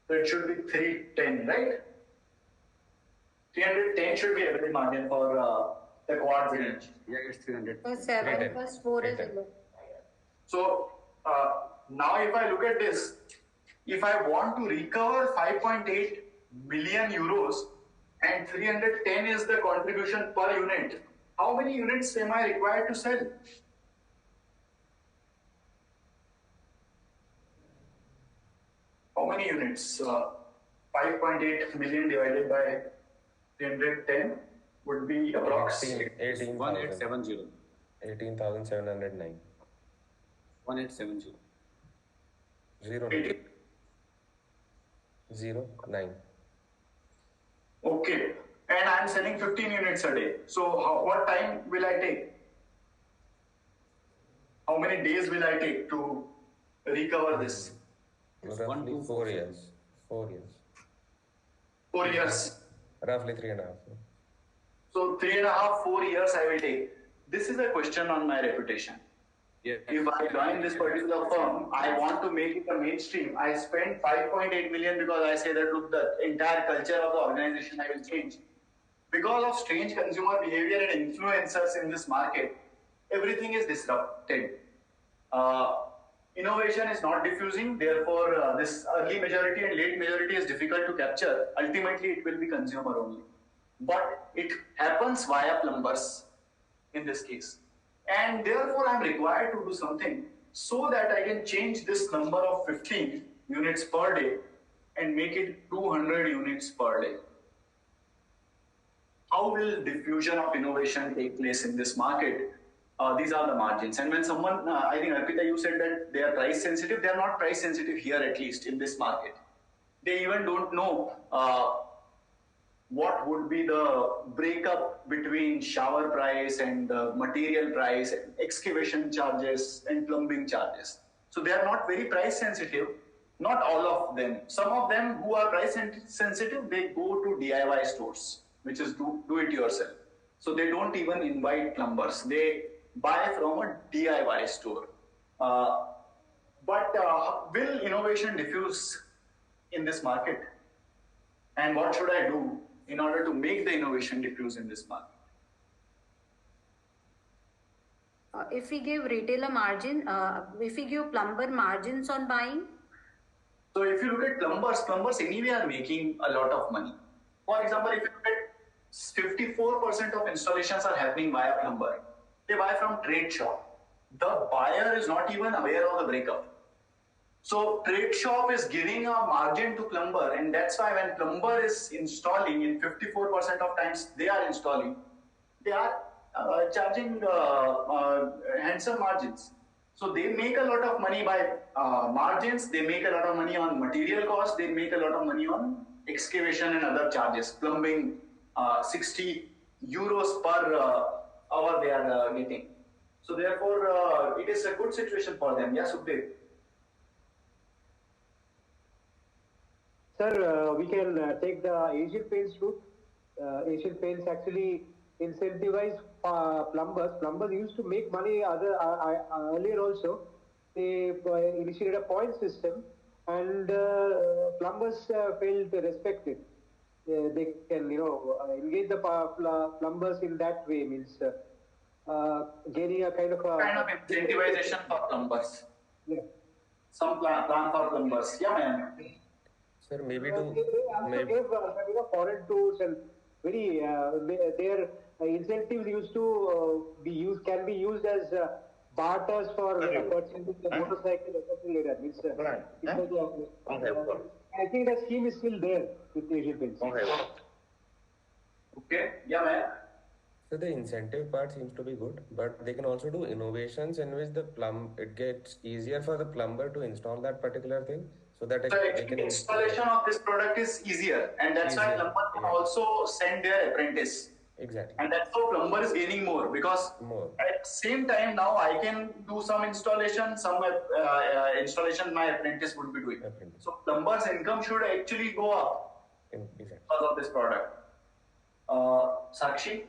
So it should be 310, right? 310 should be average margin for the quad range. Yeah, it's 300. So 7 plus 4 is 11. So now if I look at this, if I want to recover 5.8 million euros and 310 is the contribution per unit, how many units am I required to sell? How many units? 5.8 million divided by 310 would be approximately 18,709. 1870. 09. Okay, and I'm selling 15 units a day. So what time will I take? How many days will I take to recover this? Roughly 4 years. 4 years. 4 years. Roughly 3.5. So 3.5, 4 years I will take. This is a question on my reputation. Yeah. If I join this particular firm, I want to make it a mainstream. I spend 5.8 million because I say that look, the entire culture of the organization I will change. Because of strange consumer behavior and influencers in this market, everything is disrupted. Innovation is not diffusing, therefore this early majority and late majority is difficult to capture. Ultimately, it will be consumer only. But it happens via plumbers in this case. And therefore, I'm required to do something so that I can change this number of 15 units per day and make it 200 units per day. How will diffusion of innovation take place in this market? These are the margins. And when someone, I think Arpita, you said that they are price sensitive. They are not price sensitive here, at least in this market. They even don't know what would be the breakup between shower price and material price, and excavation charges and plumbing charges. So they are not very price sensitive. Not all of them. Some of them who are price sensitive, they go to DIY stores, which is do it yourself. So they don't even invite plumbers. They buy from a DIY store. But will innovation diffuse in this market? And what should I do in order to make the innovation diffuse in this market? If we give retailer margin, if we give plumber margins on buying? So if you look at plumbers anyway are making a lot of money. For example, if you look at 54% of installations are happening via plumber. They buy from trade shop. The buyer is not even aware of the breakup. So trade shop is giving a margin to plumber, and that's why when plumber is installing, in 54% of times they are installing, they are charging handsome margins. So they make a lot of money by margins, they make a lot of money on material costs, they make a lot of money on excavation and other charges. Plumbing, 60 euros per hour they are getting. So therefore, it is a good situation for them. Yeah, Sukhdev. Sir, we can take the Asian Paints route. Asian Paints actually incentivize plumbers. Plumbers used to make money earlier also. They initiated a point system, and plumbers felt respected. They can, engage the plumbers in that way, means gaining a kind of incentivization for plumbers. Yeah. Some plan for plumbers. Yeah, man. Sir, maybe They also gave foreign tools and very their incentives used to can be used as barters for purchasing the motorcycle or something like that. Means, I think the scheme is still there with Asian Paints. Okay, yeah, man. So the incentive part seems to be good, but they can also do innovations in which it gets easier for the plumber to install that particular thing. so that So they can installation of this product is easier, and that's why Easier, plumber can yeah. also send their apprentice. Exactly. And that's how plumber is gaining more, because at same time now I can do some installation, installation my apprentice would be doing. So plumber's income should actually go up because of this product. Sakshi?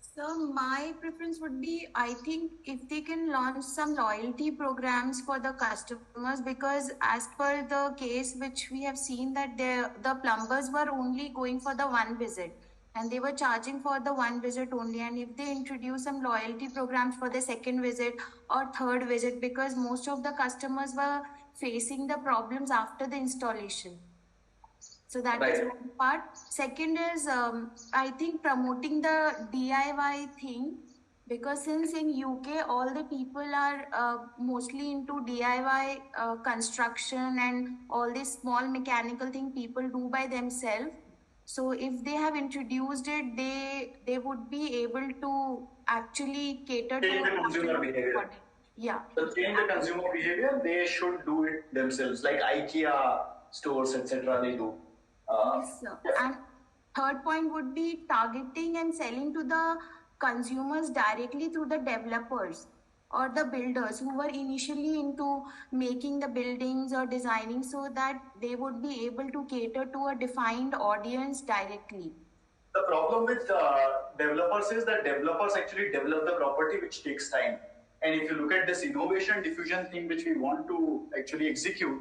So my preference would be, I think if they can launch some loyalty programs for the customers, because as per the case which we have seen that the plumbers were only going for the one visit and they were charging for the one visit only. And if they introduce some loyalty programs for the second visit or third visit, because most of the customers were facing the problems after the installation. So that is one part. Second is, I think promoting the DIY thing, because since in UK all the people are mostly into DIY construction and all this small mechanical thing people do by themselves. So if they have introduced it, they would be able to actually cater to Change the consumer behavior. Yeah. So change the consumer behavior, they should do it themselves, like IKEA stores, etc. They do. Yes, sir. And third point would be targeting and selling to the consumers directly through the developers or the builders who were initially into making the buildings or designing, so that they would be able to cater to a defined audience directly. The problem with developers is that developers actually develop the property, which takes time. And if you look at this innovation diffusion thing, which we want to actually execute,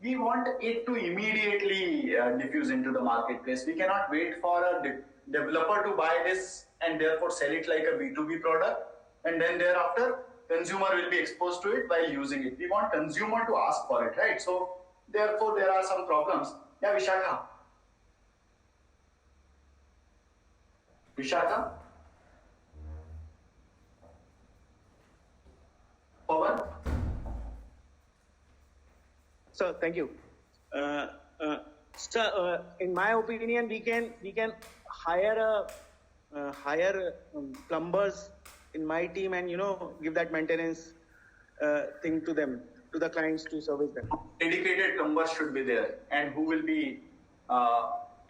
we want it to immediately diffuse into the marketplace. We cannot wait for a developer to buy this and therefore sell it like a B2B product, and then thereafter consumer will be exposed to it while using it. We want consumer to ask for it, right? So therefore there are some problems. Yeah, Vishakha. Vishakha? Pawan? Sir, thank you. Sir, in my opinion, we can hire plumbers in my team and give that maintenance thing to them, to the clients, to service them. Dedicated plumbers should be there, and who will be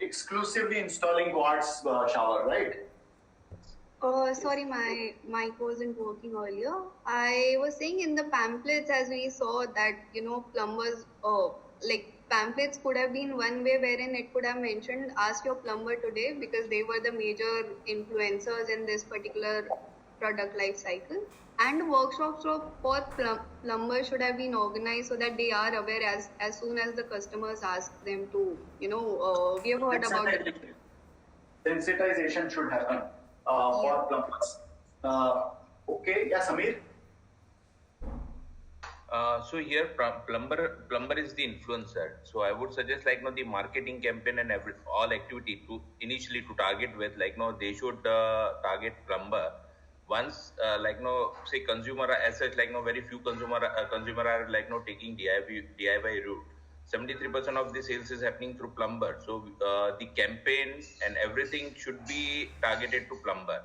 exclusively installing quartz shower, right? Sorry, my mic wasn't working earlier. I was saying in the pamphlets, as we saw that, plumbers, like pamphlets could have been one way wherein it could have mentioned, ask your plumber today, because they were the major influencers in this particular product life cycle. And workshops for plumbers should have been organized so that they are aware as soon as the customers ask them to, we have heard about it. Sensitization should happen. For plumbers. Okay, yeah, Samir. So here plumber is the influencer. So I would suggest the marketing campaign and all activity to initially to target with they should target plumber. Once say consumer as such very few consumer are taking DIY route. 73% of the sales is happening through plumber. So the campaign and everything should be targeted to plumber.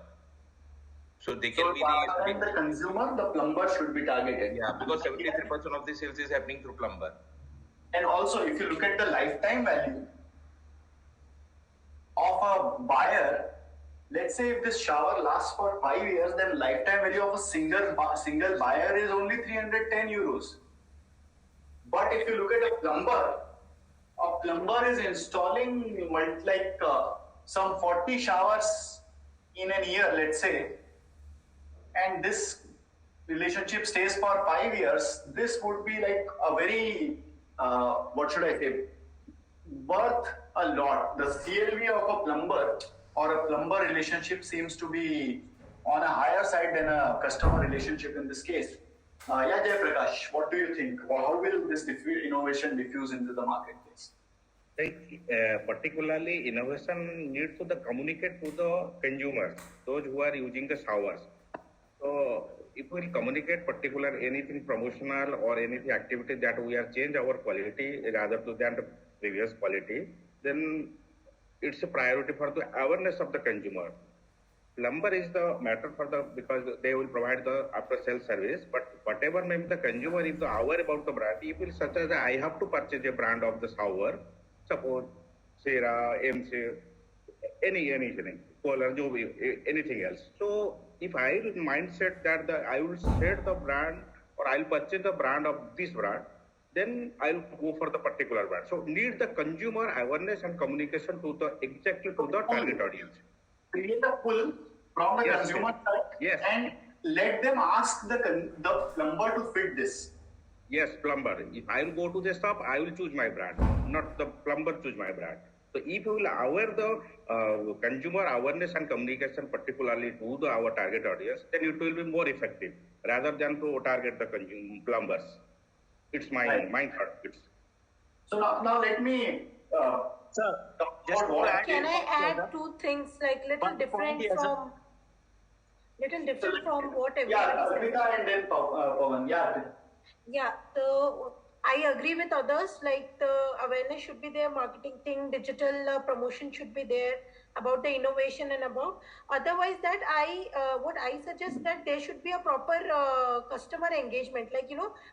So they can be the consumer, the plumber should be targeted. Yeah, because 73% of the sales is happening through plumber. And also, if you look at the lifetime value of a buyer, let's say if this shower lasts for 5 years, then lifetime value of a single buyer is only 310 euros. But if you look at a plumber is installing some 40 showers in a year, let's say, and this relationship stays for 5 years, this would be like a very, worth a lot. The CLV of a plumber or a plumber relationship seems to be on a higher side than a customer relationship in this case. Yeah, Jayaprakash, what do you think? How will this innovation diffuse into the marketplace? Particularly, innovation needs to communicate to the consumers, those who are using the showers. So, if we communicate particular anything promotional or anything activity that we have changed our quality rather than the previous quality, then it's a priority for the awareness of the consumer. plumber is the matter for the, because they will provide the after sales service, but whatever maybe the consumer is aware about the brand, if it is such as I have to purchase a brand of the shower, suppose Sera, MC, anything, Kohler, anything else. So if I will mindset that I will set the brand or I'll purchase the brand of this brand, then I'll go for the particular brand. So need the consumer awareness and communication to the exactly to the target audience. Create a pull from the consumer side and let them ask the plumber to fit this. Yes, plumber. If I will go to the shop, I will choose my brand, not the plumber choose my brand. So if you will aware the consumer awareness and communication particularly to our target audience, then it will be more effective rather than to target the plumbers. It's my thought. So now let me Can I add two things, like little different from what everyone Yeah, Arpita and then Pawan. Yeah, so I agree with others, like the awareness should be there, marketing thing, digital promotion should be there about the innovation and about. Otherwise that what I suggest that there should be a proper customer engagement, like,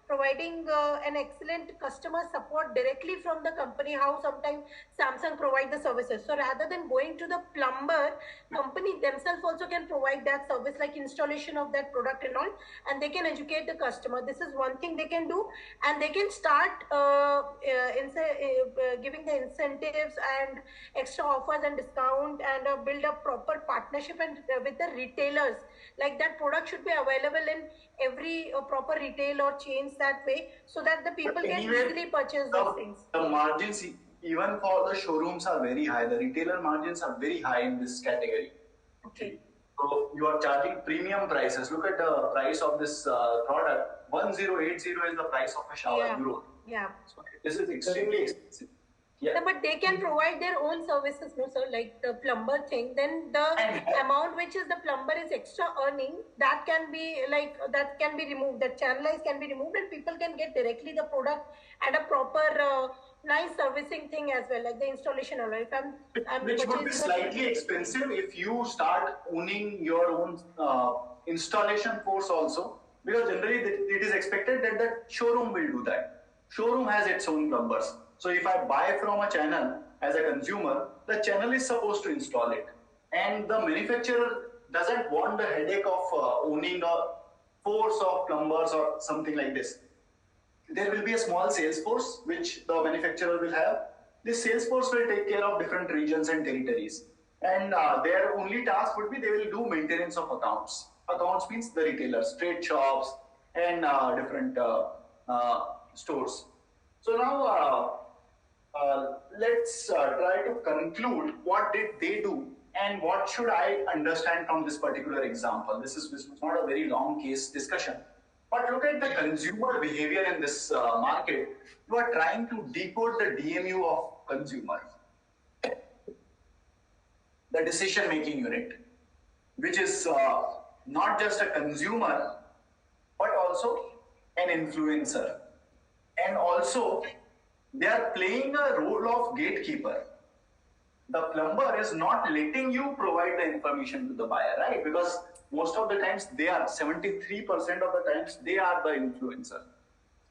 providing an excellent customer support directly from the company, how sometimes Samsung provide the services. So rather than going to the plumber, company themselves also can provide that service, like installation of that product and all, and they can educate the customer. This is one thing they can do, and they can start giving the incentives and extra offers and discount, and build a proper partnership and with the retailers, like that product should be available in every proper retail or chains that way, so that the people can easily purchase those things. The margins even for the showrooms are very high. The retailer margins are very high in this category. Okay. So you are charging premium prices. Look at the price of this product. 1080 is the price of a shower euro. Yeah. This is extremely expensive. Yeah. No, but they can provide their own services, no, sir, like the plumber thing. Then the amount which is the plumber is extra earning, that can be removed. That channelized can be removed, and people can get directly the product and a proper nice servicing thing as well, like the installation. If which would be slightly expensive if you start owning your own installation force also, because generally it is expected that the showroom will do that. Showroom has its own plumbers. So if I buy from a channel as a consumer, the channel is supposed to install it. And the manufacturer doesn't want the headache of owning a force of plumbers or something like this. There will be a small sales force which the manufacturer will have. This sales force will take care of different regions and territories. And their only task would be they will do maintenance of accounts. Accounts means the retailers, trade shops, and different stores. So now let's try to conclude what did they do and what should I understand from this particular example. This was not a very long case discussion, but look at the consumer behavior in this market. You are trying to decode the DMU of consumer, the decision-making unit, which is not just a consumer, but also an influencer. And also, they are playing a role of gatekeeper. The plumber is not letting you provide the information to the buyer, right? Because most of the times they are, 73% of the times, they are the influencer.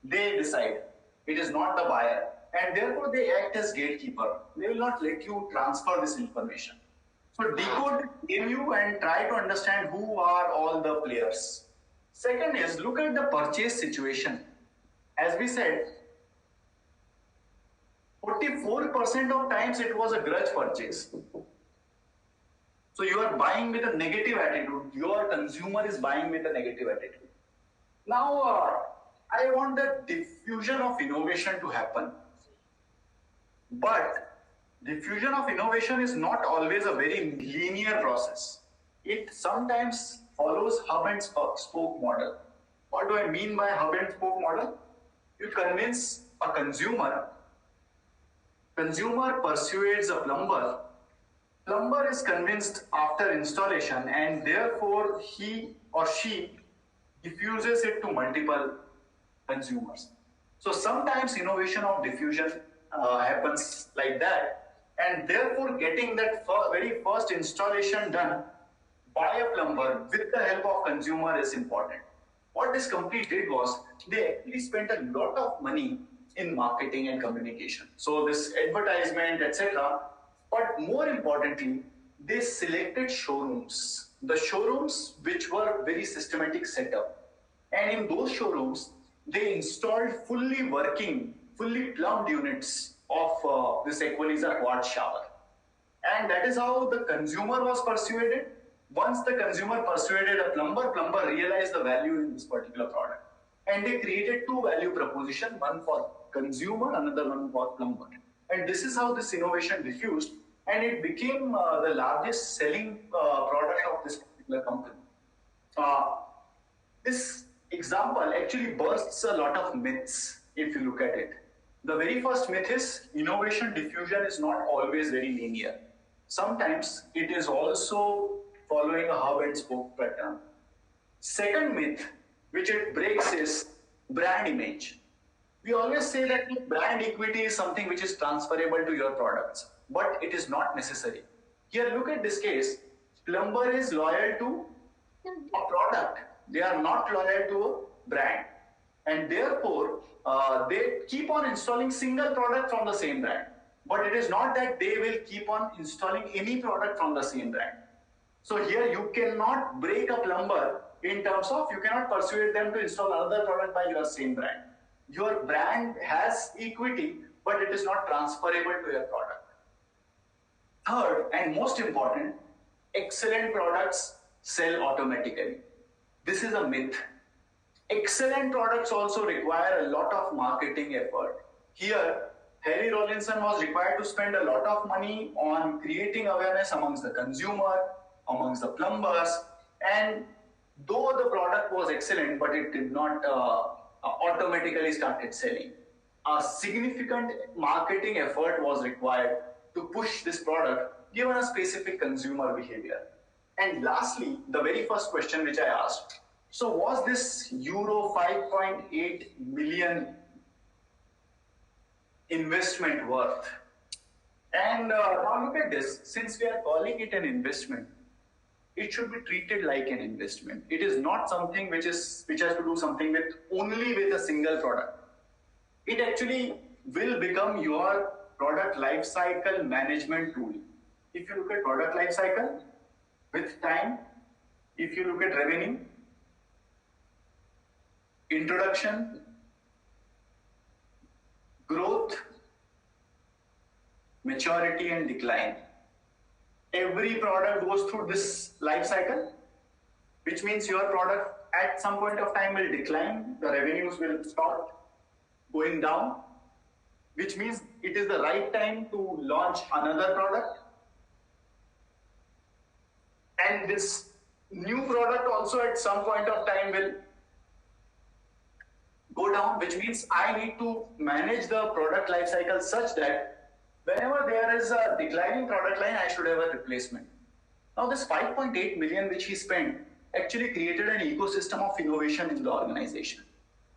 They decide. It is not the buyer. And therefore, they act as gatekeeper. They will not let you transfer this information. So decode DMU and try to understand who are all the players. Second is, look at the purchase situation. As we said, 44% of times it was a grudge purchase. So you are buying with a negative attitude. Your consumer is buying with a negative attitude. Now, I want the diffusion of innovation to happen. But diffusion of innovation is not always a very linear process. It sometimes follows hub and spoke model. What do I mean by hub and spoke model? You convince a consumer persuades a plumber is convinced after installation, and therefore he or she diffuses it to multiple consumers. So sometimes innovation of diffusion happens like that, and therefore getting that very first installation done by a plumber with the help of consumer is important. What this company did was they actually spent a lot of money in marketing and communication. So this advertisement, etc. But more importantly, they selected showrooms. The showrooms which were very systematic setup. And in those showrooms, they installed fully working, fully plumbed units of this Equalizer quad shower. And that is how the consumer was persuaded. Once the consumer persuaded a plumber realized the value in this particular product. And they created two value proposition, one for consumer, another one for plumber. And this is how this innovation diffused, and it became the largest selling product of this particular company. This example actually bursts a lot of myths if you look at it. The very first myth is innovation diffusion is not always very linear. Sometimes it is also following a hub and spoke pattern. Second myth, which it breaks, is brand image. We always say that brand equity is something which is transferable to your products, but it is not necessary. Here, look at this case. Plumber is loyal to a product. They are not loyal to a brand. And therefore, they keep on installing single product from the same brand. But it is not that they will keep on installing any product from the same brand. So here you cannot break a plumber in terms of you cannot persuade them to install another product by your same brand. Your brand has equity, but it is not transferable to your product. Third, and most important, excellent products sell automatically. This is a myth. Excellent products also require a lot of marketing effort. Here, Harry Rollinson was required to spend a lot of money on creating awareness amongst the consumer, amongst the plumbers, and though the product was excellent, but it did not automatically started selling. A significant marketing effort was required to push this product given a specific consumer behavior. And lastly, the very first question which I asked, so was this Euro 5.8 million investment worth? And now look at this, since we are calling it an investment, it should be treated like an investment. It is not something which has to do something with only with a single product. It actually will become your product life cycle management tool. If you look at product life cycle, with time, if you look at revenue, introduction, growth, maturity and decline. Every product goes through this life cycle, which means your product at some point of time will decline, the revenues will start going down, which means it is the right time to launch another product. And this new product also at some point of time will go down, which means I need to manage the product life cycle such that whenever there is a declining product line, I should have a replacement. Now this 5.8 million which he spent actually created an ecosystem of innovation in the organization.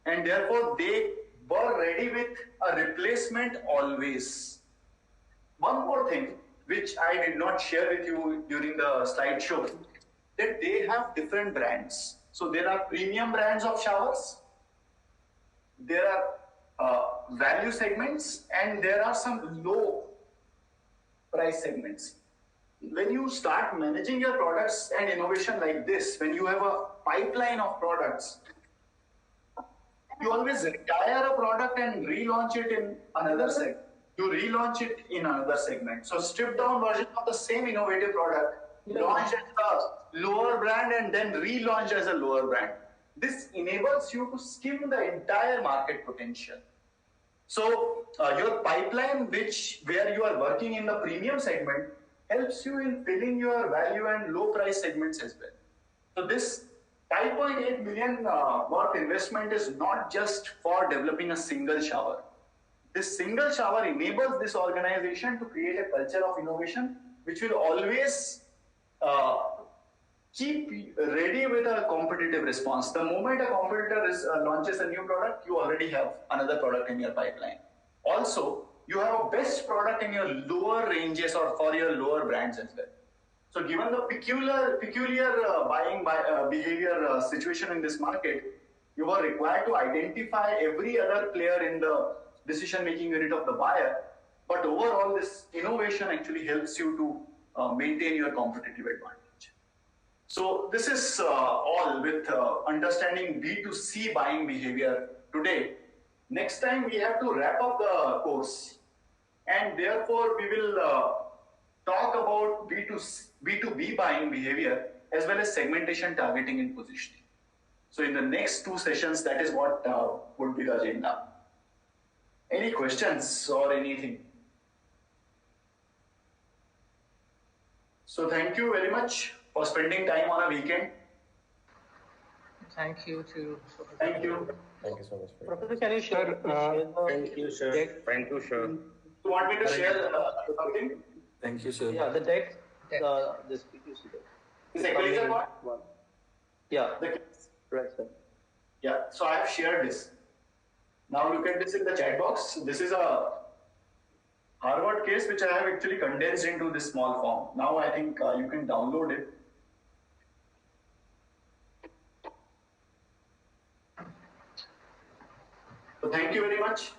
And therefore they were ready with a replacement always. One more thing which I did not share with you during the slideshow, that they have different brands. So there are premium brands of showers, there are value segments, and there are some low price segments. When you start managing your products and innovation like this, when you have a pipeline of products, you always retire a product and relaunch it in another segment. You relaunch it in another segment. So stripped down version of the same innovative product, launched as a lower brand and then relaunched as a lower brand. This enables you to skim the entire market potential. So your pipeline, where you are working in the premium segment, helps you in filling your value and low price segments as well. So this 5.8 million worth investment is not just for developing a single shower. This single shower enables this organization to create a culture of innovation, which will always keep ready with a competitive response. The moment a competitor launches a new product, you already have another product in your pipeline. Also, you have a best product in your lower ranges or for your lower brands as well. So given the peculiar behavior situation in this market, you are required to identify every other player in the decision-making unit of the buyer. But overall, this innovation actually helps you to maintain your competitive advantage. So this is all with understanding B2C buying behavior today. Next time we have to wrap up the course, and therefore we will talk about B2B buying behavior as well as segmentation, targeting, and positioning. So in the next 2 sessions, that is what would be the agenda. Any questions or anything? So thank you very much for spending time on a weekend. Thank you to. Thank you. Thank you so much. Professor, can you share? Thank you, sir. Thank you, sir. You want me to share something? Thank you, sir. Yeah, the deck. This PQC deck. Is equalizer one? Yeah. Right, sir. Yeah. So I have shared this. Now look at this in the chat box. This is a Harvard case which I have actually condensed into this small form. Now I think you can download it. So thank you very much.